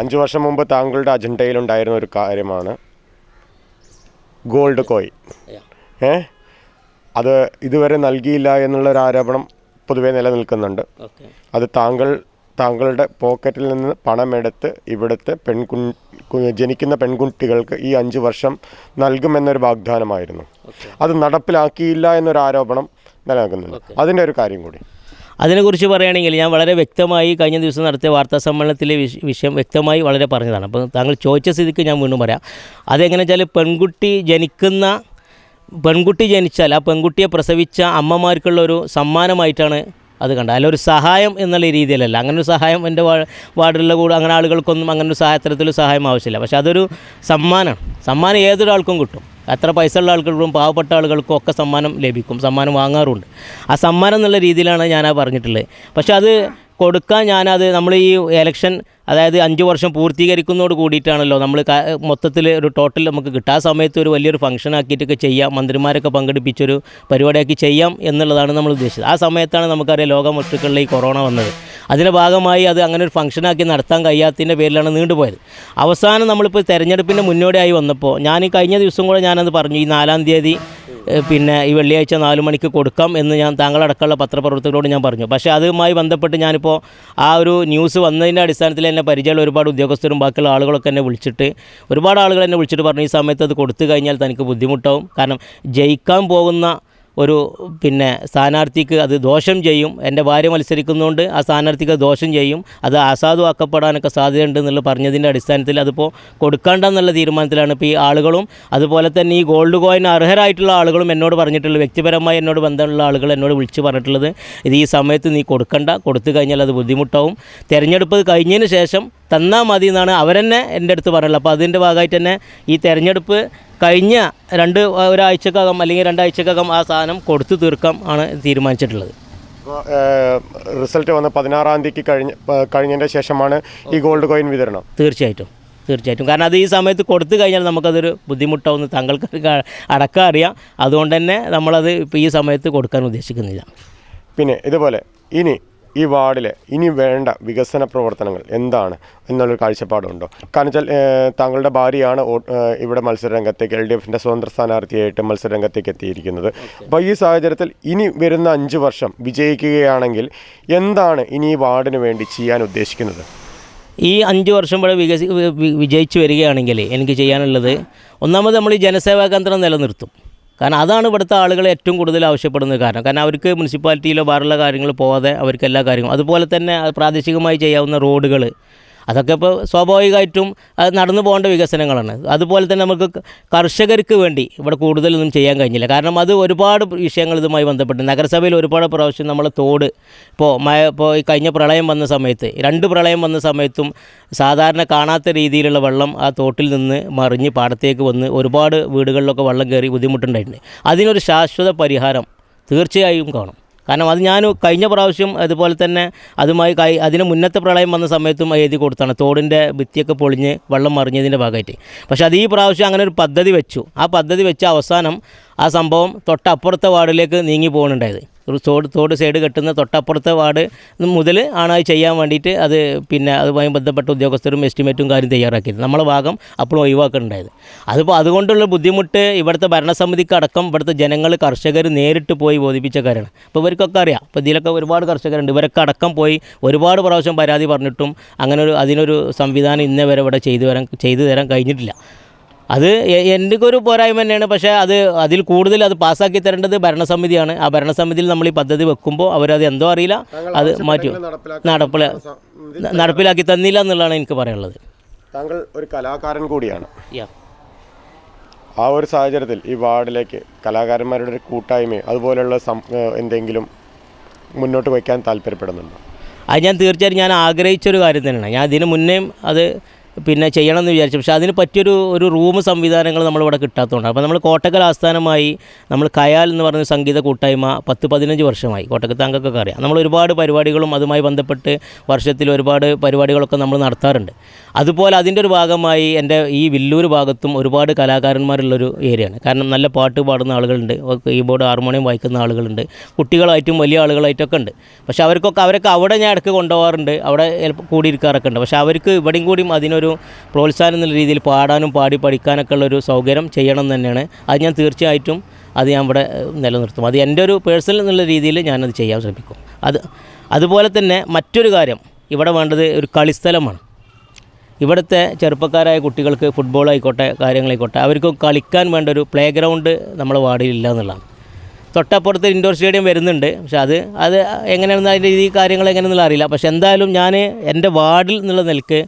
5 വർഷം മുമ്പ് താങ്കളുടെ അജണ്ടയിലുണ്ടായിരുന്ന ഒരു കാര്യമാണ് ഗോൾഡ് കോയിൻ. അത് ഇതുവരെ നൽകിയില്ല എന്നുള്ളൊരു ആരോപണം പൊതുവെ നിലനിൽക്കുന്നുണ്ട്. അത് താങ്കളുടെ പോക്കറ്റിൽ നിന്ന് പണമെടുത്ത് ഇവിടുത്തെ ജനിക്കുന്ന പെൺകുട്ടികൾക്ക് ഈ 5 വർഷം നൽകുമെന്നൊരു വാഗ്ദാനമായിരുന്നു. അത് നടപ്പിലാക്കിയില്ല എന്നൊരു ആരോപണം നിലനിൽക്കുന്നുണ്ട്. അതിൻ്റെ ഒരു കാര്യം കൂടി അതിനെക്കുറിച്ച് പറയുകയാണെങ്കിൽ ഞാൻ വളരെ വ്യക്തമായി കഴിഞ്ഞ ദിവസം നടത്തിയ വാർത്താ സമ്മേളനത്തിലെ വിഷയം വ്യക്തമായി വളരെ പറഞ്ഞതാണ്. അപ്പോൾ താങ്കൾ ചോദിച്ച സ്ഥിതിക്ക് ഞാൻ വീണ്ടും പറയാം. അതെങ്ങനെ വെച്ചാൽ പെൺകുട്ടി ജനിച്ചാൽ ആ പെൺകുട്ടിയെ പ്രസവിച്ച അമ്മമാർക്കുള്ളൊരു സമ്മാനമായിട്ടാണ് അത് കണ്ടത്. അതിലൊരു സഹായം എന്നുള്ള രീതിയിലല്ല. അങ്ങനെ ഒരു സഹായം എൻ്റെ വാർഡിലുള്ള കൂടെ അങ്ങനെ ആളുകൾക്കൊന്നും അങ്ങനെ ഒരു അത്തരത്തിലൊരു സഹായം ആവശ്യമില്ല. പക്ഷേ അതൊരു സമ്മാനം ഏതൊരാൾക്കും കിട്ടും. എത്ര പൈസ ഉള്ള ആളുകൾക്കും പാവപ്പെട്ട ആളുകൾക്കും ഒക്കെ സമ്മാനം ലഭിക്കും, സമ്മാനം വാങ്ങാറുണ്ട്. ആ സമ്മാനം എന്നുള്ള രീതിയിലാണ് ഞാൻ പറഞ്ഞിട്ടുള്ളത്. പക്ഷേ അത് കൊടുക്കാൻ നമ്മൾ ഈ എലക്ഷൻ അതായത് 5 വർഷം പൂർത്തീകരിക്കുന്നതോട് കൂടിയിട്ടാണല്ലോ നമ്മൾ മൊത്തത്തിൽ ഒരു ടോട്ടൽ നമുക്ക് കിട്ടുക. ആ സമയത്ത് ഒരു വലിയൊരു ഫംഗ്ഷൻ ആക്കിയിട്ടൊക്കെ ചെയ്യാം, മന്ത്രിമാരൊക്കെ പങ്കെടുപ്പിച്ചൊരു പരിപാടിയാക്കി ചെയ്യാം എന്നുള്ളതാണ് നമ്മൾ ഉദ്ദേശിച്ചത്. ആ സമയത്താണ് നമുക്കറിയാം ലോകമൊട്ടുകളിൽ ഈ കൊറോണ വന്നത്. അതിൻ്റെ ഭാഗമായി അത് അങ്ങനെ ഒരു ഫംഗ്ഷനാക്കി നടത്താൻ കഴിയാത്തതിൻ്റെ പേരിലാണ് നീണ്ടുപോയത്. അവസാനം നമ്മളിപ്പോൾ തെരഞ്ഞെടുപ്പിൻ്റെ മുന്നോടിയായി വന്നപ്പോൾ ഞാൻ ഈ കഴിഞ്ഞ ദിവസം കൂടെ ഞാനത് പറഞ്ഞു, ഈ 4-ാം തീയതി പിന്നെ ഈ വെള്ളിയാഴ്ച 4 മണിക്ക് കൊടുക്കാം എന്ന് ഞാൻ താങ്കളടക്കമുള്ള പത്രപ്രവർത്തകരോട് ഞാൻ പറഞ്ഞു. പക്ഷേ അതുമായി ബന്ധപ്പെട്ട് ഞാനിപ്പോൾ ആ ഒരു ന്യൂസ് വന്നതിൻ്റെ അടിസ്ഥാനത്തിൽ എന്നെ പരിചയമുള്ള ഒരുപാട് ഉദ്യോഗസ്ഥരും ബാക്കിയുള്ള ആളുകളൊക്കെ എന്നെ വിളിച്ചിട്ട് ഒരുപാട് ആളുകൾ എന്നെ വിളിച്ചിട്ട് പറഞ്ഞു, ഈ സമയത്ത് അത് കൊടുത്തു കഴിഞ്ഞാൽ തനിക്ക് ബുദ്ധിമുട്ടാവും. കാരണം ജയിക്കാൻ പോകുന്ന ഒരു പിന്നെ സ്ഥാനാർത്ഥിക്ക് അത് ദോഷം ചെയ്യും. എൻ്റെ ഭാര്യ മത്സരിക്കുന്നതുകൊണ്ട് ആ സ്ഥാനാർത്ഥിക്ക് ദോഷം ചെയ്യും, അത് അസാധുവാക്കപ്പെടാനൊക്കെ സാധ്യതയുണ്ട് എന്നുള്ള പറഞ്ഞതിൻ്റെ അടിസ്ഥാനത്തിൽ അതിപ്പോൾ കൊടുക്കേണ്ടെന്നുള്ള തീരുമാനത്തിലാണ് ഇപ്പോൾ ഈ ആളുകളും അതുപോലെ തന്നെ ഈ ഗോൾഡ് കോയിൻ അർഹരായിട്ടുള്ള ആളുകളും എന്നോട് പറഞ്ഞിട്ടുള്ളത്. വ്യക്തിപരമായി എന്നോട് ബന്ധമുള്ള ആളുകൾ എന്നോട് വിളിച്ച് പറഞ്ഞിട്ടുള്ളത് ഇത് ഈ സമയത്ത് നീ കൊടുക്കണ്ട, കൊടുത്തു കഴിഞ്ഞാൽ അത് ബുദ്ധിമുട്ടാവും, തിരഞ്ഞെടുപ്പ് കഴിഞ്ഞതിന് ശേഷം തന്നാൽ മതി എന്നാണ് അവരെന്നെ എൻ്റെ അടുത്ത് പറയുള്ളത്. അപ്പോൾ അതിൻ്റെ ഭാഗമായിട്ട് തന്നെ ഈ തിരഞ്ഞെടുപ്പ് കഴിഞ്ഞ ഒരാഴ്ചക്കകം അല്ലെങ്കിൽ 2 ആഴ്ചക്കകം ആ സാധനം കൊടുത്തു തീർക്കാം ആണ് തീരുമാനിച്ചിട്ടുള്ളത്. റിസൾട്ട് വന്ന് 16-ാം തീയതിക്ക് കഴിഞ്ഞതിൻ്റെ ശേഷമാണ് ഈ ഗോൾഡ് കോയിൻ വിതരണം. തീർച്ചയായിട്ടും തീർച്ചയായിട്ടും. കാരണം അത് ഈ സമയത്ത് കൊടുത്തു കഴിഞ്ഞാൽ നമുക്കതൊരു ബുദ്ധിമുട്ടാവുന്ന താങ്കൾക്ക് അടക്കം അറിയാം. അതുകൊണ്ട് തന്നെ നമ്മളത് ഇപ്പോൾ ഈ സമയത്ത് കൊടുക്കാൻ ഉദ്ദേശിക്കുന്നില്ല. പിന്നെ ഇതുപോലെ ഇനി ഈ വാർഡിലെ ഇനി വേണ്ട വികസന പ്രവർത്തനങ്ങൾ എന്താണ് എന്നുള്ളൊരു കാഴ്ചപ്പാടുണ്ടോ? കാരണം വെച്ചാൽ താങ്കളുടെ ഭാര്യയാണ് ഇവിടെ മത്സരരംഗത്തേക്ക് LDFൻ്റെ സ്വതന്ത്ര സ്ഥാനാർത്ഥിയായിട്ട് മത്സരരംഗത്തേക്ക് എത്തിയിരിക്കുന്നത്. അപ്പോൾ ഈ സാഹചര്യത്തിൽ ഇനി വരുന്ന 5 വർഷം വിജയിക്കുകയാണെങ്കിൽ എന്താണ് ഇനി ഈ വാർഡിന് വേണ്ടി ചെയ്യാൻ ഉദ്ദേശിക്കുന്നത്? ഈ 5 വർഷം ഇവിടെ വിജയിച്ചു വരികയാണെങ്കിൽ എനിക്ക് ചെയ്യാനുള്ളത്, ഒന്നാമത് നമ്മൾ ഈ ജനസേവാ കേന്ദ്രം നിലനിർത്തും. കാരണം അതാണ് ഇവിടുത്തെ ആളുകൾ ഏറ്റവും കൂടുതൽ ആവശ്യപ്പെടുന്നത്. കാരണം അവർക്ക് മുനിസിപ്പാലിറ്റിയിലോ വേറുള്ള കാര്യങ്ങൾ പോകാതെ അവർക്ക് എല്ലാ കാര്യങ്ങളും, അതുപോലെ തന്നെ പ്രാദേശികമായി ചെയ്യാവുന്ന റോഡുകൾ, അതൊക്കെ ഇപ്പോൾ സ്വാഭാവികമായിട്ടും നടന്നു പോകേണ്ട വികസനങ്ങളാണ്. അതുപോലെ തന്നെ നമുക്ക് കർഷകർക്ക് വേണ്ടി ഇവിടെ കൂടുതലൊന്നും ചെയ്യാൻ കഴിഞ്ഞില്ല. കാരണം അത് ഒരുപാട് വിഷയങ്ങൾ ഇതുമായി ബന്ധപ്പെട്ട് നഗരസഭയിൽ ഒരുപാട് പ്രാവശ്യം നമ്മൾ തോട് ഇപ്പോൾ ഈ കഴിഞ്ഞ പ്രളയം വന്ന സമയത്ത് 2 പ്രളയം വന്ന സമയത്തും സാധാരണ കാണാത്ത രീതിയിലുള്ള വെള്ളം ആ തോട്ടിൽ നിന്ന് മറിഞ്ഞ് പാടത്തേക്ക് വന്ന് ഒരുപാട് വീടുകളിലൊക്കെ വെള്ളം കയറി ബുദ്ധിമുട്ടുണ്ടായിട്ടുണ്ട്. അതിനൊരു ശാശ്വത പരിഹാരം തീർച്ചയായും കാണും. കാരണം അത് ഞാൻ കഴിഞ്ഞ പ്രാവശ്യം അതുപോലെ തന്നെ അതിന് മുന്നത്തെ പ്രളയം വന്ന സമയത്തും എഴുതി കൊടുത്താണ്, തോടിൻ്റെ ഭിത്തിയൊക്കെ പൊളിഞ്ഞ് വെള്ളം മറിഞ്ഞതിൻ്റെ ഭാഗമായിട്ട്. പക്ഷേ അത് ഈ പ്രാവശ്യം അങ്ങനെ ഒരു പദ്ധതി വെച്ചു. ആ പദ്ധതി വെച്ച അവസാനം ആ സംഭവം തൊട്ടപ്പുറത്തെ വാർഡിലേക്ക് നീങ്ങി പോകുന്നുണ്ടായത്. ഒരു തോട് സൈഡ് കെട്ടുന്ന തൊട്ടപ്പുറത്തെ വാർഡ് മുതൽ ആണ് അത് ചെയ്യാൻ വേണ്ടിയിട്ട് അത് പിന്നെ അതുമായി ബന്ധപ്പെട്ട ഉദ്യോഗസ്ഥരും എസ്റ്റിമേറ്റും കാര്യം തയ്യാറാക്കിയത്. നമ്മളെ ഭാഗം അപ്പോഴും ഒഴിവാക്കുന്നുണ്ടായത്. അതിപ്പോൾ അതുകൊണ്ടുള്ള ബുദ്ധിമുട്ട് ഇവിടുത്തെ ഭരണസമിതിക്ക് അടക്കം ഇവിടുത്തെ ജനങ്ങൾ കർഷകർ നേരിട്ട് പോയി ബോധിപ്പിച്ച കാര്യമാണ്. ഇപ്പോൾ ഇവർക്കൊക്കെ അറിയാം. ഇപ്പോൾ ഇതിലൊക്കെ ഒരുപാട് കർഷകരുണ്ട്. ഇവരൊക്കെ അടക്കം പോയി ഒരുപാട് പ്രാവശ്യം പരാതി പറഞ്ഞിട്ടും അങ്ങനെ അതിനൊരു സംവിധാനം ഇന്നേ വരെ ഇവിടെ ചെയ്തു തരാൻ കഴിഞ്ഞിട്ടില്ല. അത് എൻ്റെ ഒരു പോരായ്മ തന്നെയാണ്. പക്ഷേ അതിൽ കൂടുതൽ അത് പാസ്സാക്കി തരേണ്ടത് ഭരണസമിതിയാണ്. ആ ഭരണസമിതിയിൽ നമ്മൾ ഈ പദ്ധതി വെക്കുമ്പോൾ അവരത് എന്തോ അറിയില്ല, അത് മാറ്റി നടപ്പിലാക്കി തന്നില്ല എന്നുള്ളതാണ് എനിക്ക് പറയാനുള്ളത്. താങ്കൾ ഒരു കലാകാരൻ കൂടിയാണ്. ആ ഒരു സാഹചര്യത്തിൽ ഈ വാർഡിലേക്ക് കലാകാരന്മാരുടെ ഒരു കൂട്ടായ്മയോ അതുപോലെയുള്ള എന്തെങ്കിലും മുന്നോട്ട് വയ്ക്കാൻ താല്പര്യപ്പെടുന്നുണ്ടോ? അത് ഞാൻ തീർച്ചയായിട്ടും ആഗ്രഹിച്ചൊരു കാര്യം തന്നെയാണ്. ഞാൻ ഇതിന് മുന്നേയും അത് പിന്നെ ചെയ്യണമെന്ന് വിചാരിച്ചു. പക്ഷേ അതിന് പറ്റിയൊരു റൂം സംവിധാനങ്ങൾ നമ്മളിവിടെ കിട്ടാത്തതുകൊണ്ടാണ്. അപ്പോൾ നമ്മൾ കോട്ടക്കൽ ആസ്ഥാനമായി നമ്മൾ കയാൽ എന്ന് പറഞ്ഞ സംഗീത കൂട്ടായ്മ 10-15 വർഷമായി. കോട്ടക്കൽ താങ്കൾക്കൊക്കെ അറിയാം. നമ്മൾ ഒരുപാട് പരിപാടികളും അതുമായി ബന്ധപ്പെട്ട് വർഷത്തിൽ ഒരുപാട് പരിപാടികളൊക്കെ നമ്മൾ നടത്താറുണ്ട്. അതുപോലെ അതിൻ്റെ ഒരു ഭാഗമായി എൻ്റെ ഈ വില്ലൂർ ഭാഗത്തും ഒരുപാട് കലാകാരന്മാരുള്ളൊരു ഏരിയയാണ്. കാരണം നല്ല പാട്ട് പാടുന്ന ആളുകളുണ്ട്, കീബോർഡ് ഹാർമോണിയം വായിക്കുന്ന ആളുകളുണ്ട്, കുട്ടികളായിട്ടും വലിയ ആളുകളായിട്ടൊക്കെ ഉണ്ട്. പക്ഷേ അവരൊക്കെ അവിടെ ഞാൻ ഇടയ്ക്ക് കൊണ്ടുപോകാറുണ്ട്, അവിടെ കൂടിയിരിക്കാറൊക്കെ ഉണ്ട്. പക്ഷേ അവർക്ക് ഇവിടെയും കൂടിയും അതിനൊരു പ്രോത്സാഹനം എന്നുള്ള രീതിയിൽ പാടാനും പാടി പഠിക്കാനൊക്കെ ഉള്ളൊരു സൗകര്യം ചെയ്യണം തന്നെയാണ്. അത് ഞാൻ തീർച്ചയായിട്ടും ഞാൻ ഇവിടെ നിലനിർത്തും. അത് എൻ്റെ ഒരു പേഴ്സണൽ എന്നുള്ള രീതിയിൽ ഞാനത് ചെയ്യാൻ ശ്രമിക്കും. അതുപോലെ തന്നെ മറ്റൊരു കാര്യം, ഇവിടെ വേണ്ടത് ഒരു കളിസ്ഥലമാണ്. ഇവിടുത്തെ ചെറുപ്പക്കാരായ കുട്ടികൾക്ക് ഫുട്ബോൾ ആയിക്കോട്ടെ കാര്യങ്ങളായിക്കോട്ടെ അവർക്ക് കളിക്കാൻ വേണ്ട ഒരു പ്ലേ ഗ്രൗണ്ട് നമ്മുടെ വാർഡിലില്ല എന്നുള്ളതാണ്. തൊട്ടപ്പുറത്ത് ഇൻഡോർ സ്റ്റേഡിയം വരുന്നുണ്ട്. പക്ഷേ അത് എങ്ങനെയാണെന്ന് അതിൻ്റെ ഈ കാര്യങ്ങൾ എങ്ങനെയെന്നുള്ള അറിയില്ല. പക്ഷേ എന്തായാലും ഞാൻ എൻ്റെ വാർഡിൽ എന്നുള്ള നിലക്ക്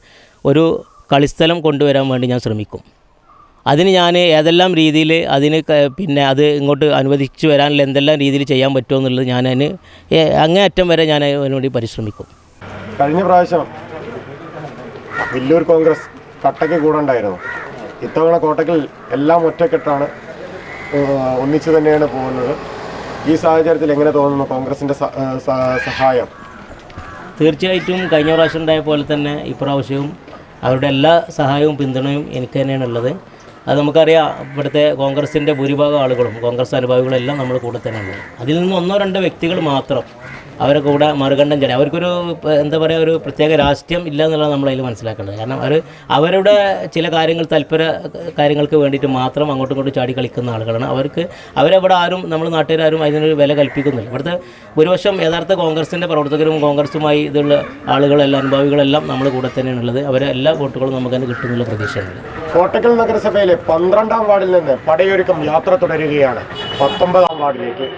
ഒരു കളിസ്ഥലം കൊണ്ടുവരാൻ വേണ്ടി ഞാൻ ശ്രമിക്കും. അതിന് ഞാൻ ഏതെല്ലാം രീതിയിൽ അതിന് പിന്നെ അത് ഇങ്ങോട്ട് അനുവദിച്ച് വരാനുള്ള എന്തെല്ലാം രീതിയിൽ ചെയ്യാൻ പറ്റുമോ എന്നുള്ളത് ഞാൻ അങ്ങേയറ്റം വരെ ഞാൻ അതിന് വേണ്ടി പരിശ്രമിക്കും. കഴിഞ്ഞ പ്രാവശ്യം വില്ലൂർ കോൺഗ്രസ് കട്ടയ്ക്ക് കൂടെ ഉണ്ടായിരുന്നു. ഇത്തവണ കോട്ടയ്ക്കൽ എല്ലാം ഒറ്റക്കെട്ടാണ്, ഒന്നിച്ചു തന്നെയാണ് പോകുന്നത്. ഈ സാഹചര്യത്തിൽ എങ്ങനെ തോന്നുന്നു കോൺഗ്രസിൻ്റെ സഹായം? തീർച്ചയായിട്ടും കഴിഞ്ഞ പ്രാവശ്യം ഉണ്ടായ പോലെ തന്നെ ഇപ്രാവശ്യവും അവരുടെ എല്ലാ സഹായവും പിന്തുണയും എനിക്ക് തന്നെയാണ് ഉള്ളത്. അത് നമുക്കറിയാം, ഇവിടുത്തെ കോൺഗ്രസിൻ്റെ ഭൂരിഭാഗം ആളുകളും കോൺഗ്രസ് അനുഭാവികളെല്ലാം നമ്മൾ കൂടെ തന്നെയുള്ളത്. അതിൽ നിന്ന് 1-2 വ്യക്തികൾ മാത്രം അവരെ കൂടെ മറുകണ്ഠം ചെയ്യണം. അവർക്കൊരു എന്താ പറയുക, ഒരു പ്രത്യേക രാഷ്ട്രീയം ഇല്ല എന്നുള്ളത് നമ്മളതിൽ മനസ്സിലാക്കേണ്ടത്. കാരണം അവരുടെ ചില കാര്യങ്ങൾക്ക് വേണ്ടിയിട്ട് മാത്രം അങ്ങോട്ടും ഇങ്ങോട്ടും ചാടി കളിക്കുന്ന ആളുകളാണ്. അവരെവിടെ ആരും നമ്മൾ നാട്ടുകാരും അതിനൊരു വില കൽപ്പിക്കുന്നില്ല. ഇവിടുത്തെ ഭൂരിപക്ഷം യഥാർത്ഥ കോൺഗ്രസിൻ്റെ പ്രവർത്തകരും കോൺഗ്രസുമായി ഇതുള്ള ആളുകളെല്ലാം അനുഭാവികളെല്ലാം നമ്മൾ കൂടെ തന്നെയാണുള്ളത്. അവരെ എല്ലാ വോട്ടുകളും നമുക്ക് തന്നെ കിട്ടുന്നുള്ള പ്രതീക്ഷയുണ്ട്. കോട്ടക്കൽ നഗരസഭയിലെ 12-ാം വാർഡിൽ നിന്ന് പടയൊരുക്കം യാത്ര തുടരുകയാണ് 19-ാം വാർഡിലേക്ക്.